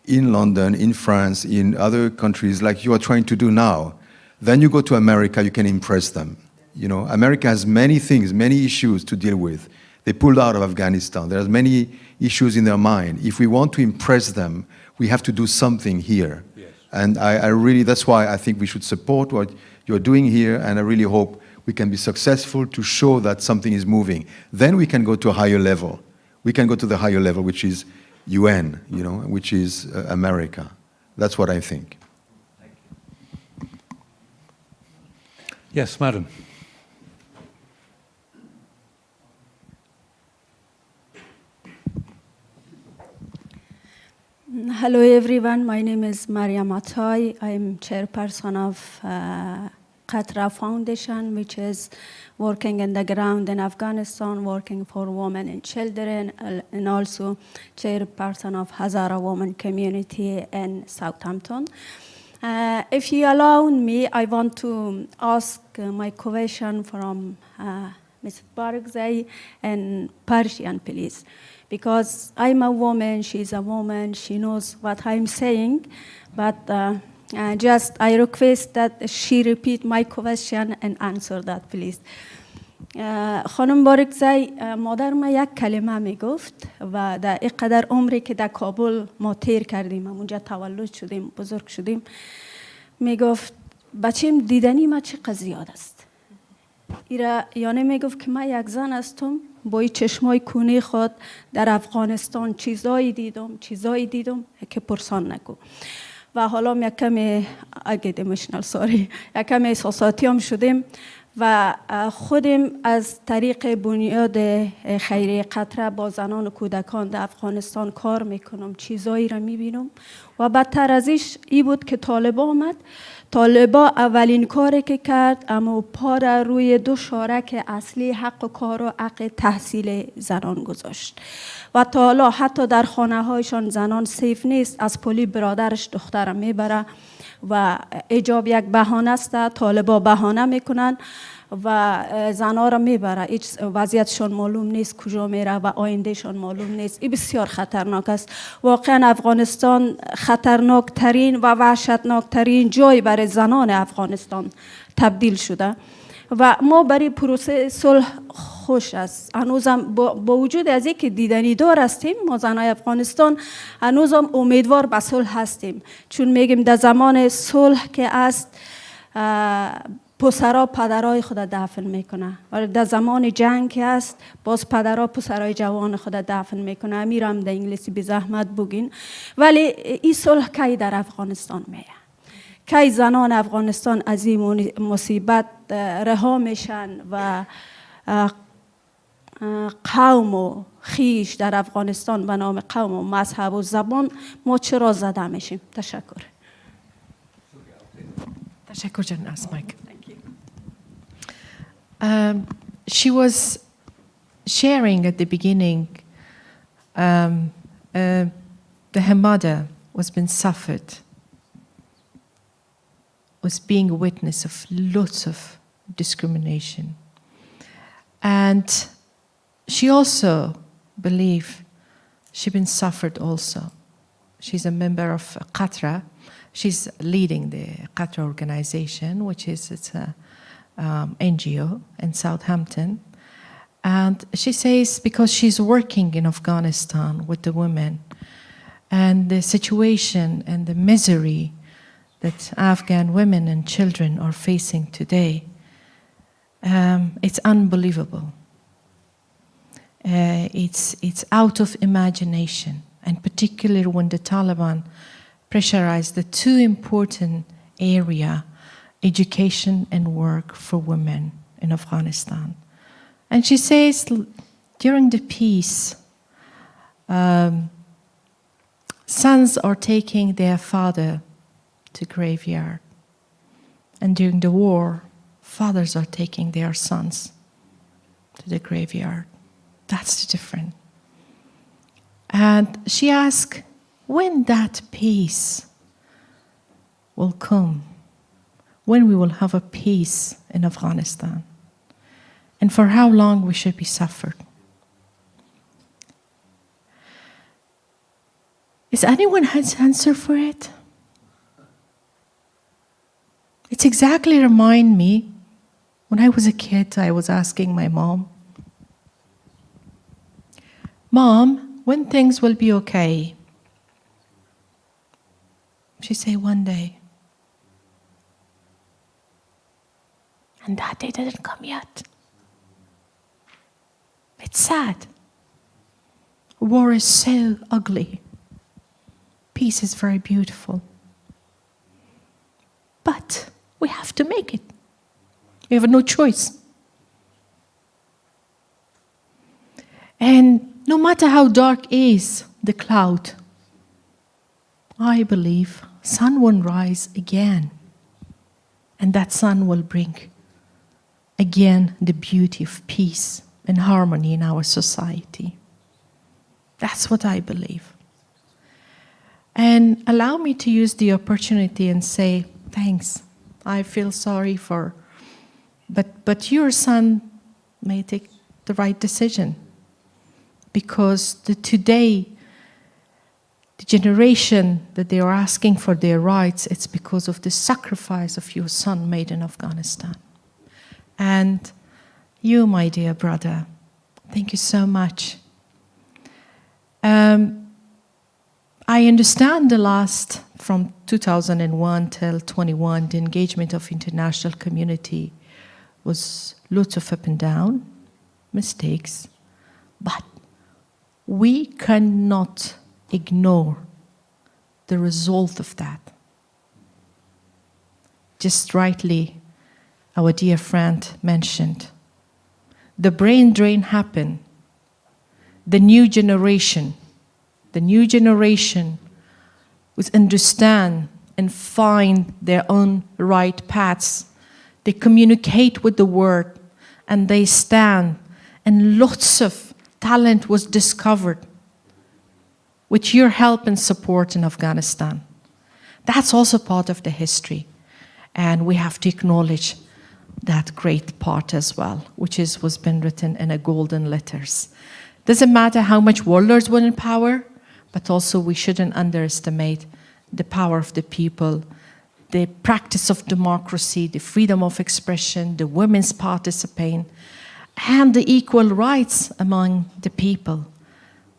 in London, in France, in other countries like you are trying to do now, then you go to America, you can impress them. America has many things, many issues to deal with. They pulled out of Afghanistan. There's many issues in their mind. If we want to impress them, we have to do something here. Yes. And I really, that's why I think we should support what you're doing here, and I really hope we can be successful to show that something is moving. Then we can go to a higher level. We can go to the higher level, which is UN, which is America. That's what I think. Yes, madam. Hello everyone, my name is Mariam Atay. I'm chairperson of Qatra Foundation, which is working in the ground in Afghanistan, working for women and children, and also chairperson of Hazara Women Community in Southampton. If you allow me, I want to ask my question from Ms. Barakzai in Persian, please. Because I'm a woman, she's a woman, she knows what I'm saying, but I request that she repeat my question and answer that, please. خانم بارکزی، مادر ما یک کلمه میگفت و در اینقدر عمری که در کابل ما تیر کردیم، اونجا تولد شدیم، بزرگ شدیم، میگفت بچیم دیدنی ما چه زیاد است. ایرا یانه میگفت که من یک زن هستم با این چشمای کونی خود در افغانستان چیزایی دیدم که پرسان نگو و حالا یک کمی یک کمی احساساتی هم شدیم و خودم از طریق بنیاد خیریه قطره با زنان و کودکان در افغانستان کار میکنم، چیزایی را میبینم و بدتر ازش ای بود که طالبا آمد. طالبا اولین کاری که کرد اما پا را روی دو شارک اصلی حق کار و حق تحصیل زنان گذاشت و تا حالا حتی در خانه هایشان زنان سیف نیست، از پلی برادرش دختر میبره و حجاب یک بهانه است، طالبا بهانه میکنن و زنها را میبره، هیچ وضعیتشان معلوم نیست کجا میره و آیندهشان معلوم نیست. این بسیار خطرناک است. واقعا افغانستان خطرناک ترین و وحشتناک ترین جای برای زنان افغانستان تبدیل شده و ما برای پروسه صلح خوش است. هنوزم با وجود از اینکه دیدنی دار هستیم، ما زنای افغانستان هنوزم امیدوار به صلح هستیم، چون میگیم در زمان صلح که است پسرها پدرای خود دفن میکنه و در زمان جنگ که است باز پدرها پسرای جوان خود دفن میکنه. امیرم در انگلیسی به زحمت بگین. ولی این صلح کی در افغانستان میه؟ کی زنان افغانستان از این مصیبت رها میشن و قوم و خیش در افغانستان به نام قوم و مذهب و زبان ما چرا زده میشیم؟ تشکر. تشکر جان اسمک. She was sharing at the beginning that her mother was being suffered, was being a witness of lots of discrimination. And she also believed she'd been suffered also. She's a member of Qatra. She's leading the Qatra organization, which is a NGO in Southampton. And she says because she's working in Afghanistan with the women and the situation and the misery that Afghan women and children are facing today, it's unbelievable. It's out of imagination, and particularly when the Taliban pressurized the two important areas, education and work for women in Afghanistan. And she says during the peace, sons are taking their father to graveyard. And during the war, fathers are taking their sons to the graveyard. That's the difference. And she asked, when that peace will come, when we will have a peace in Afghanistan, and for how long we should be suffered. Is anyone has answer for it? It's exactly remind me when I was a kid, I was asking my mom, Mom, when things will be okay? She say one day. And that day didn't come yet. It's sad. War is so ugly. Peace is very beautiful. But we have to make it. We have no choice. And no matter how dark is the cloud, I believe sun will rise again. And that sun will bring again the beauty of peace and harmony in our society. That's what I believe. And allow me to use the opportunity and say, thanks. I feel sorry for, but your son may take the right decision. Because today, the generation that they are asking for their rights, it's because of the sacrifice of your son made in Afghanistan. And you, my dear brother, thank you so much. I understand the last, from 2001 till 21, the engagement of international community was lots of up and down, mistakes, but we cannot ignore the result of that. Just rightly, our dear friend mentioned, the brain drain happened. The new generation would understand and find their own right paths. They communicate with the world and they stand, and lots of talent was discovered with your help and support in Afghanistan. That's also part of the history, and we have to acknowledge that great part as well, which was been written in a golden letters. Doesn't matter how much warlords were in power, but also we shouldn't underestimate the power of the people, the practice of democracy, the freedom of expression, the women's participation, and the equal rights among the people.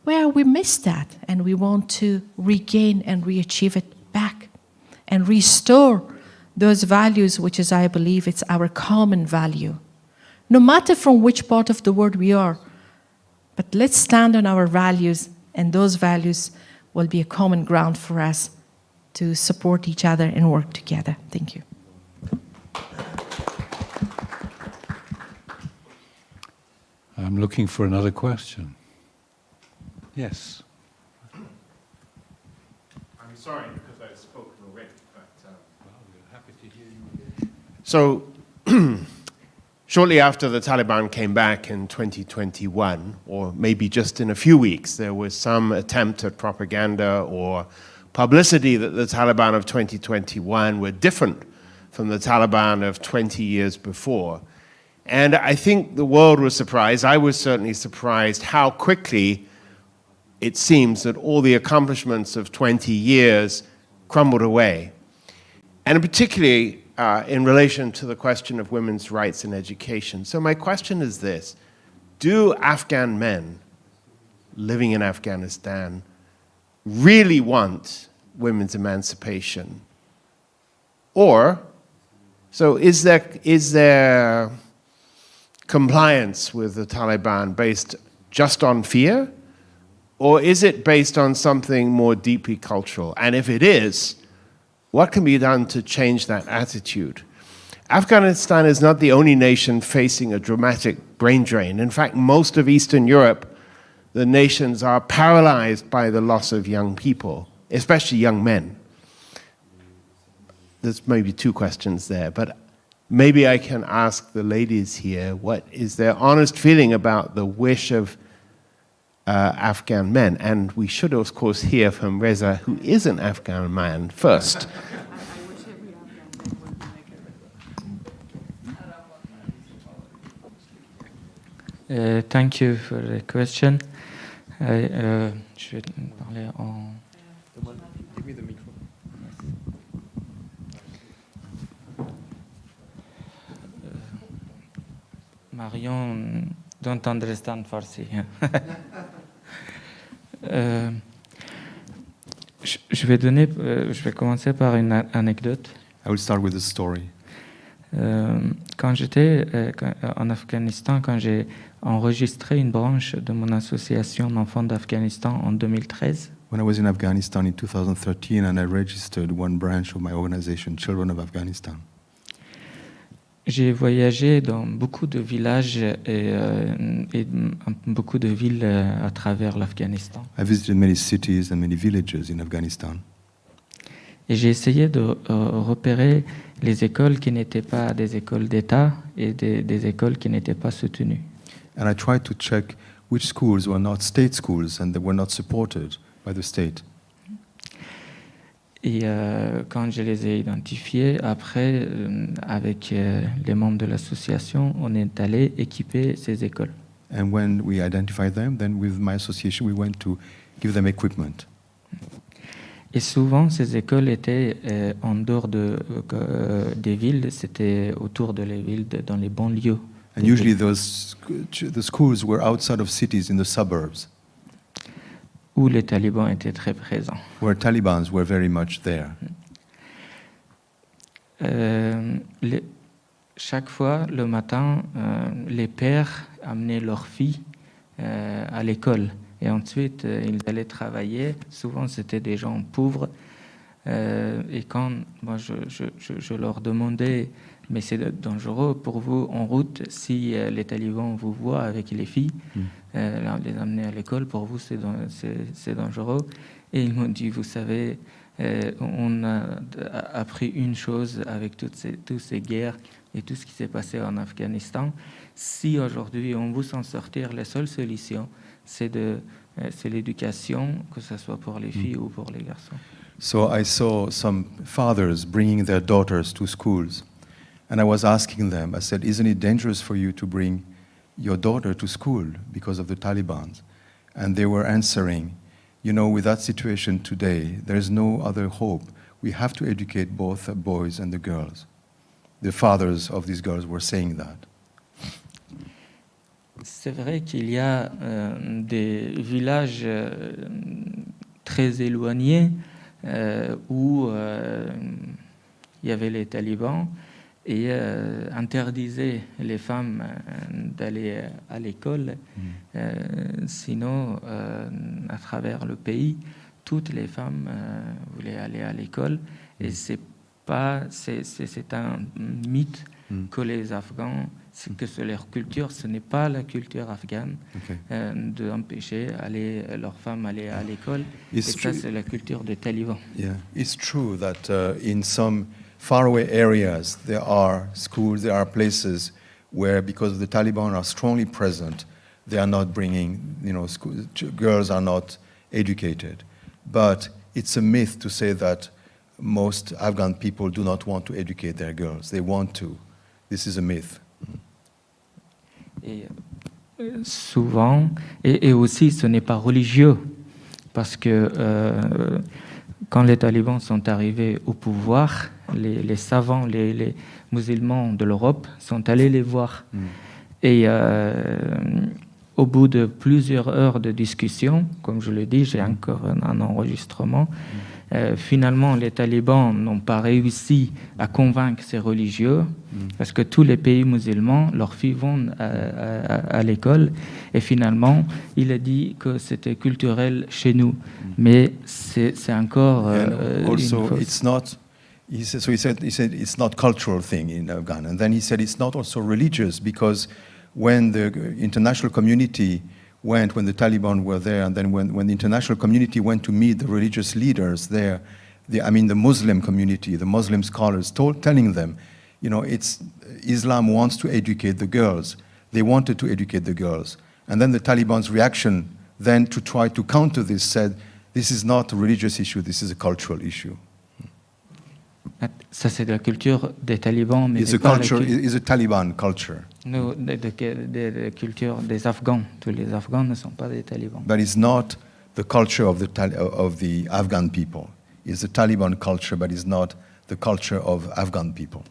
Where we missed that, and we want to regain and re-achieve it back and restore those values, which is, I believe, it's our common value. No matter from which part of the world we are, but let's stand on our values, and those values will be a common ground for us to support each other and work together. Thank you. I'm looking for another question. Yes. I'm sorry because I've spoken already, but we're happy to hear you. So, shortly after the Taliban came back in 2021, or maybe just in a few weeks, there was some attempt at propaganda or publicity that the Taliban of 2021 were different from the Taliban of 20 years before. And I think the world was surprised. I was certainly surprised how quickly it seems that all the accomplishments of 20 years crumbled away. And particularly in relation to the question of women's rights in education. So my question is this: do Afghan men living in Afghanistan really want women's emancipation? Or, so is there compliance with the Taliban based just on fear? Or is it based on something more deeply cultural? And if it is, what can be done to change that attitude? Afghanistan is not the only nation facing a dramatic brain drain. In fact, most of Eastern Europe, the nations are paralyzed by the loss of young people, especially young men. There's maybe two questions there, but maybe I can ask the ladies here, what is their honest feeling about the wish of Afghan men? And we should, of course, hear from Reza, who is an Afghan man, first. Thank you for the question. Je vais parler en... Give me the micro. Marion don't understand Farsi. Je vais commencer par une anecdote. I will start with a story. Quand j'étais en Afghanistan, quand j'ai enregistré une branche de mon association d'enfants d'Afghanistan en 2013. When I was in Afghanistan in 2013 and I registered one branch of my organization, Children of Afghanistan. J'ai voyagé dans beaucoup de villages et beaucoup de villes à travers l'Afghanistan. I visited many cities and many villages in Afghanistan. Et j'ai essayé de repérer les écoles qui n'étaient pas des écoles d'État et des écoles qui n'étaient pas soutenues. And I tried to check which schools were not state schools and that were not supported by the state. Et quand je les ai identifiés, après, avec les membres de l'association, on est allé équiper ces écoles. And when we identified them, then with my association, we went to give them equipment. Et souvent, ces écoles étaient en dehors des villes, c'était autour de les villes, dans les banlieues. And usually the schools were outside of cities in the suburbs. Où les talibans étaient très présents. Where Talibans were very much there. chaque fois, le matin, les pères amenaient leurs filles à l'école. Et ensuite, ils allaient travailler. Souvent, c'était des gens pauvres. Et quand moi, je leur demandais, mais c'est dangereux pour vous en route, si les talibans vous voient avec les filles, les amener à l'école, pour vous, c'est dangereux. Et ils m'ont dit, vous savez, on a appris une chose avec toutes ces guerres et tout ce qui s'est passé en Afghanistan. Si aujourd'hui on veut s'en sortir, la seule solution, c'est l'éducation, que ce soit pour les filles ou pour les garçons. So I saw some fathers bringing their daughters to schools. And I was asking them, I said, isn't it dangerous for you to bring your daughter to school because of the Taliban? And they were answering, you know, with that situation today, there is no other hope. We have to educate both the boys and the girls. The fathers of these girls were saying that. C'est vrai qu'il y a des villages très éloignés où il y avait les talibans et interdisaient les femmes d'aller à l'école. Sinon, à travers le pays, toutes les femmes voulaient aller à l'école. Et c'est un mythe que les Afghans, que c'est leur culture, ce n'est pas la culture afghane d'empêcher leurs femmes d'aller à l'école. Et ça, c'est la culture des talibans. Yeah, it's true that in some faraway areas there are schools, there are places where, because the Taliban are strongly present, they are not bringing, girls are not educated. But it's a myth to say that most Afghan people do not want to educate their girls. They want to. This is a myth. Et souvent, et aussi ce n'est pas religieux, parce que quand les talibans sont arrivés au pouvoir, les savants, les musulmans de l'Europe sont allés les voir. Et au bout de plusieurs heures de discussion, comme je le dis, j'ai encore un enregistrement, finalement les talibans n'ont pas réussi à convaincre ces religieux, parce que tous les pays musulmans, leurs filles vont à l'école, et finalement il a dit que c'était culturel chez nous, mais c'est encore also it's not. He said it's not cultural thing in Afghan, and then he said it's not also religious, because when the international community went, when the Taliban were there, and then when the international community went to meet the religious leaders there, the Muslim community, the Muslim scholars, telling them, Islam wants to educate the girls. They wanted to educate the girls. And then the Taliban's reaction then to try to counter this said, this is not a religious issue, this is a cultural issue. Ça, c'est de la culture des talibans, mais it's a Taliban culture. Non, de culture des Afghans. Tous les Afghans ne sont pas des talibans. But it's not the culture of the Afghan people. It's the Taliban culture, but it's not the culture of Afghan people.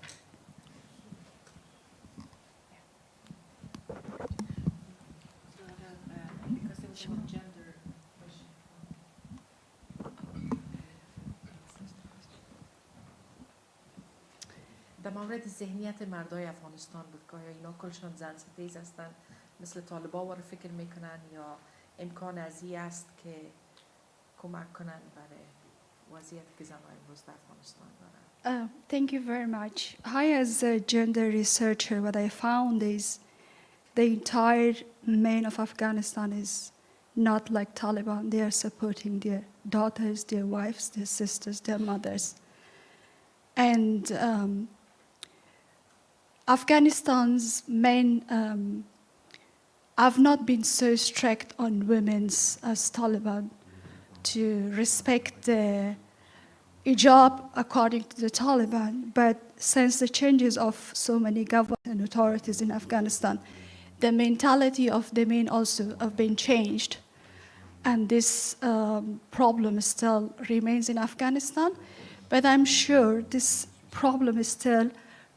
در مورد ذهنیت مردای افغانستان بود که اینا کلشون زن ستیز هستن مثل طالبا و فکر میکنن یا امکان ازی است که کمک کنن برای وضعیت که زنان امروز در افغانستان دارن. Thank you very much. I, as a gender researcher, what I found is the entire men of Afghanistan is not like Taliban. They are supporting their daughters, their wives, their sisters, their mothers. And Afghanistan's men have not been so strict on women as Taliban to respect the hijab according to the Taliban. But since the changes of so many government and authorities in Afghanistan, the mentality of the men also have been changed. And this problem still remains in Afghanistan. But I'm sure this problem is still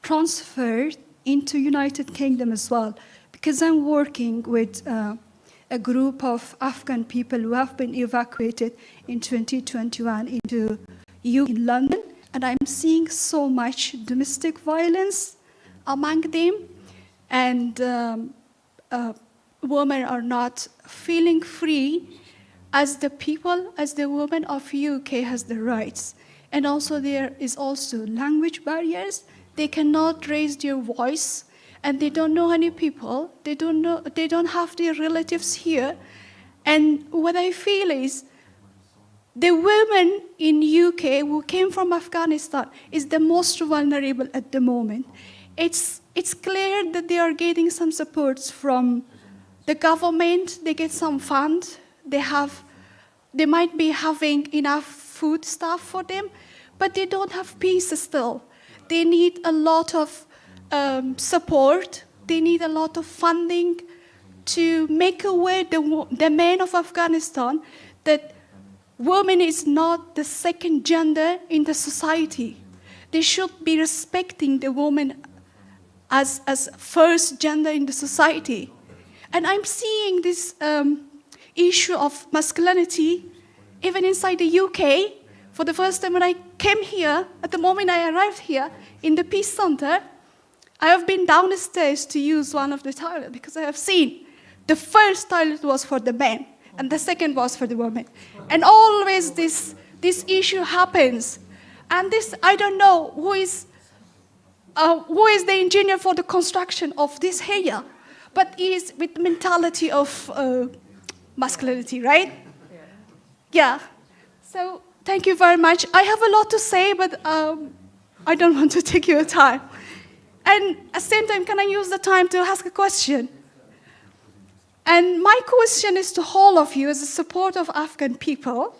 transferred into United Kingdom as well, because I'm working with a group of Afghan people who have been evacuated in 2021 into UK in London, and I'm seeing so much domestic violence among them, and women are not feeling free as the people, as the women of UK has the rights. And also there is also language barriers. They cannot raise their voice, and they don't know any people. They don't have their relatives here. And what I feel is the women in UK who came from Afghanistan is the most vulnerable at the moment. It's clear that they are getting some supports from the government. They get some funds. They might be having enough food stuff for them, but they don't have peace still. They need a lot of support. They need a lot of funding to make aware the men of Afghanistan that women is not the second gender in the society. They should be respecting the woman as first gender in the society. And I'm seeing this issue of masculinity even inside the UK. For the first time when I came here, at the moment I arrived here in the Peace Center, I have been downstairs to use one of the toilets because I have seen the first toilet was for the men and the second was for the women. And always this issue happens. And this, I don't know who is the engineer for the construction of this area, but he is with the mentality of masculinity, right? Yeah. So thank you very much. I have a lot to say, but I don't want to take your time. And at the same time, can I use the time to ask a question? And my question is to all of you as a support of Afghan people.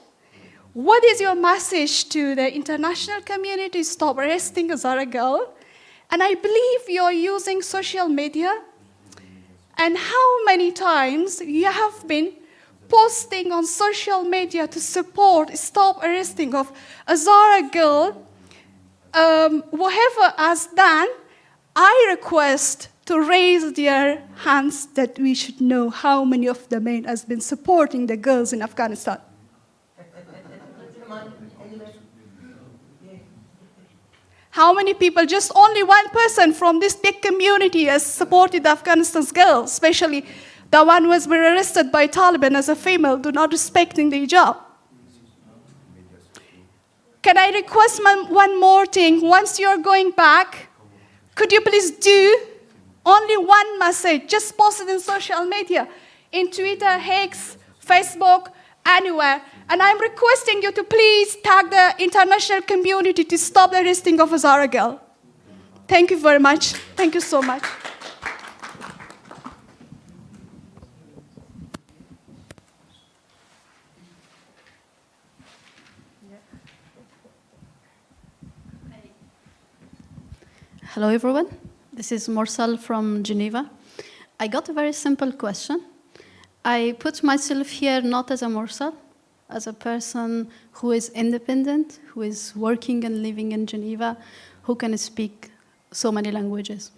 What is your message to the international community? Stop arresting Azara girl. And I believe you're using social media. And how many times you have been posting on social media to support stop arresting of Azara girl. Whoever has done, I request to raise their hands that we should know how many of the men has been supporting the girls in Afghanistan. How many people? Just only one person from this big community has supported Afghanistan's girls, especially the one who has been arrested by Taliban as a female, do not respecting the hijab. Can I request one more thing? Once you're going back, could you please do only one message, just post it in social media, in Twitter, X, Facebook, anywhere. And I'm requesting you to please tag the international community to stop the arresting of Azara girl. Thank you very much. Thank you so much. Hello, everyone. This is Morsal from Geneva. I got a very simple question. I put myself here not as a Morsal, as a person who is independent, who is working and living in Geneva, who can speak so many languages.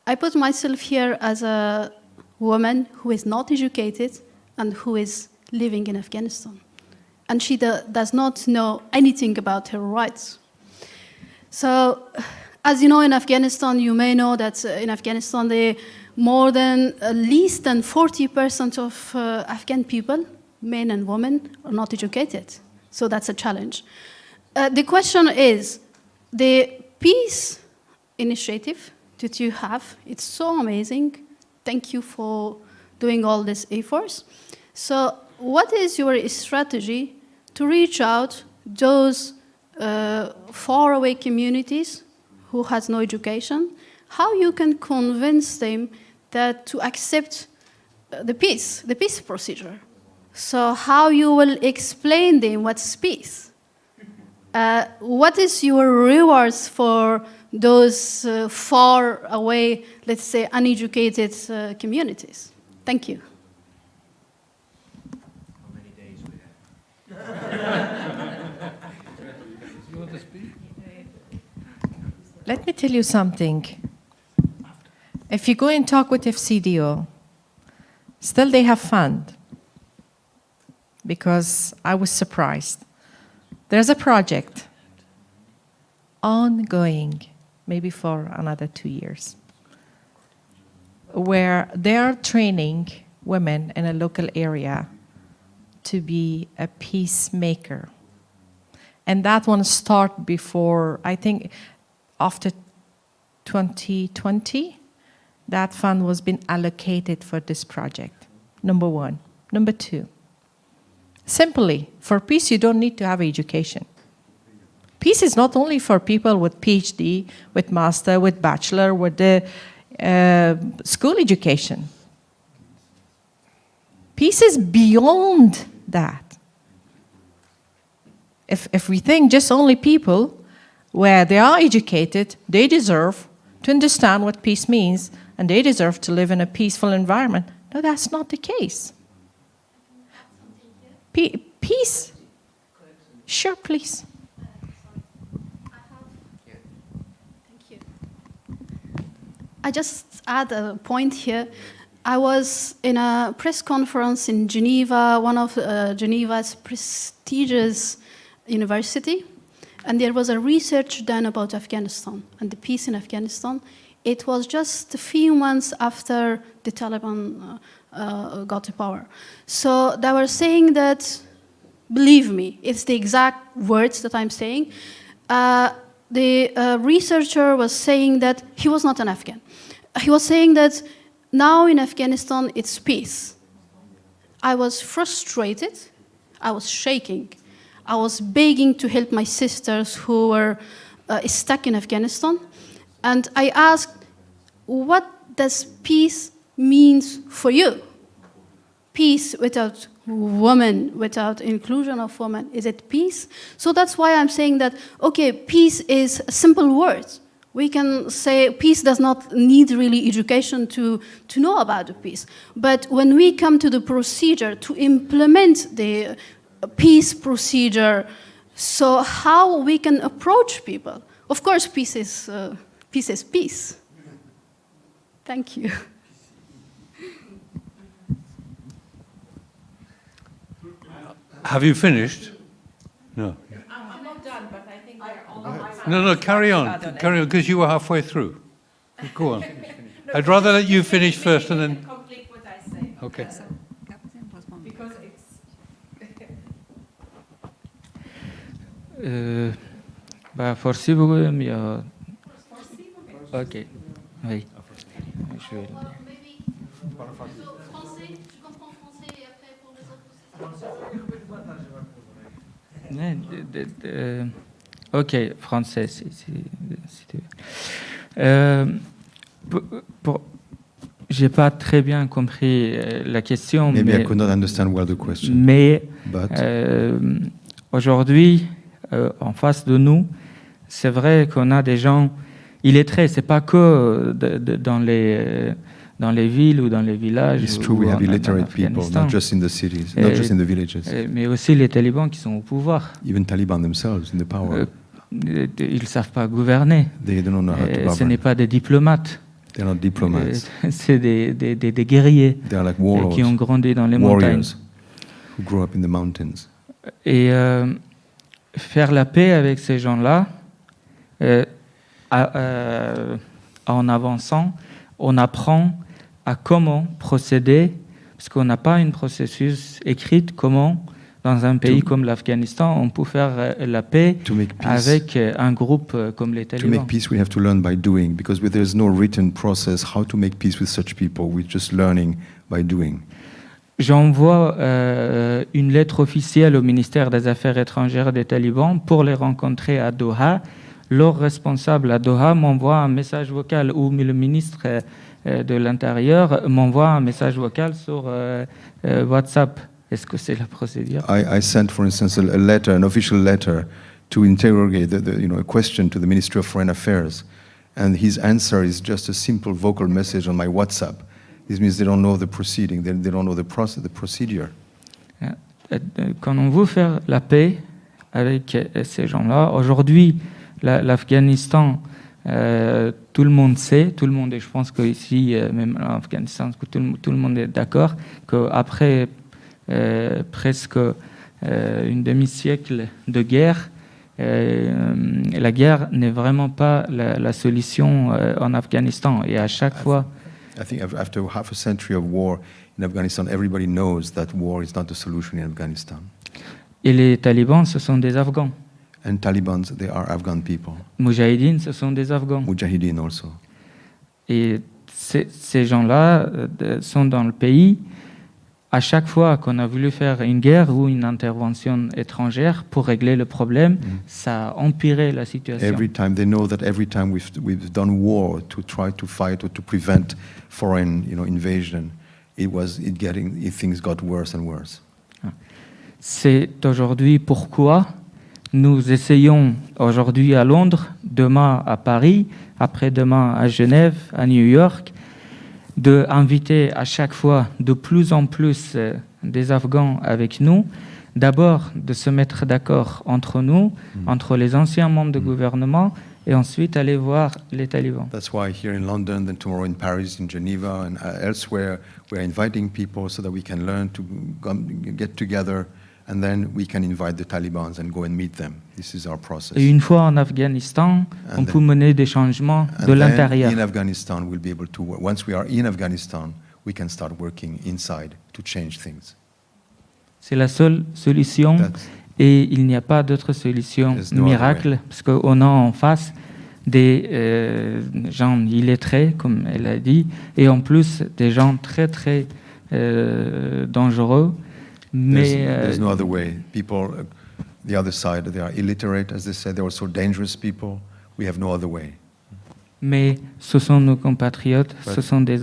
I put myself here as a woman who is not educated and who is living in Afghanistan. And she does not know anything about her rights. So, as you know, in Afghanistan, you may know that in Afghanistan, least than 40% of Afghan people, men and women, are not educated. So that's a challenge. The question is, the peace initiative that you have, it's so amazing. Thank you for doing all these efforts. So what is your strategy to reach out those faraway communities who has no education, how you can convince them that to accept the peace procedure? So how you will explain them what's peace? What is your rewards for those far away, let's say, uneducated communities? Thank you. How many days we have? You want to speak? Let me tell you something. If you go and talk with FCDO, still they have fund. Because I was surprised. There's a project ongoing, maybe for another 2 years. where they're training women in a local area to be a peacemaker. And that one start before, I think, after 2020, that fund was been allocated for this project, number one. Number two, simply, for peace, you don't need to have education. Peace is not only for people with PhD, with master, with bachelor, with the school education. Peace is beyond that. If we think just only people where they are educated, they deserve to understand what peace means, and they deserve to live in a peaceful environment. No, that's not the case. Peace. Sure, please. I just add a point here. I was in a press conference in Geneva, one of Geneva's prestigious university, and there was a research done about Afghanistan and the peace in Afghanistan. It was just a few months after the Taliban got to power. So they were saying that, believe me, it's the exact words that I'm saying. The researcher was saying that he was not an Afghan. He was saying that now in Afghanistan it's peace. I was frustrated. I was shaking. I was begging to help my sisters who were stuck in Afghanistan. And I asked, what does peace mean for you? Peace without women, without inclusion of women, is it peace? So that's why I'm saying that, okay, peace is a simple word. We can say peace does not need really education to know about the peace. But when we come to the procedure to implement the peace procedure, so how we can approach people? Of course, peace is peace. Thank you. Have you finished? No. I'm not done, but I think they're all... No, carry on, because you were halfway through. Go on. I'd rather let you finish first and then... Complete what I say. Okay. Because it's... Farsi بگویم یا اوکی oui je vais ok français si tu veux. J'ai pas très bien compris la question. Maybe I could not understand well the question. Mais aujourd'hui, en face de nous, c'est vrai qu'on a des gens illettrés. C'est pas que dans les villes ou dans les villages. It's true, we have illiterate people, not just in the cities, not just in the villages. Mais aussi les talibans qui sont au pouvoir. Even Taliban themselves in the power. Ils ne savent pas gouverner. They don't know how to govern. Ce n'est pas des diplomates. They're not diplomats. C'est des guerriers like warlords, qui ont grandi dans les warriors montagnes. Who grew up in the mountains. Et faire la paix avec ces gens-là, en avançant, on apprend à comment procéder, parce qu'on n'a pas un processus écrit comment, dans un pays comme l'Afghanistan, on peut faire la paix avec un groupe comme les To talibans. make peace, we have to learn by doing, because there's no written process how to make peace with such people. We're just learning by doing. J'envoie une lettre officielle au ministère des Affaires étrangères des talibans pour les rencontrer à Doha. Leur responsable à Doha m'envoie un message vocal, ou le ministre de l'Intérieur m'envoie un message vocal sur WhatsApp. Est-ce que c'est la procédure? I sent, for instance, a letter, an official letter, to interrogate a question to the Ministry of Foreign Affairs, and his answer is just a simple vocal message on my WhatsApp. This means they don't know the proceeding, they don't know the procedure. Quand on veut faire la paix avec ces gens-là, aujourd'hui, l'Afghanistan, tout le monde sait, tout le monde, et je pense qu'ici, même en Afghanistan, tout le monde est d'accord qu'après presque une demi-siècle de guerre, la guerre n'est vraiment pas la solution en Afghanistan. Et à chaque fois I think after half a century of war in Afghanistan, everybody knows that war is not the solution in Afghanistan. Et les talibans, ce sont des Afghans. And Taliban, they are Afghan people. Mujahideen, ce sont des Afghans. Mujahideen also. Et ces gens-là sont dans le pays. À chaque fois qu'on a voulu faire une guerre ou une intervention étrangère pour régler le problème, ça a empiré la situation. Every time they know that every time we've done war to try to fight or to prevent foreign, invasion, things got worse and worse. C'est aujourd'hui pourquoi nous essayons aujourd'hui à Londres, demain à Paris, après-demain à Genève, à New York, d'inviter à chaque fois de plus en plus des Afghans avec nous, d'abord de se mettre d'accord entre nous, entre les anciens membres du gouvernement, et ensuite aller voir les talibans. That's why here in London, then tomorrow in Paris, in Geneva, and elsewhere, we're inviting people so that we can learn to get together, and then we can invite the Taliban and go and meet them. This is our process. Et une fois en Afghanistan, on peut mener des changements de l'intérieur. In Afghanistan, we'll be able to work. Once we are in Afghanistan, we can start working inside to change things. C'est la seule solution, et il n'y a pas d'autre solution miracle, parce qu'on a en face des gens illettrés, comme elle a dit, et en plus des gens très très dangereux. There's no other way. People, the other side, they are illiterate, as they said. They're also dangerous people. We have no other way. Mais ce sont nos compatriotes, ce sont des...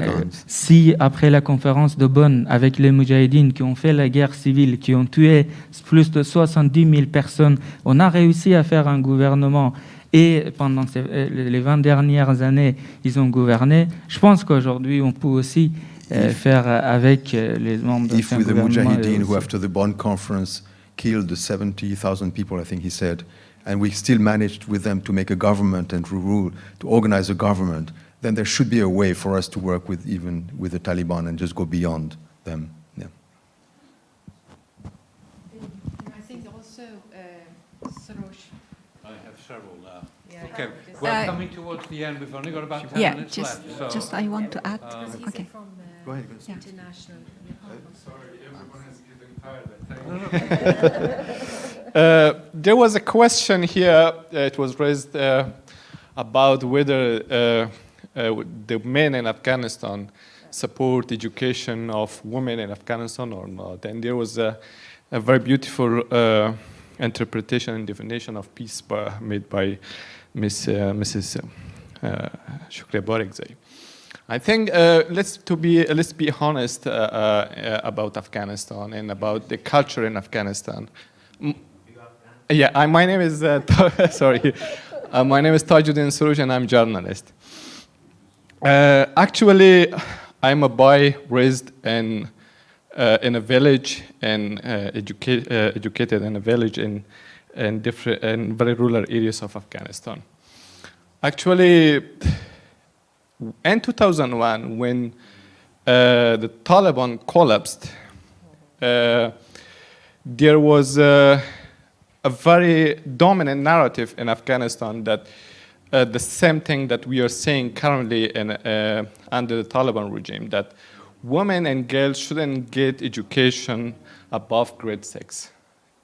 si après la conférence de Bonn, avec les Moudjahidines qui ont fait la guerre civile, qui ont tué plus de 70 000 personnes, on a réussi à faire un gouvernement, et pendant les 20 dernières années, ils ont gouverné, je pense qu'aujourd'hui, on peut aussi faire avec les membres de ce gouvernement. If with the Mujahideen who after the Bonn conference killed the 70,000 people, I think he said, and we still managed with them to make a government and to rule, to organize a government, then there should be a way for us to work with even with the Taliban and just go beyond them. Yeah. I think also, Sarosh. I have several now. Okay, we're coming towards the end. We've only got about 10 minutes left. So, just I want to add. Okay. Go ahead. Yeah. International. Sorry, everyone is getting tired. There was a question here. It was raised about whether the men in Afghanistan support education of women in Afghanistan or not. And there was a very beautiful interpretation and definition of peace made by Mrs. Shukriya Barekzai. I think let's be honest about Afghanistan and about the culture in Afghanistan. Yeah, my name is sorry. My name is Tajuddin Suruj, and I'm a journalist. Actually, I'm a boy raised in a village and educated in a village in very rural areas of Afghanistan. Actually, in 2001, when the Taliban collapsed, there was a very dominant narrative in Afghanistan that the same thing that we are seeing currently under the Taliban regime, that women and girls shouldn't get education above grade 6.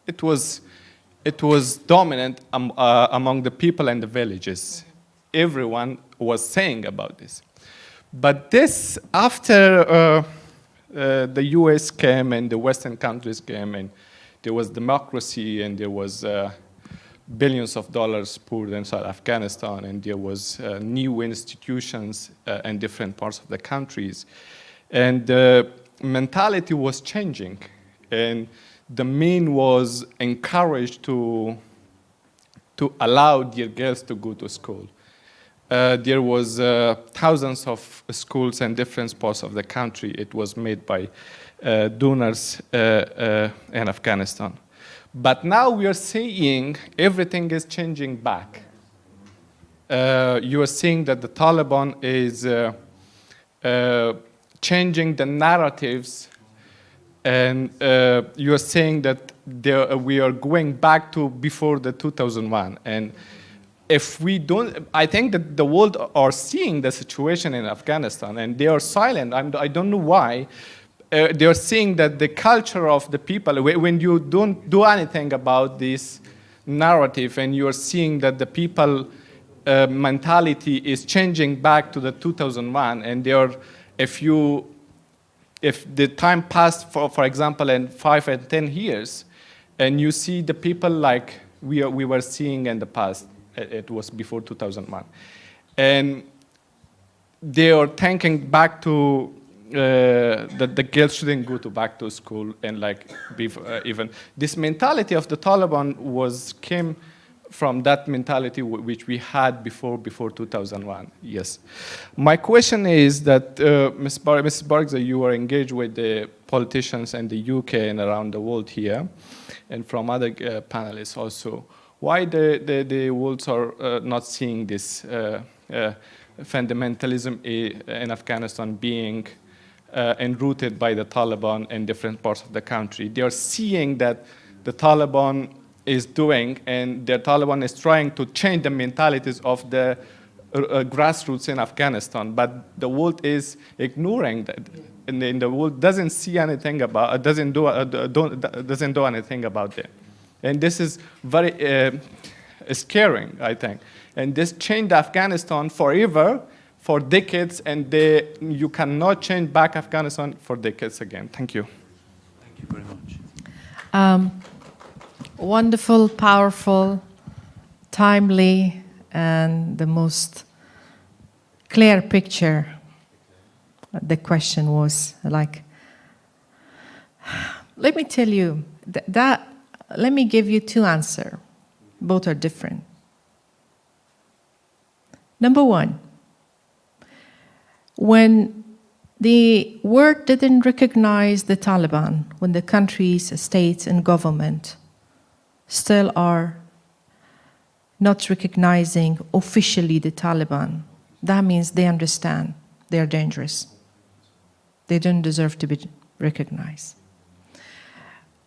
It was dominant among the people in the villages. Everyone was saying about this. But this, after the US came and the Western countries came and there was democracy and there was billions of dollars poured inside Afghanistan and there was new institutions in different parts of the countries. And the mentality was changing. And the men was encouraged to allow their girls to go to school. There was thousands of schools in different parts of the country. It was made by donors in Afghanistan. But now we are seeing everything is changing back. You are seeing that the Taliban is changing the narratives, and you are saying that we are going back to before the 2001. And if we don't, I think that the world are seeing the situation in Afghanistan and they are silent. I don't know why. They are seeing that the culture of the people, when you don't do anything about this narrative and you are seeing that the people mentality is changing back to the 2001 and they are, if the time passed, for example, in 5 and 10 years, and you see the people like we were seeing in the past, it was before 2001. And they are thinking back to that the girls shouldn't go back to school and like even this mentality of the Taliban came from that mentality which we had before 2001. Yes. My question is that Mrs. Bargza, you are engaged with the politicians in the UK and around the world here, and from other panelists also. Why the world are not seeing this fundamentalism in Afghanistan being enrooted by the Taliban in different parts of the country? They are seeing that the Taliban is doing, and the Taliban is trying to change the mentalities of the grassroots in Afghanistan, but the world is ignoring that, and the world doesn't see anything about, doesn't do anything about it, and this is very scaring, I think, and this changed Afghanistan forever, for decades, and you cannot change back Afghanistan for decades again. Thank you. Thank you very much. Wonderful, powerful, timely, and the most clear picture. The question was like, let me tell you, let me give you two answers. Both are different. Number one, when the world didn't recognize the Taliban, when the countries, states, and government still are not recognizing officially the Taliban, that means they understand they are dangerous. They don't deserve to be recognized.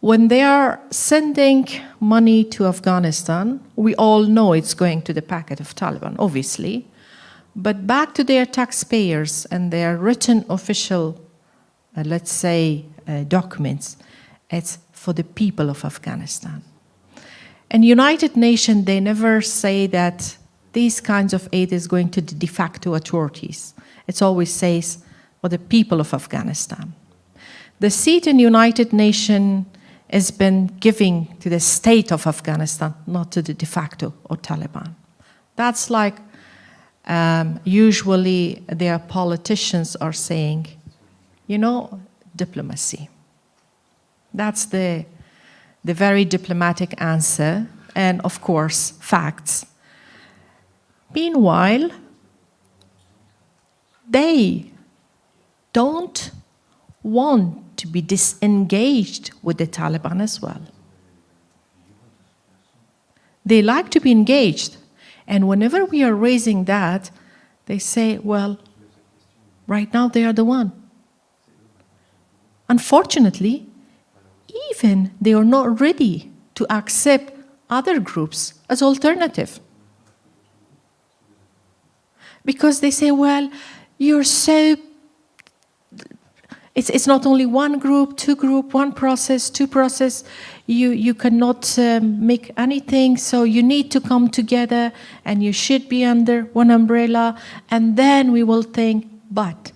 When they are sending money to Afghanistan, we all know it's going to the pocket of Taliban, obviously, but back to their taxpayers and their written official, let's say, documents, it's for the people of Afghanistan. And United Nations, they never say that these kinds of aid is going to the de facto authorities. It always says for the people of Afghanistan. The seat in United Nations has been given to the state of Afghanistan, not to the de facto or Taliban. That's like usually their politicians are saying, you know, diplomacy. That's the very diplomatic answer, and of course, facts. Meanwhile, they don't want to be disengaged with the Taliban as well. They like to be engaged, and whenever we are raising that, they say, well, right now they are the one. Unfortunately, even they are not ready to accept other groups as alternative. Because they say, well, you're so, it's not only one group, two group, one process, two process, you cannot make anything, so you need to come together and you should be under one umbrella, and then we will think, but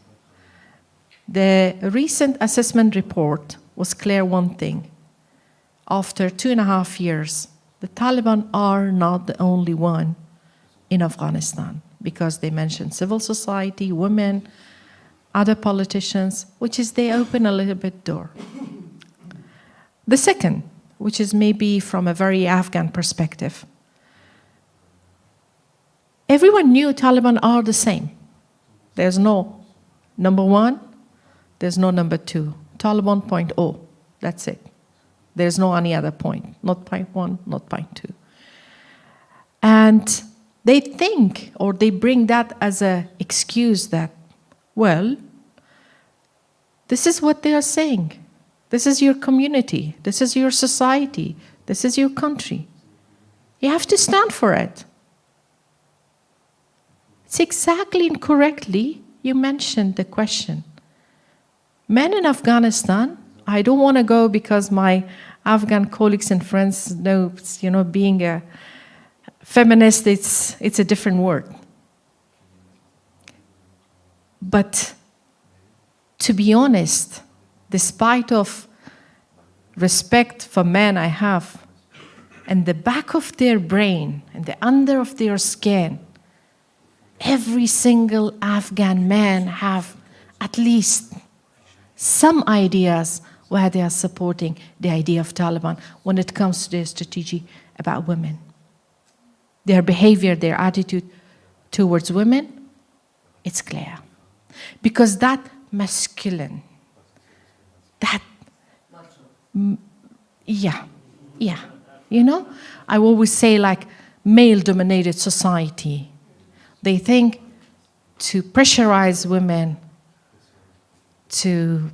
the recent assessment report was clear one thing. After 2.5 years, the Taliban are not the only one in Afghanistan, because they mentioned civil society, women, other politicians, which is they open a little bit door. The second, which is maybe from a very Afghan perspective, everyone knew Taliban are the same. There's no number one, there's no number two. Taliban 0.0, that's it. There's no any other point, not 0.1, not 0.2. And they think, or they bring that as an excuse that, well, this is what they are saying. This is your community. This is your society. This is your country. You have to stand for it. It's exactly and correctly you mentioned the question. Men in Afghanistan, I don't want to go because my Afghan colleagues and friends know, being a feminist, it's a different word. But to be honest, despite of respect for men I have, and the back of their brain and the under of their skin, every single Afghan man have at least some ideas where they are supporting the idea of Taliban when it comes to their strategy about women. Their behavior, their attitude towards women, it's clear. Because that masculine, that, I always say like male-dominated society, they think to pressurize women, to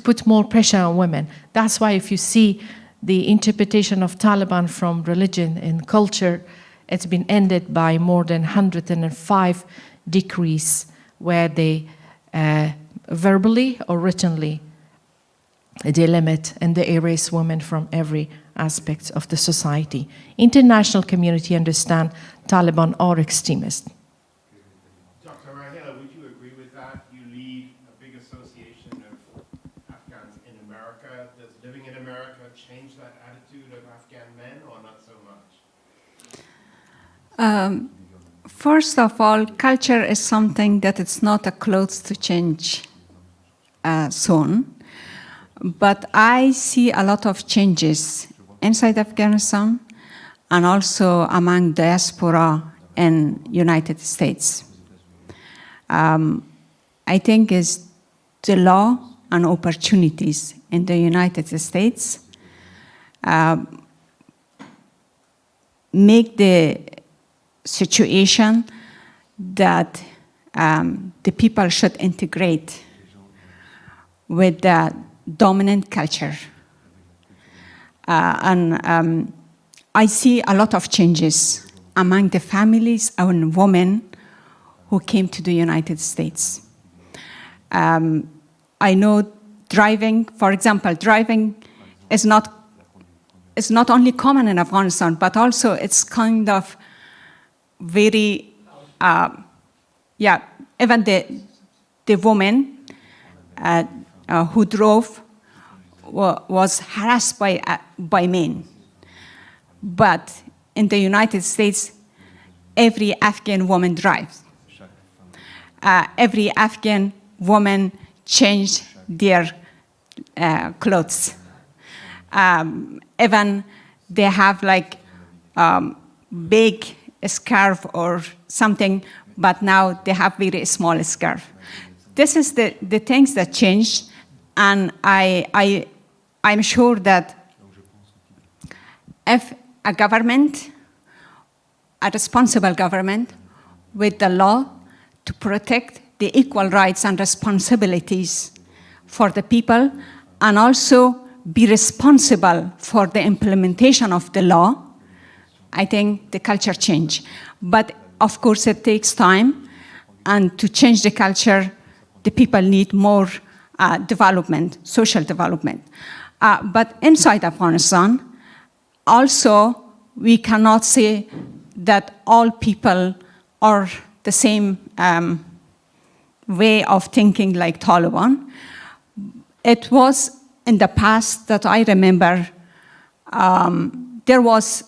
put more pressure on women. That's why if you see the interpretation of Taliban from religion and culture, it's been ended by more than 105 decrees where they verbally or writtenly delimit and they erase women from every aspect of the society. International community understand Taliban are extremists. Dr. Rahila, would you agree with that? You lead a big association of Afghans in America. Does living in America change that attitude of Afghan men or not so much? First of all, culture is something that it's not a clothes to change soon. But I see a lot of changes inside Afghanistan and also among diaspora in United States. I think it's the law and opportunities in the United States make the situation that the people should integrate with the dominant culture. And I see a lot of changes among the families and women who came to the United States. I know driving, for example, driving is not only common in Afghanistan, but also it's kind of very, even the woman who drove was harassed by men. But in the United States, every Afghan woman drives. Every Afghan woman changed their clothes. Even they have like big scarf or something, but now they have very small scarf. This is the things that changed, and I'm sure that if a government, a responsible government, with the law to protect the equal rights and responsibilities for the people, and also be responsible for the implementation of the law, I think the culture change. But of course it takes time, and to change the culture, the people need more development, social development. But inside Afghanistan, also, we cannot say that all people are the same way of thinking like Taliban. It was in the past that I remember there was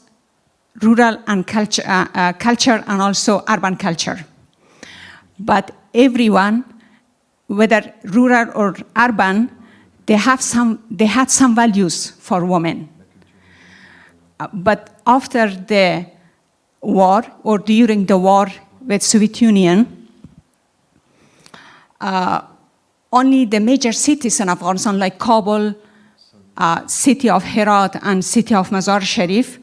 rural and culture and also urban culture. But everyone, whether rural or urban, they had some values for women. But after the war or during the war with Soviet Union, only the major cities in Afghanistan, like Kabul, city of Herat, and city of Mazar Sharif,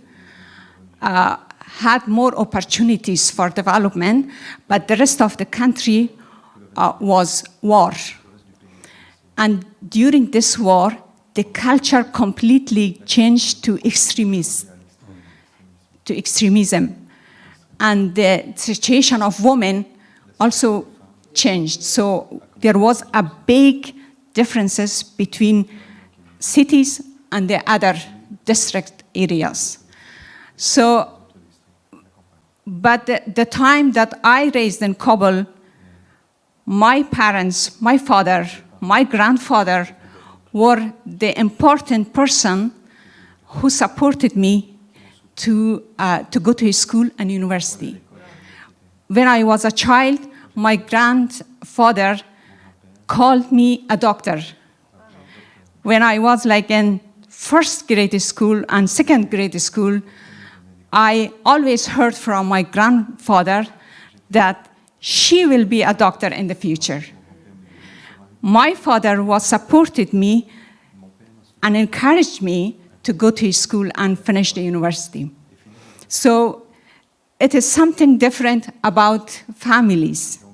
had more opportunities for development, but the rest of the country was war. And during this war, the culture completely changed to extremism. And the situation of women also changed. So there was a big differences between cities and the other district areas. So, but the time that I raised in Kabul, my parents, my father, my grandfather were the important person who supported me to go to school and university. When I was a child, my grandfather called me a doctor. When I was like in first grade school and second grade school, I always heard from my grandfather that she will be a doctor in the future. My father was supported me and encouraged me to go to school and finish the university. So it is something different about families.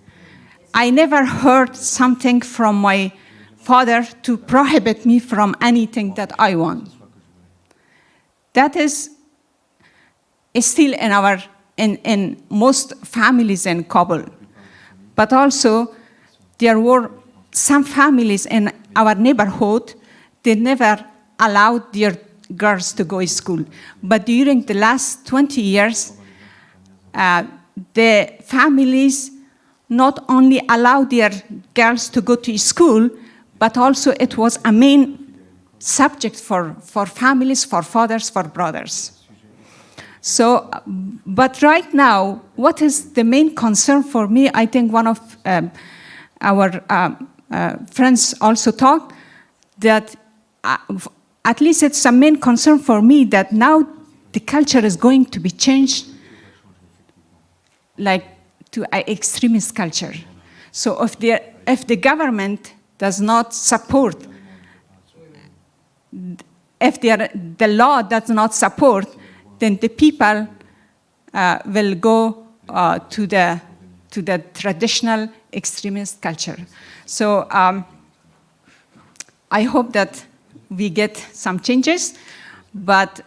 I never heard something from my father to prohibit me from anything that I want. That is still in most families in Kabul. But also, there were some families in our neighborhood, they never allowed their girls to go to school. But during the last 20 years, the families not only allowed their girls to go to school, but also it was a main subject for families, for fathers, for brothers. So, but right now, what is the main concern for me? I think one of our friends also talked that at least it's a main concern for me that now the culture is going to be changed like to an extremist culture. So if the government does not support, if the law does not support, then the people will go to the traditional extremist culture. So I hope that we get some changes, but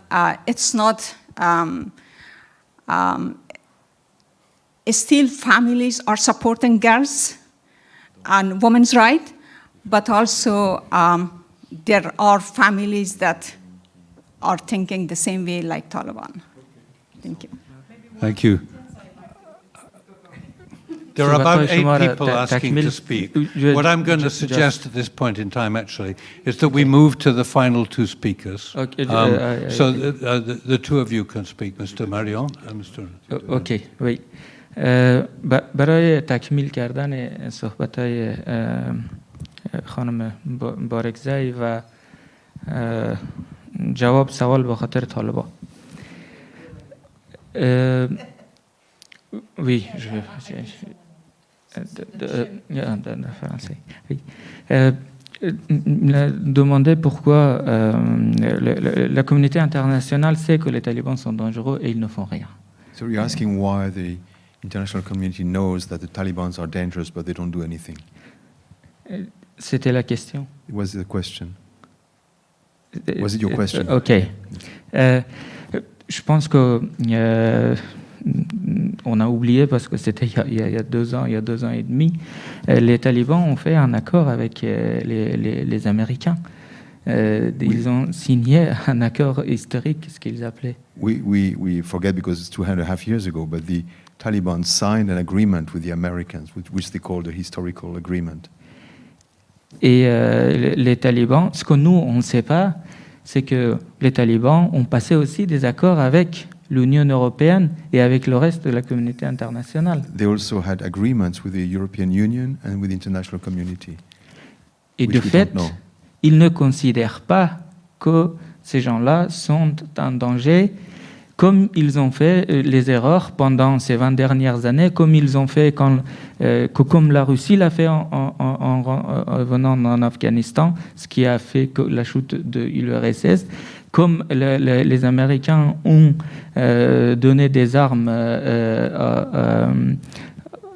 it's not, still families are supporting girls and women's rights, but also there are families that are thinking the same way like Taliban. Thank you. Thank you. There are about 8 people asking to speak. What I'm going to suggest at this point in time, actually, is that we move to the final 2 speakers. So the 2 of you can speak, Mr. Marion and Mr. Okay, oui. برای تکمیل کردن صحبت‌های خانم بارکزی و جواب سوال به خاطر طالبان. Oui, de français. Oui. Demander pourquoi la communauté internationale sait que les talibans sont dangereux et ils ne font rien. So you're asking why the international community knows that the Taliban are dangerous but they don't do anything. C'était la question. It was the question. Was it your question? Okay. Je pense que on a oublié parce que c'était il y a 2 ans, il y a 2 ans et demi, les talibans ont fait un accord avec les Américains. Ils ont signé un accord historique, ce qu'ils appelaient. We forget because it's 2.5 years ago, but the Taliban signed an agreement with the Americans, which they called a historical agreement. Et les talibans, ce que nous, on ne sait pas, c'est que les talibans ont passé aussi des accords avec l'Union européenne et avec le reste de la communauté internationale. They also had agreements with the European Union and with the international community. Et de fait, ils ne considèrent pas que ces gens-là sont en danger, comme ils ont fait les erreurs pendant ces 20 dernières années, comme ils ont fait comme la Russie l'a fait en venant en Afghanistan, ce qui a fait que la chute de l'URSS, comme les Américains ont donné des armes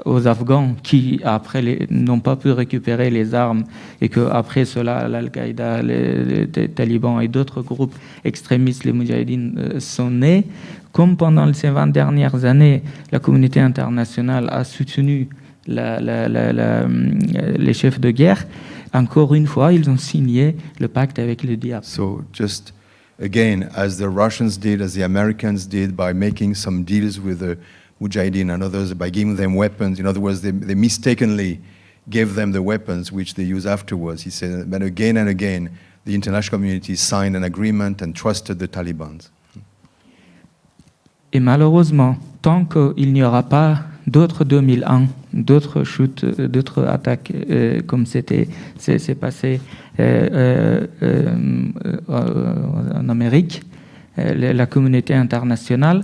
aux Afghans qui, après, n'ont pas pu récupérer les armes et qu'après cela, l'Al-Qaïda, les talibans et d'autres groupes extrémistes, les Moudjahidines, sont nés. Comme pendant ces 20 dernières années, la communauté internationale a soutenu les chefs de guerre, encore une fois, ils ont signé le pacte avec le diable. So just again, as the Russians did, as the Americans did, by making some deals with the Mujahideen and others, by giving them weapons. In other words, they mistakenly gave them the weapons which they use afterwards. He said, but again and again, the international community signed an agreement and trusted the Taliban. Et malheureusement, tant qu'il n'y aura pas d'autres 2001, d'autres chutes, d'autres attaques comme c'est passé en Amérique, la communauté internationale,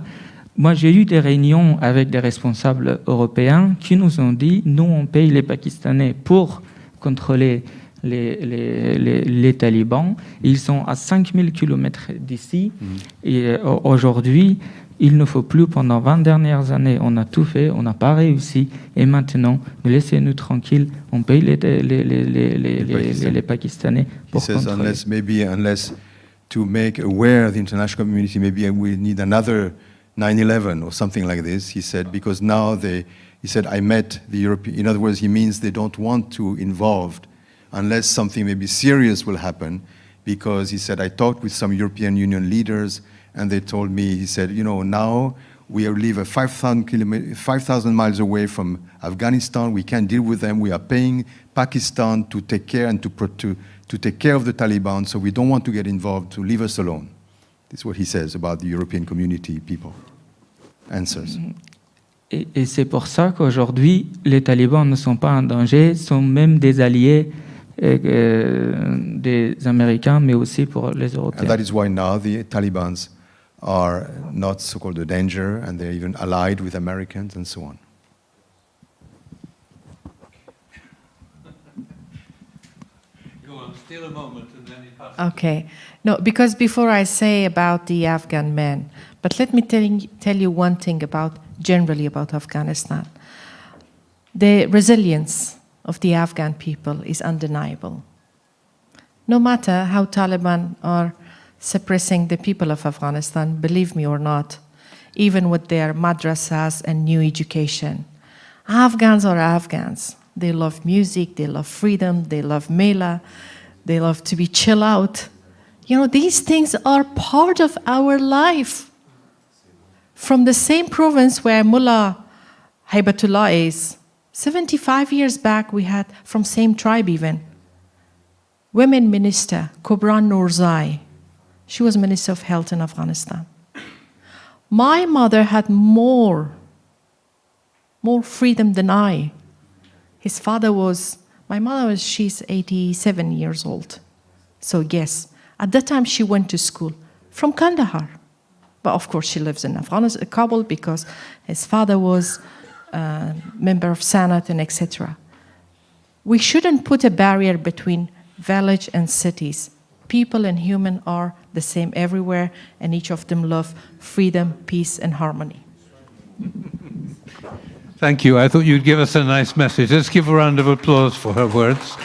moi j'ai eu des réunions avec des responsables européens qui nous ont dit, nous on paye les Pakistanais pour contrôler les talibans, ils sont à 5000 km d'ici, et aujourd'hui, il ne faut plus, pendant 20 dernières années, on a tout fait, on n'a pas réussi, et maintenant, laissez-nous tranquilles, on paye les Pakistanais pour contrôler. Unless to make aware the international community, maybe we need another 9/11 or something like this, he said, because now he said, I met the European, in other words, he means they don't want to involve unless something maybe serious will happen, because he said, I talked with some European Union leaders, and they told me, he said, now we live 5,000 miles away from Afghanistan. We can't deal with them. We are paying Pakistan to take care and to take care of the Taliban, so we don't want to get involved, to leave us alone. This is what he says about the European community people. Answers. Et c'est pour ça qu'aujourd'hui, les talibans ne sont pas en danger, sont même des alliés des Américains, mais aussi pour les Européens. And that is why now the Taliban are not so-called a danger, and they're even allied with Americans and so on. Go on, still a moment, and then it passes. Okay. No, because before I say about the Afghan men, but let me tell you one thing generally about Afghanistan. The resilience of the Afghan people is undeniable. No matter how Taliban are suppressing the people of Afghanistan, believe me or not, even with their madrasas and new education, Afghans are Afghans. They love music, they love freedom, they love mela, they love to be chill out. These things are part of our life. From the same province where Mullah Haibatullah is, 75 years back we had, from same tribe even, women minister, Kubran Noorzai. She was Minister of Health in Afghanistan. My mother had more freedom than I. My mother she's 87 years old. So yes, at that time she went to school from Kandahar. But of course she lives in Afghanistan, Kabul, because his father was a member of Senate and etc. We shouldn't put a barrier between village and cities. People and human are the same everywhere, and each of them love freedom, peace, and harmony. Thank you. I thought you'd give us a nice message. Let's give a round of applause for her words.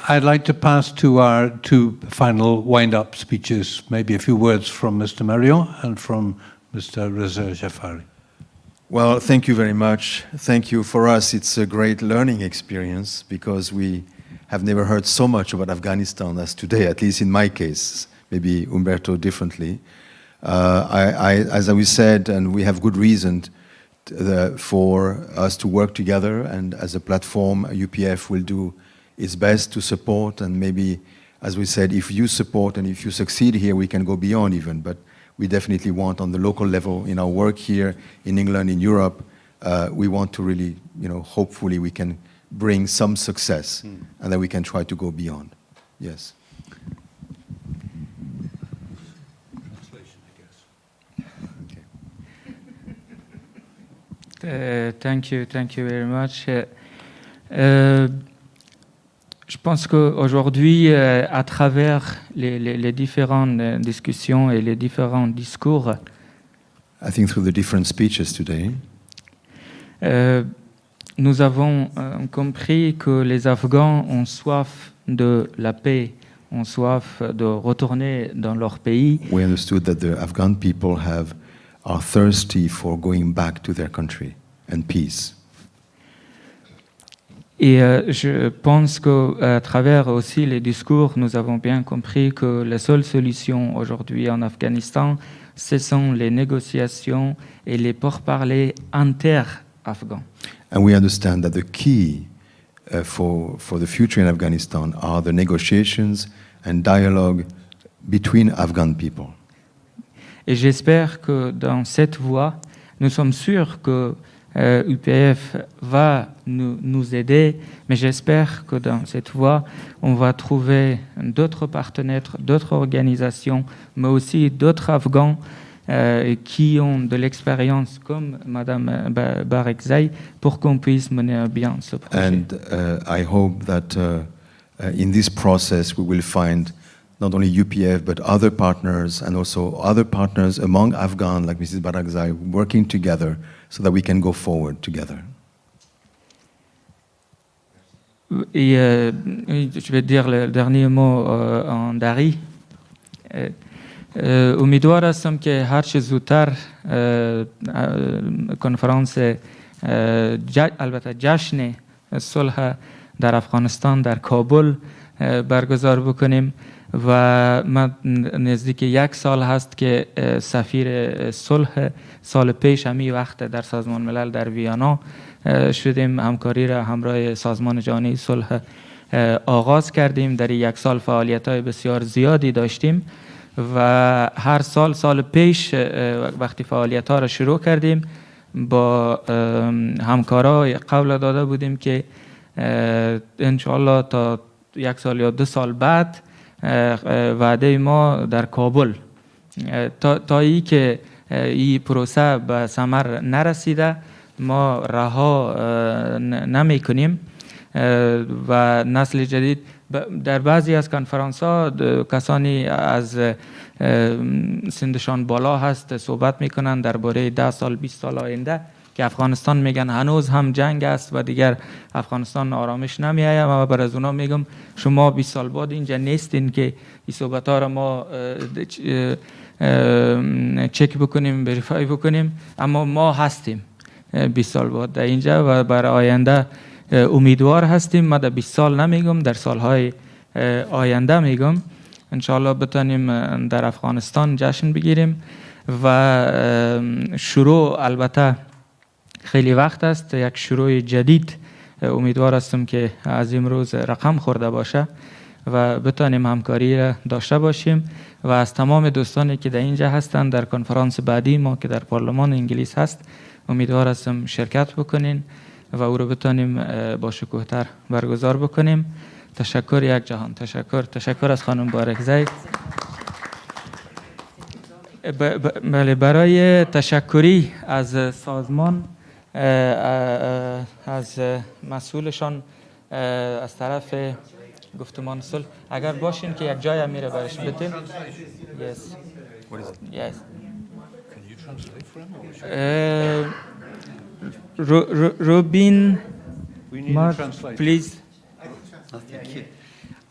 I'd like to pass to our two final wind-up speeches, maybe a few words from Mr. Marion and from Mr. Reza Jafari. Well, thank you very much. Thank you. For us, it's a great learning experience, because we have never heard so much about Afghanistan as today, at least in my case, maybe Umberto differently. As we said, and we have good reason for us to work together, and as a platform, UPF will do its best to support, and maybe, as we said, if you support and if you succeed here, we can go beyond even, but we definitely want on the local level, in our work here in England, in Europe, we want to really, hopefully we can bring some success, and then we can try to go beyond. Yes. Translation, I guess. Thank you very much. Je pense qu'aujourd'hui, à travers les différentes discussions et les différents discours, I think through the different speeches today, nous avons compris que les Afghans ont soif de la paix, ont soif de retourner dans leur pays. We understood that the Afghan people are thirsty for going back to their country and peace. Et je pense qu'à travers aussi les discours, nous avons bien compris que la seule solution aujourd'hui en Afghanistan, ce sont les négociations et les pourparlers inter-afghans. And we understand that the key for the future in Afghanistan are the negotiations and dialogue between Afghan people. Et j'espère que dans cette voie, nous sommes sûrs que UPF va nous aider, mais j'espère que dans cette voie, on va trouver d'autres partenaires, d'autres organisations, mais aussi d'autres Afghans qui ont de l'expérience, comme Mme Barekzai, pour qu'on puisse mener bien ce projet. And I hope that in this process we will find not only UPF but other partners and also other partners among Afghan, like Mrs. Barakzai, working together so that we can go forward together. Et je vais dire le dernier mot en dari. امیدوار هستم که هر چه زودتر کنفرانس البته جشن صلح در افغانستان در کابل برگزار بکنیم و من نزدیک 1 سال هست که سفیر صلح سال پیش همین وقت در سازمان ملل در ویانا شدیم، همکاری را همراه سازمان جهانی صلح آغاز کردیم. در 1 سال فعالیت‌های بسیار زیادی داشتیم و هر سال پیش وقتی فعالیت‌ها را شروع کردیم با همکارا قول داده بودیم که انشاءالله تا 1 سال یا 2 سال بعد وعده ما در کابل تا ای که این پروسه به ثمر نرسیده ما رها نمی کنیم و نسل جدید در بعضی از کنفرانس ها کسانی از سنشان بالا هست صحبت میکنن درباره 10 سال 20 سال آینده که افغانستان میگن هنوز هم جنگ است و دیگر افغانستان آرامش نمیآید. و بر از اونا میگم شما 20 سال بعد اینجا نیستین که این صحبت ها را ما چک بکنیم وریفای بکنیم، اما ما هستیم 20 سال بعد در اینجا و برای آینده امیدوار هستیم. من در 20 سال نمیگم، در سالهای آینده میگم انشاءالله بتانیم در افغانستان جشن بگیریم و شروع البته خیلی وقت است، یک شروع جدید امیدوار هستم که از امروز رقم خورده باشه و بتانیم همکاری را داشته باشیم و از تمام دوستانی که در اینجا هستند در کنفرانس بعدی ما که در پارلمان انگلیس هست امیدوار هستم شرکت بکنین و او رو بتانیم با شکوه‌تر برگزار بکنیم. تشکر یک جهان. تشکر از خانم بارکزی. بله، برای تشکری از سازمان از مسئولشان از طرف گفتمان صلح اگر باشین که یک جای میره برش بتیم. Yes. Yes. Can you translate for him? Robin, We need Mark, a translator. please. Oh, thank you.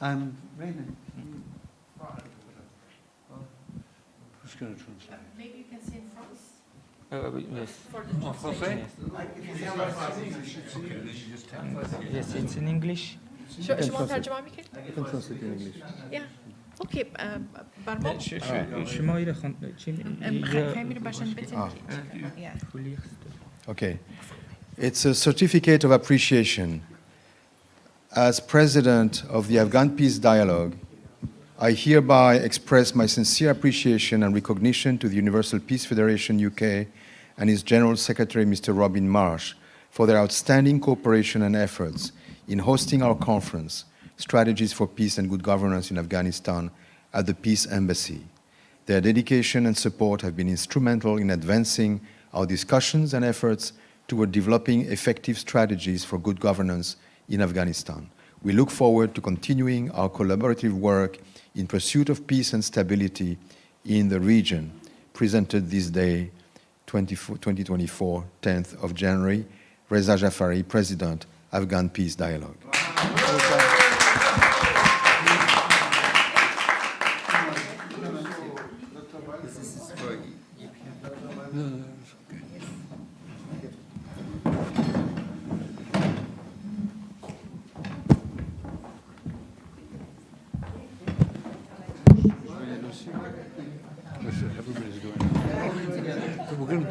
Raymond. Who's going to translate? Maybe you can say in France. Yes. En français? Yes, it's in English. شما ترجمه میکنید؟ I can translate in English. Yeah. Okay. بر ما شما ایره خواند خیلی باشن بتونید. Okay. It's a certificate of appreciation. As president of the Afghan Peace Dialogue, I hereby express my sincere appreciation and recognition to the Universal Peace Federation UK and its General Secretary, Mr. Robin Marsh, for their outstanding cooperation and efforts in hosting our conference, Strategies for Peace and Good Governance in Afghanistan, at the Peace Embassy. Their dedication and support have been instrumental in advancing our discussions and efforts toward developing effective strategies for good governance in Afghanistan. We look forward to continuing our collaborative work in pursuit of peace and stability in the region. Presented this day, 2024, 10th of January, Reza Jafari, President, Afghan Peace Dialogue.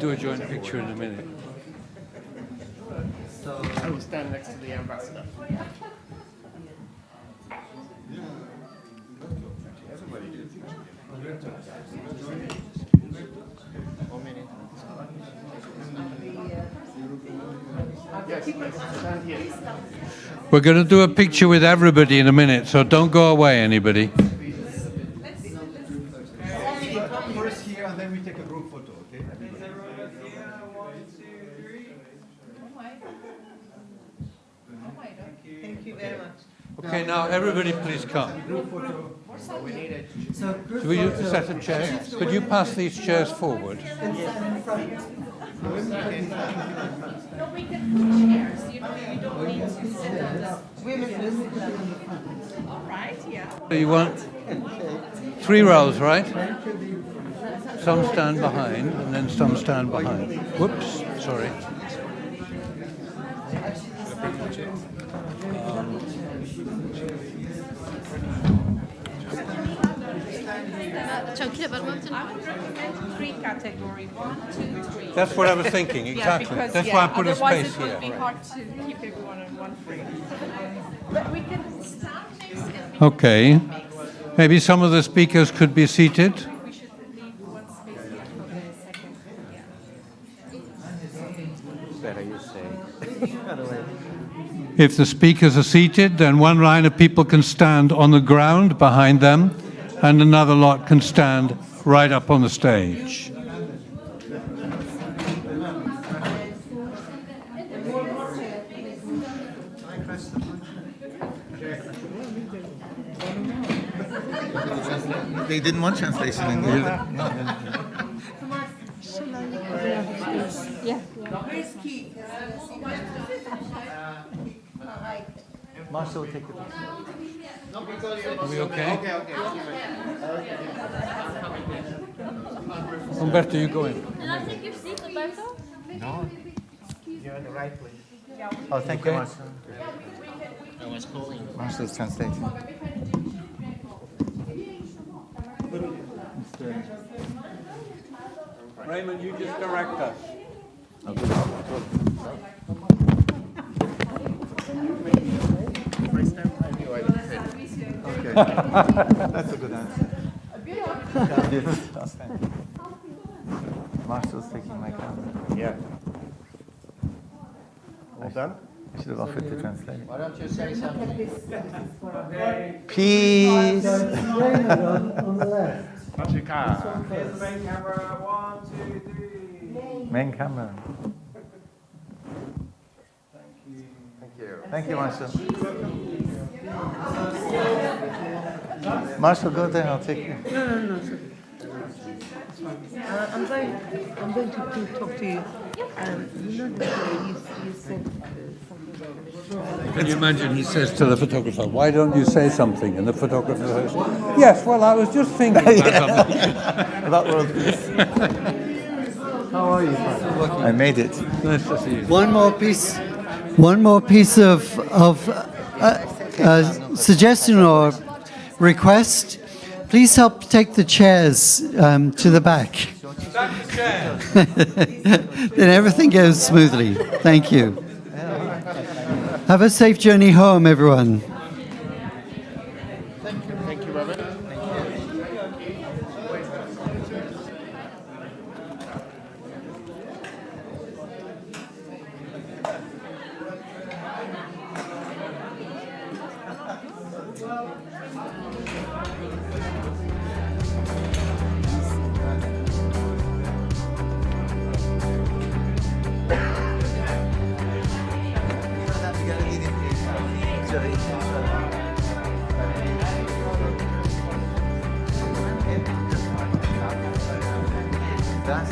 do a joint picture in a minute. I will stand next to the ambassador. We're going to do a picture with everybody in a minute, so don't go away, anybody. First here, and then we take a group photo, okay? Thank you very much. Okay, now everybody please come. Do we use a set of chairs? Could you pass these chairs forward? And stand in front. No, we can put chairs. You don't need to sit on this. Women will sit down in the front. All right, yeah. You want 3 rows, right? Some stand behind, and then some stand behind. Whoops, sorry. I would recommend 3 category, 1, 2, 3. That's what I was thinking, exactly. Yeah, because, that's why I put a otherwise space it would here. be hard to keep everyone in one frame. But we can stand next to them. Okay. Maybe some of the speakers could be seated. We should leave one space here for the second. Better you say. If the speakers are seated, then one line of people can stand on the ground behind them, and another lot can stand right up on the stage. They didn't want translation in English. Yeah. Where's Keith? Marshall will take it. Are we okay? Umberto, you go in. Can I take your seat, Umberto? No. You're in the right place. Oh, Thank you, Marshall. I was calling. Marshall's translating. Raymond, you just direct us. Okay. That's a good answer. Marshall's taking my camera. Yeah. All done? I should have offered to translate. Why don't you say something? Peace. On the left. Machika. Here's the main camera. 1, 2, 3. Main camera. Thank you. Thank you, Marshall. Marshall, go there. I'll take you. No. I'm going to talk to you. You know that you said something. Can you imagine he says to the photographer, why don't you say something? And the photographer says, yes, well, I was just thinking about something. About world peace. How are you? I made it. Nice to see you. One more piece of suggestion or request. Please help take the chairs to the back. Then everything goes smoothly. Thank you. Have a safe journey home, everyone. Thank you, Robert. That's